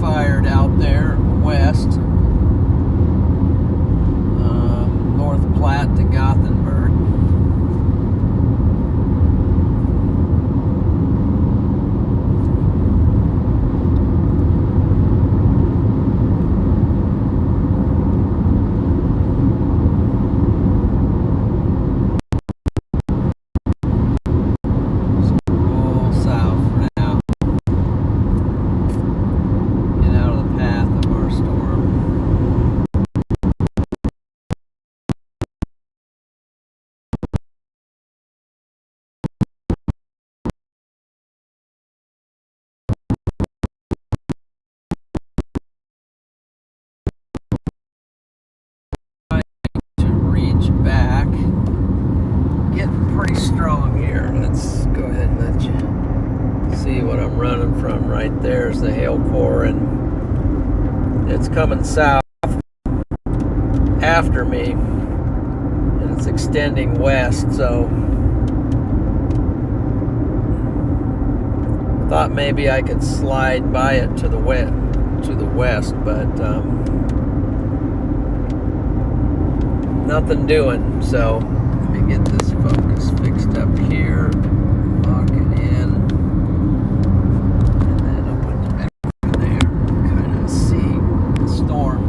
Fired out there west, North Platte to Gothenburg. Roll south for now. Get out of the path of our storm. To reach back. Getting pretty strong here. Let's go ahead and let you see what I'm running from. Right there's the hail core, and it's coming south after me, and it's extending west, so thought maybe I could slide by it to the west, but nothing doing. So let me get this focus fixed up here, lock it in, and then I'll put the back there, kind of see the storm.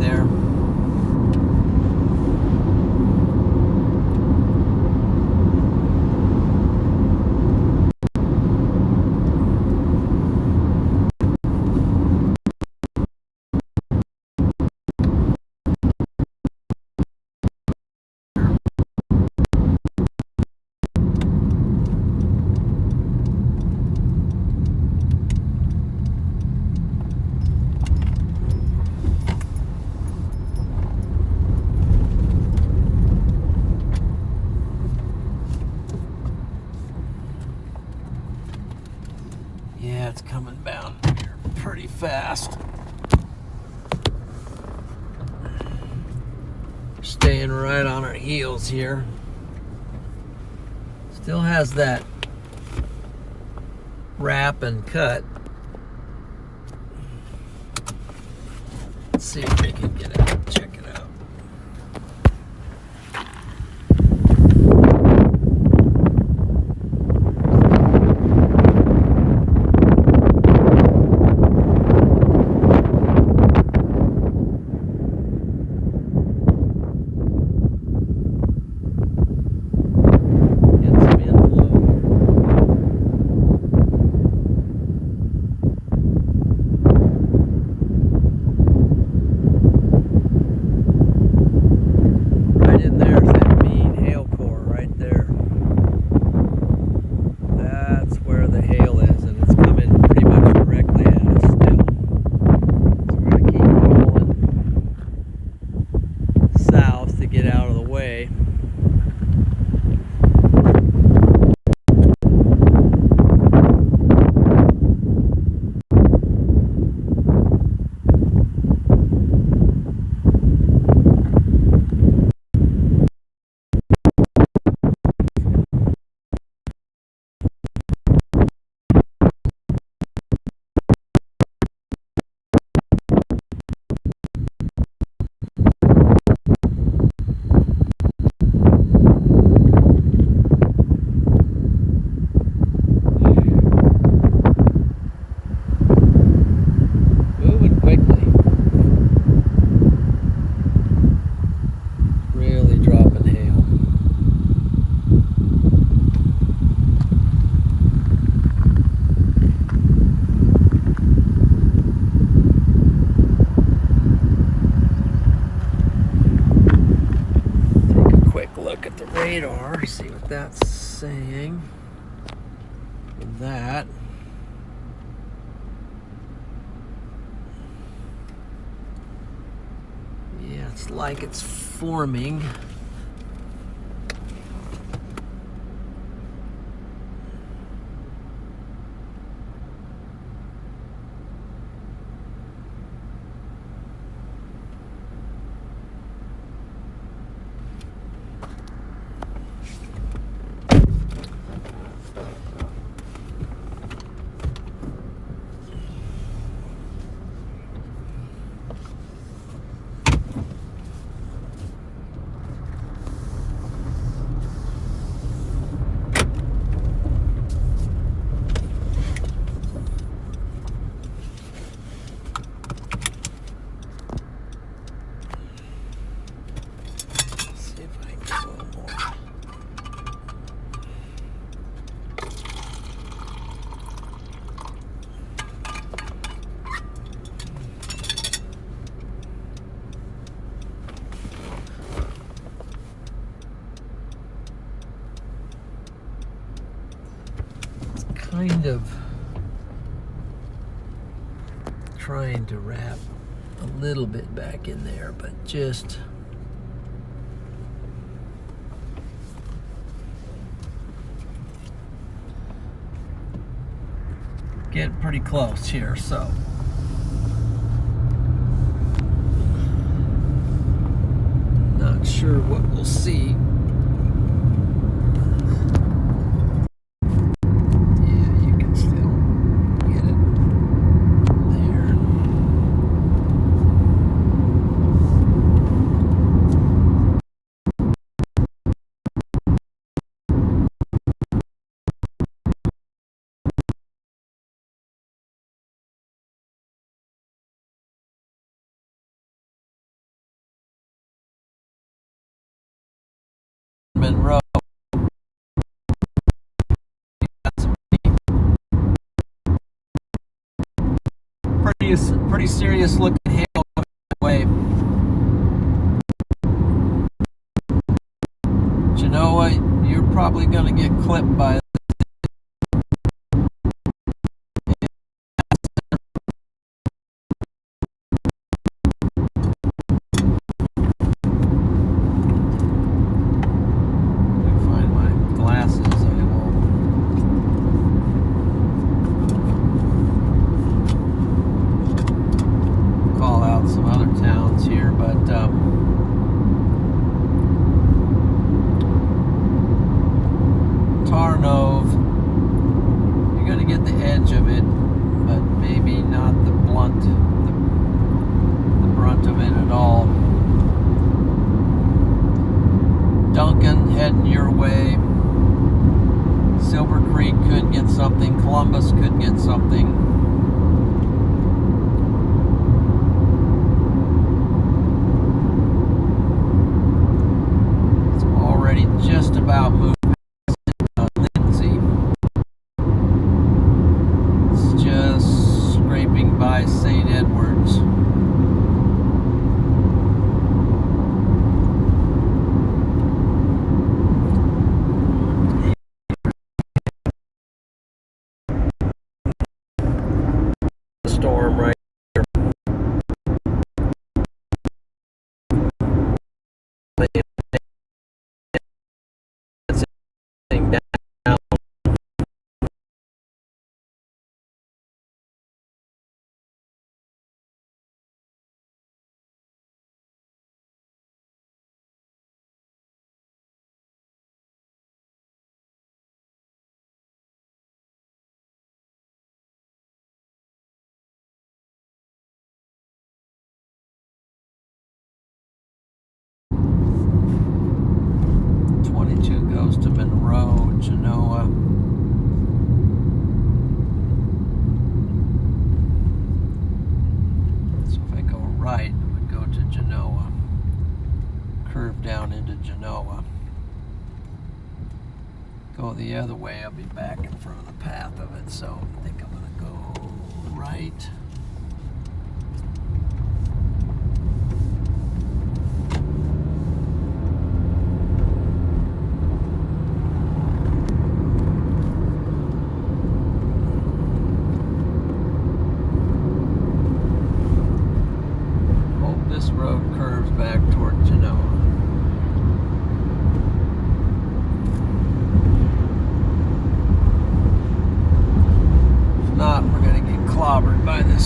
there. Yeah, it's coming down here pretty fast. Staying right on our heels here. Still has that wrap and cut. Let's see if we can get out. Check it out. Get some inflow. Right in there's that mean hail core right there. That's where the hail is, and it's coming pretty much directly at us still. So we're gonna keep rolling south to get out of the way. Moving quickly. Really dropping hail. Take a quick look at the radar, see what that's saying. And that. Yeah, it's like it's forming. See if I can get a little more. It's kind of trying to wrap a little bit back in there, but just getting pretty close here, so not sure what we'll see. Monroe. Pretty serious looking hail coming away. Genoa, you're probably going to get clipped by heading your way. Silver Creek could get something. Columbus could get something. It's already just about moved past Lindsay. It's just scraping by St. Edwards. Storm right here. Down. Goes to Monroe, Genoa. So if I go right, it would go to Genoa. Curve down into Genoa. Go the other way, I'll be back in front of the path of it. So I think I'm going to go right. Road curves back toward Genoa. If not, we're going to get clobbered by this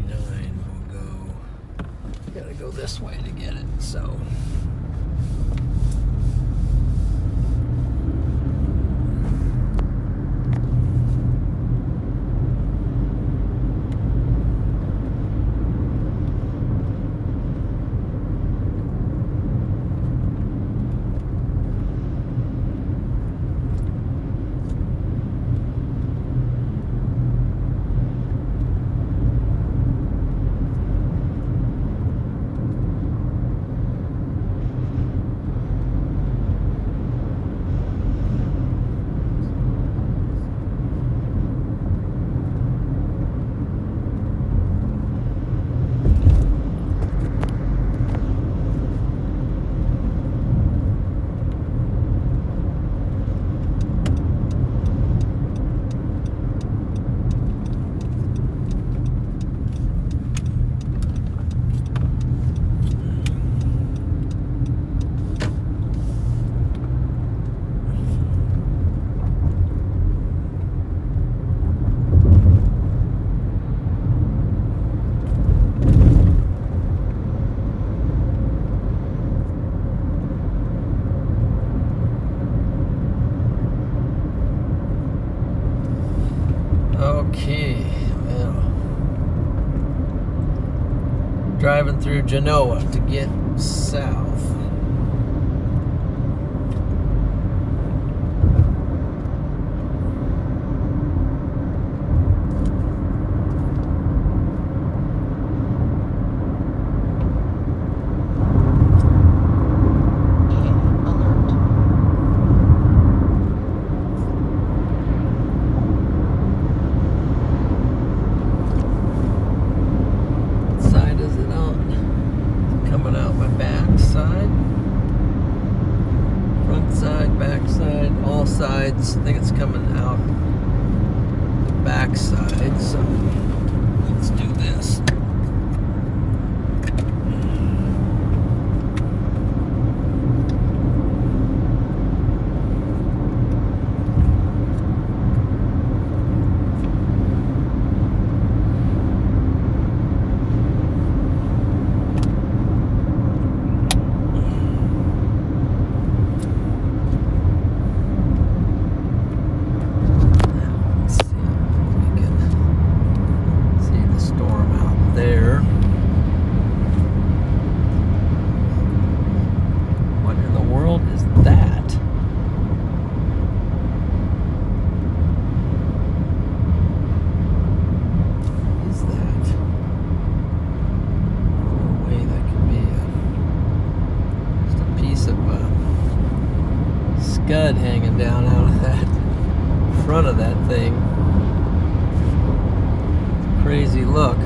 39 will go. Gotta go this way to get it, so. Okay, well, driving through Genoa to get south. Sides. I think it's coming out the back side, so let's do this. Scud hanging down out of that front of that thing. Crazy look.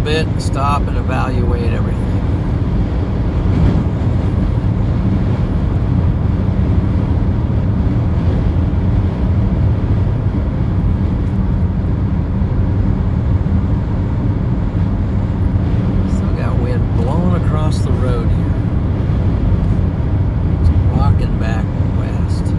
bit and stop and evaluate everything. Still got wind blowing across the road here. It's rocking back west.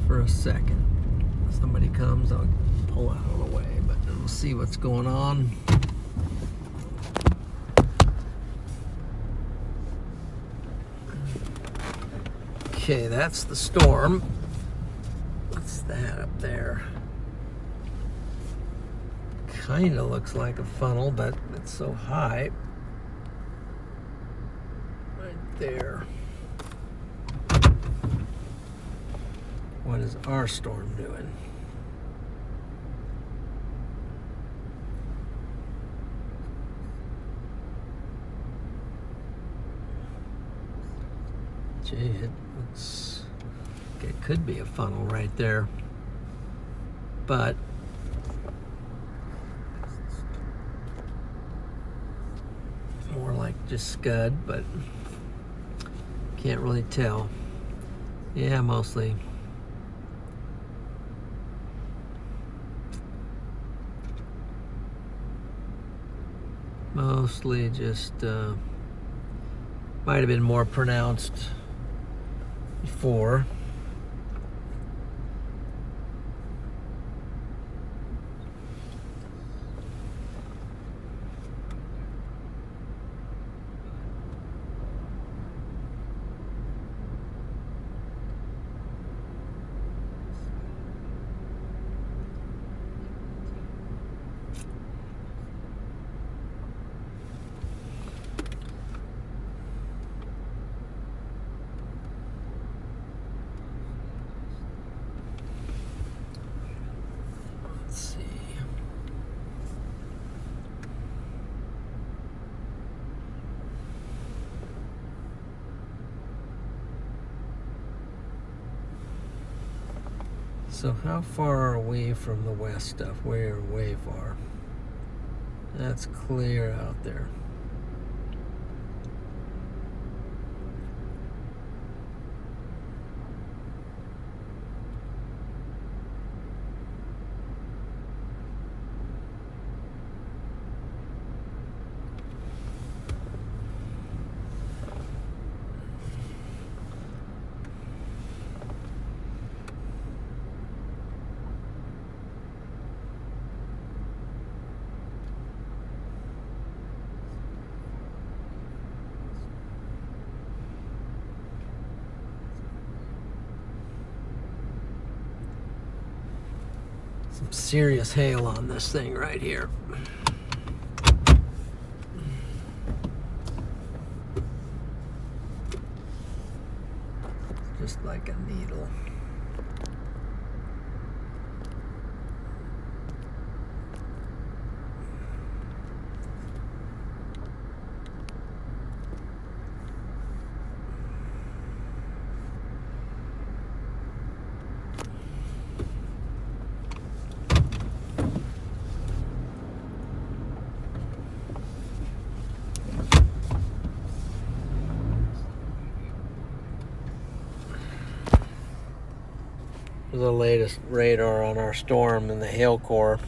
For a second. If somebody comes, I'll pull out of the way, but we'll see what's going on. Okay, that's the storm. What's that up there? Kind of looks like a funnel, but it's so high. Right there. What is our storm doing? Gee, it looks like it could be a funnel right there. But more like just scud, but can't really tell. Yeah, mostly. Mostly just might have been more pronounced before. So how far are we from the west stuff? We're way far. That's clear out there. Some serious hail on this thing right here. Just like a needle. The latest radar on our storm in the hail core.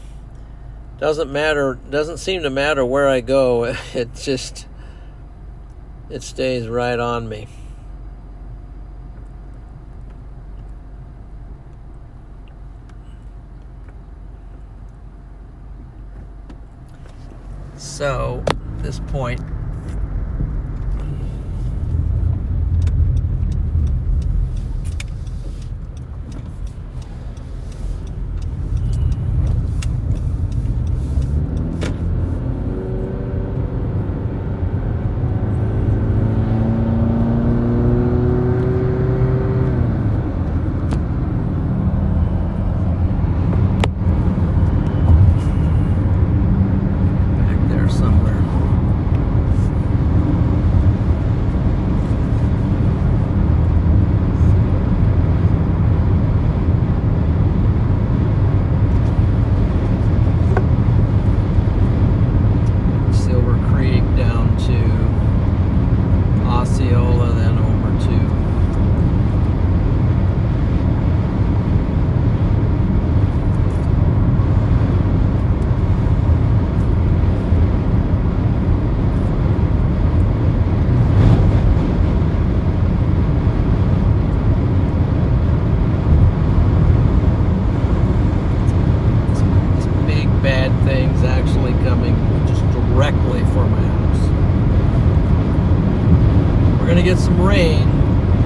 Doesn't seem to matter where I go. It stays right on me. So at this point, get some rain,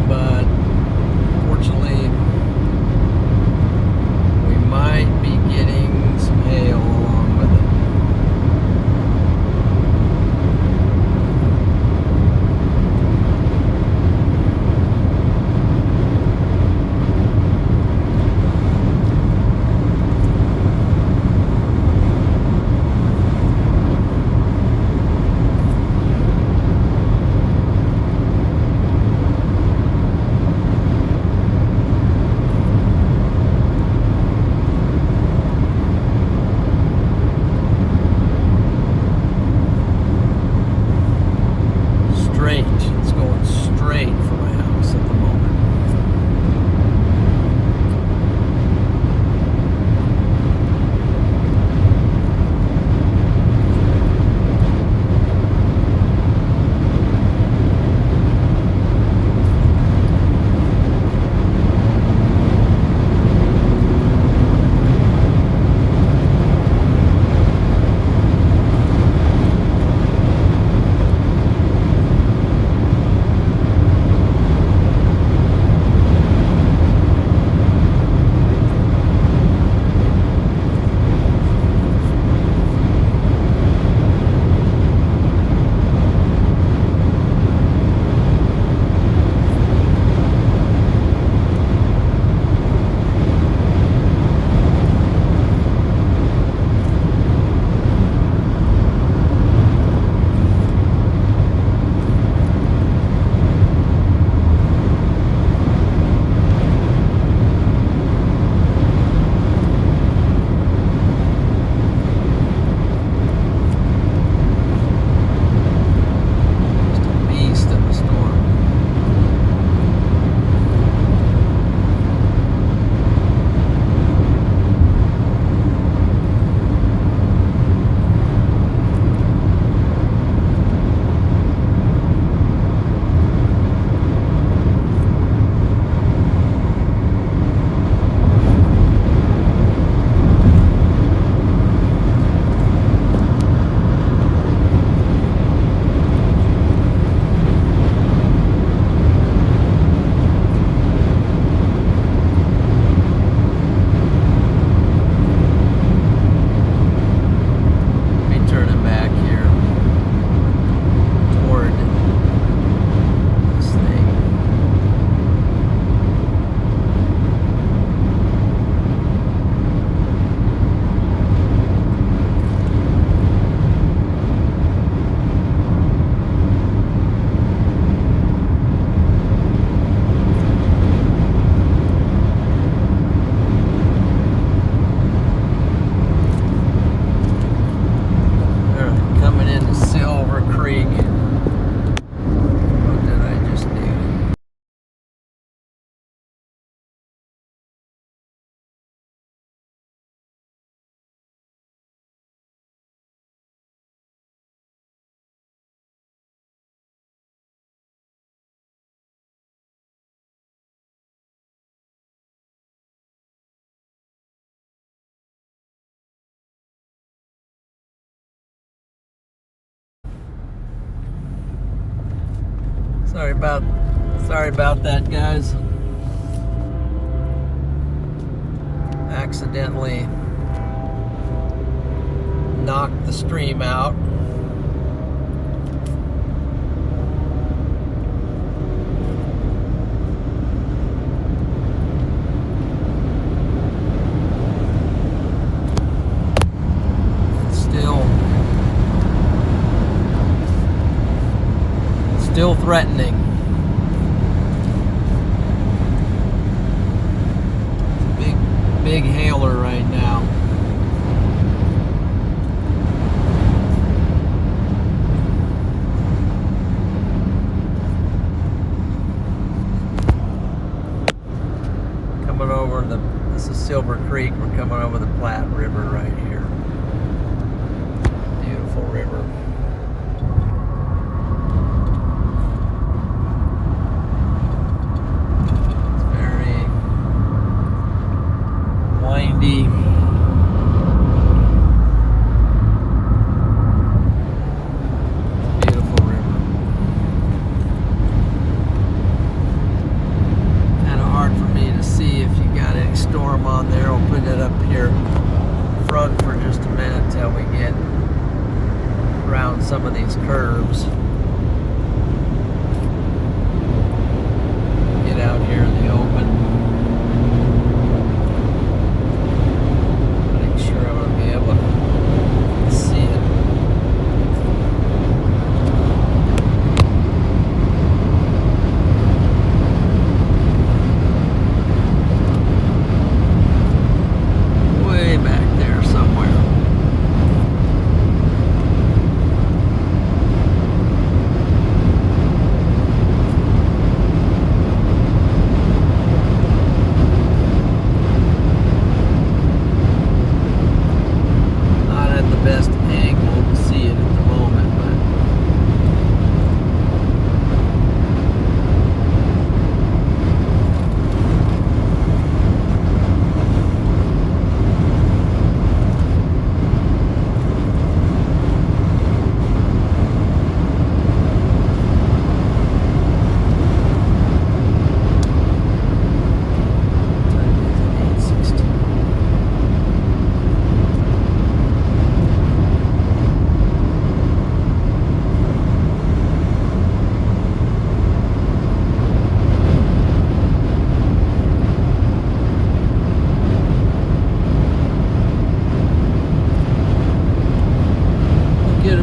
but fortunately we might be getting some hail along with it. Sorry about that, guys. Accidentally knocked the stream out. Still threatening. Big hailer right now. Coming over this is Silver Creek. We're coming over the Platte River right here. Beautiful river. Windy. Beautiful river. Kind of hard for me to see if you got any storm on there. I'll put it up here front for just a minute till we get around some of these curves. Get out here in the open.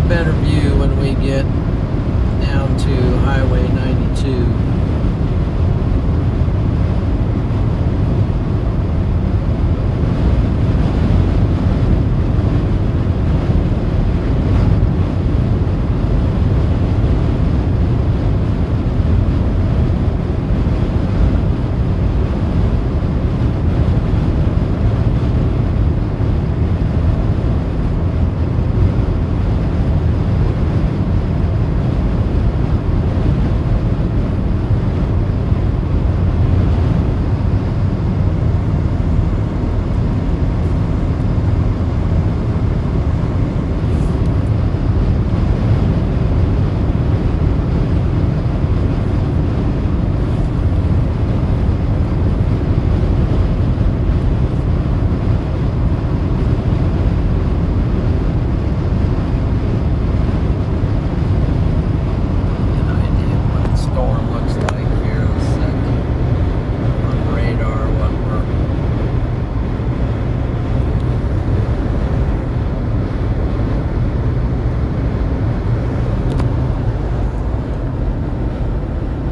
Better view when we get down to Highway 92.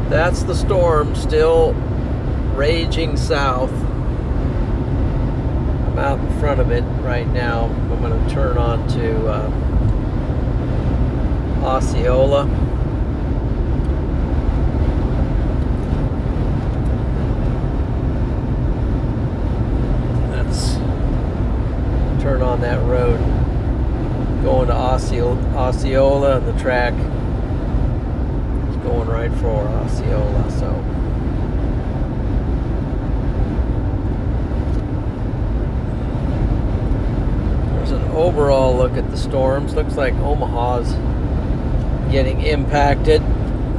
That's the storm still raging south. I'm out in front of it right now. I'm going to turn on to Osceola. Let's turn on that road going to Osceola, and the track going right for Osceola, so there's an overall look at the storms. Looks like Omaha's getting impacted.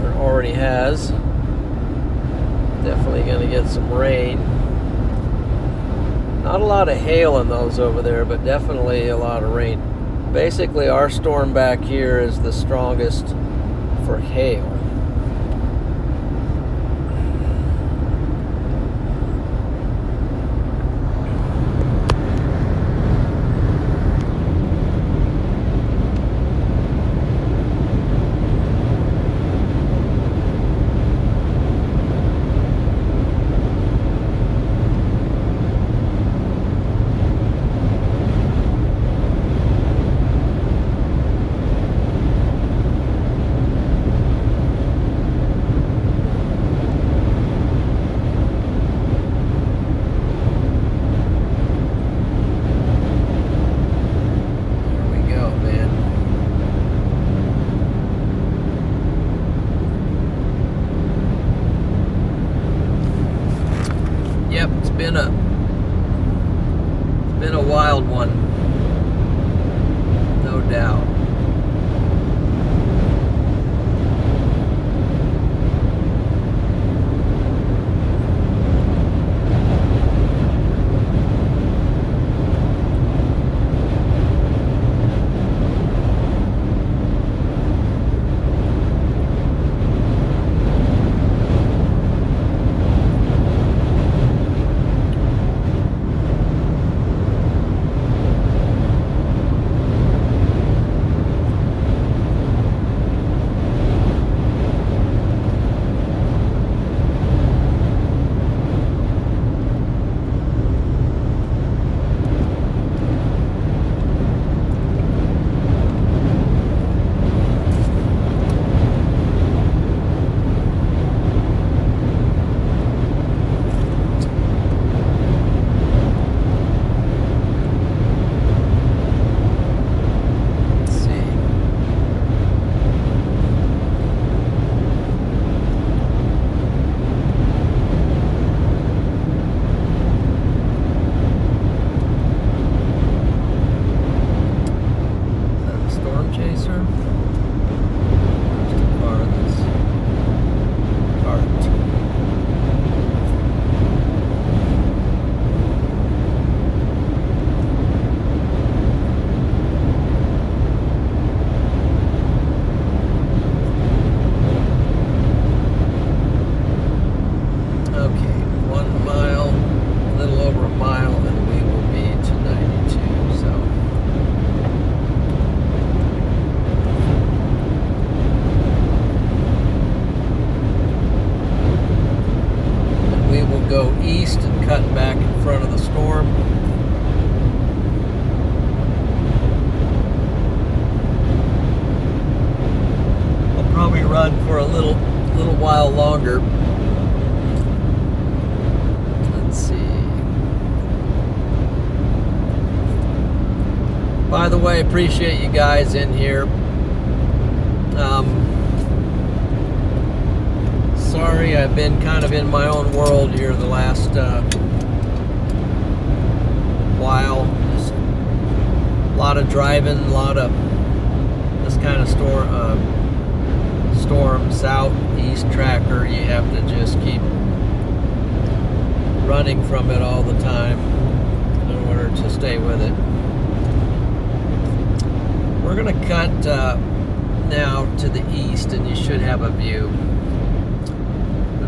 or already has. Definitely going to get some rain. Not a lot of hail in those over there, but definitely a lot of rain. Basically, our storm back here is the strongest for hail. Yep, it's been a wild one, no doubt. Go east and cut back in front of the storm. I'll probably run for a little while longer. Let's see. By the way, appreciate you guys in here. Sorry, I've been kind of in my own world here the last while. Just a lot of driving, a lot of this kind of storm, southeast tracker. You have to just keep running from it all the time in order to stay with it. We're going to cut now to the east, and you should have a view.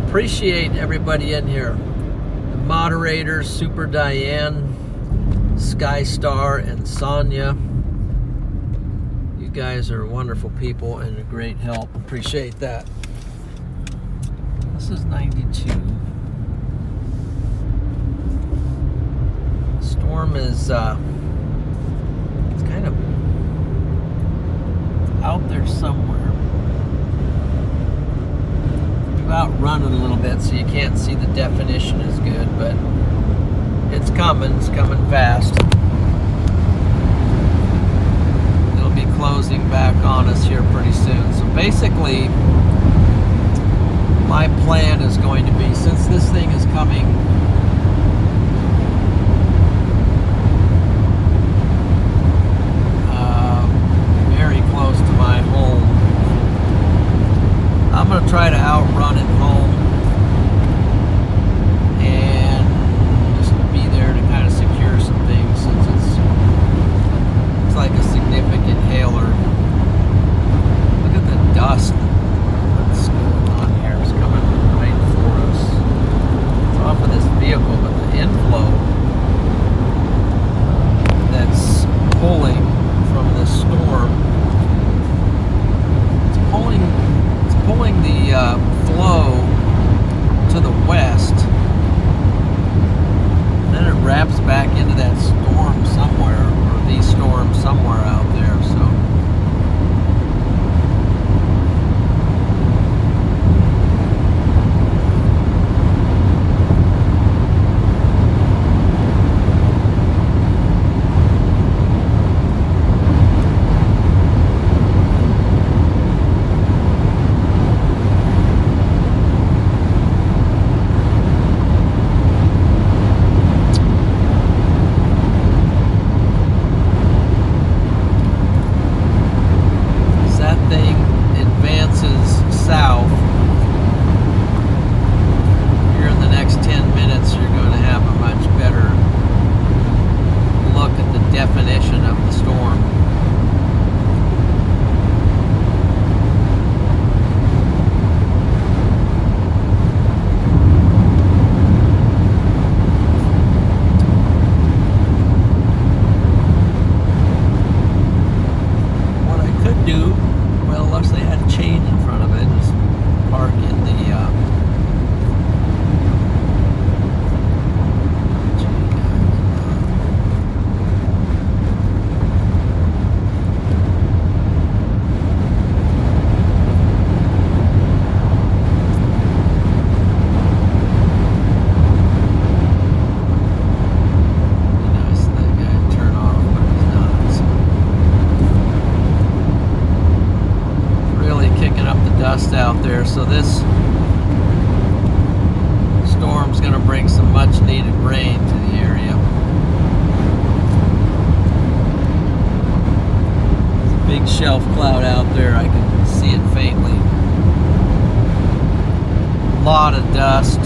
Appreciate everybody in here. The moderators, Super Diane, Sky Star, and Sonia. You guys are wonderful people and a great help. Appreciate that. This is 92. Storm is it's kind of out there somewhere. Outrun it a little bit so you can't see the definition as good, but it's coming fast. It'll be closing back on us here pretty soon. So basically my plan is going to be, since this thing is coming very close to my home, I'm going to ramps back into that storm somewhere, or these storms somewhere out there, so. Out there, so this storm's going to bring some much needed rain to the area. There's a big shelf cloud out there, I can see it faintly. A lot of dust.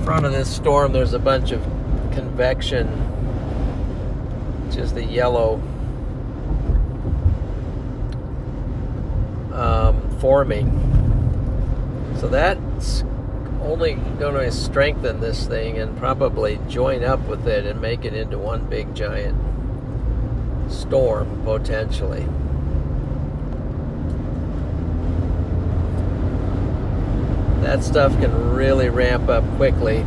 Front of this storm, there's a bunch of convection, which is the yellow, forming. So that's only going to strengthen this thing and probably join up with it and make it into one big giant storm potentially. That stuff can really ramp up quickly.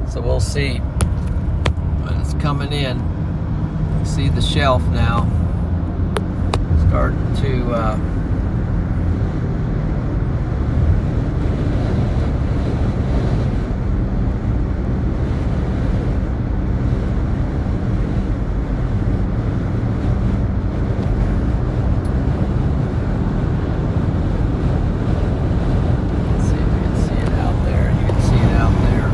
So we'll see when it's coming in. see the shelf now starting to let's see if we can see it out there. You can see it out there.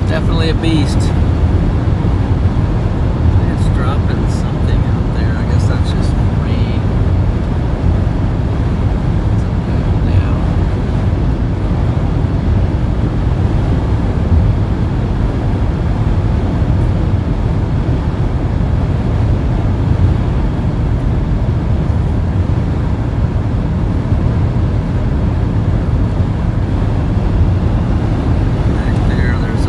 Definitely a beast. It's dropping something out there. I guess that's just rain. It's good now. Back there's a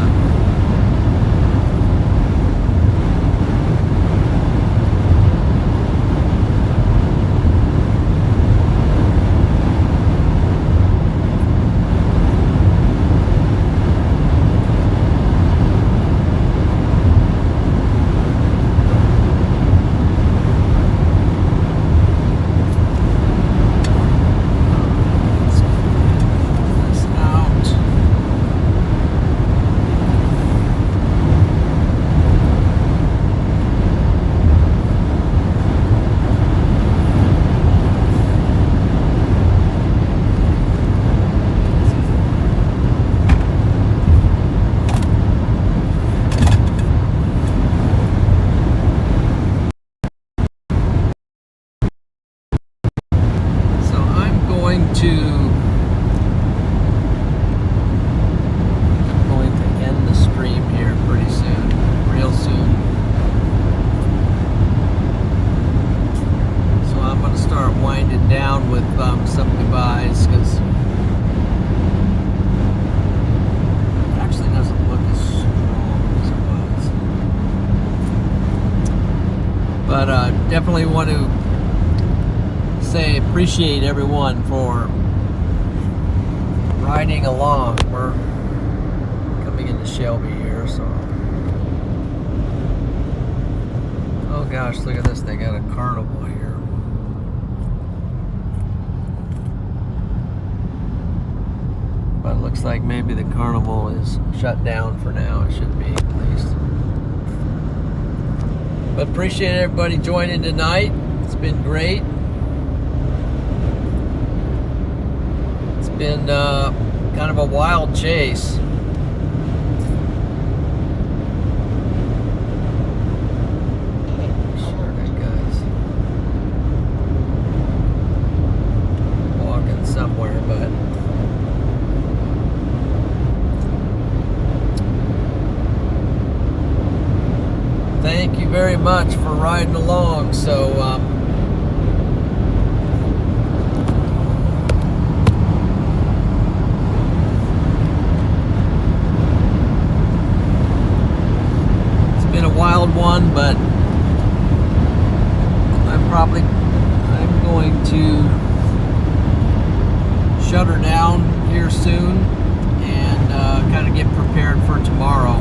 definitely want to say appreciate everyone for riding along. We're coming into Shelby here, so. Oh gosh, look at this. They got a carnival here. But it looks like maybe the carnival is shut down for now. It should be, at least. But appreciate everybody joining tonight. It's been great. It's been kind of a wild chase. Sure, that guy's walking somewhere, but thank you very much for riding along. So, it's been a wild one, but I'm going to shut her down here soon and kind of get prepared for tomorrow.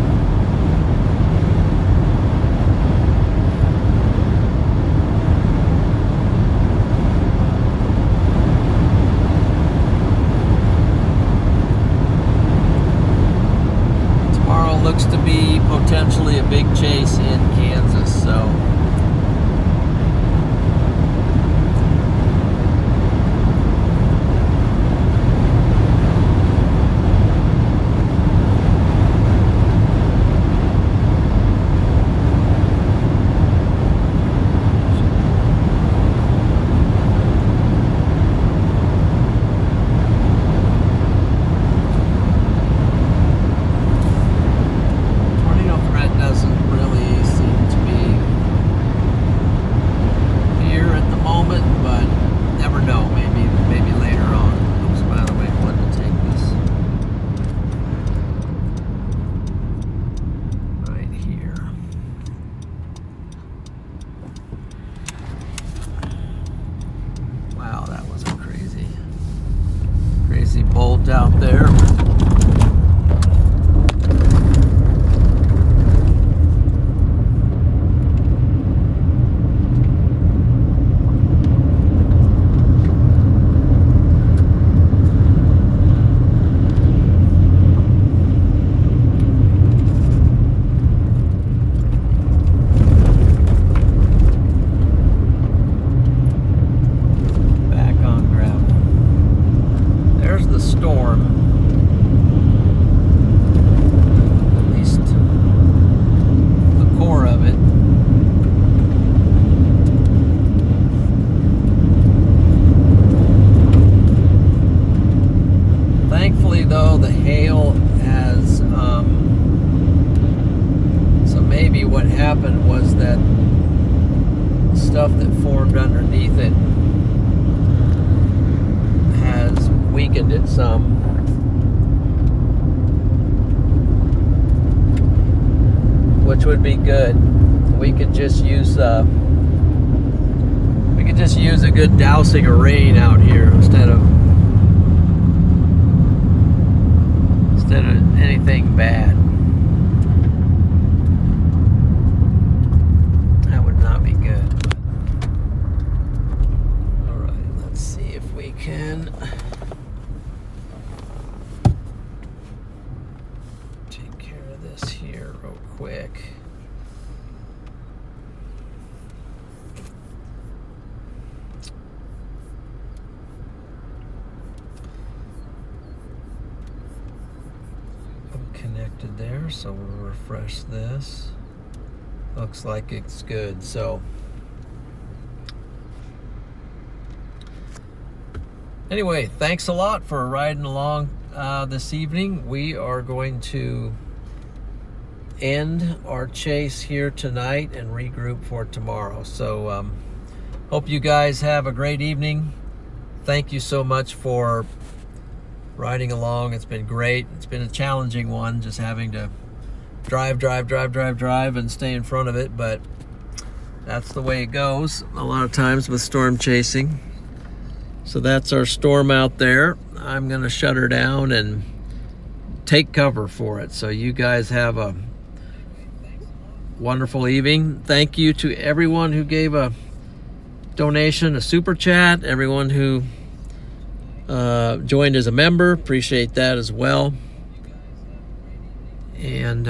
Looks to be potentially a big chase in Kansas, so bolt out there. Happened was that stuff that formed underneath it has weakened it some. Which would be good. We could just use a good dousing of rain out here instead of anything bad. Take care of this here real quick. I'm connected there, so we'll refresh this. Looks like it's good. So anyway, thanks a lot for riding along this evening. We are going to end our chase here tonight and regroup for tomorrow. So hope you guys have a great evening. Thank you so much for riding along. It's been great. It's been a challenging one, just having to drive and stay in front of it, but That's the way it goes a lot of times with storm chasing. So that's our storm out there. I'm going to shut her down and take cover for it. So you guys have a wonderful evening. Thank you to everyone who gave a donation, a super chat, everyone who joined as a member. Appreciate that as well. And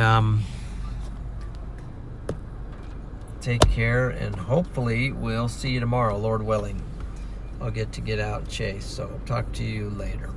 take care, and hopefully we'll see you tomorrow, Lord willing. I'll get out and chase. So talk to you later.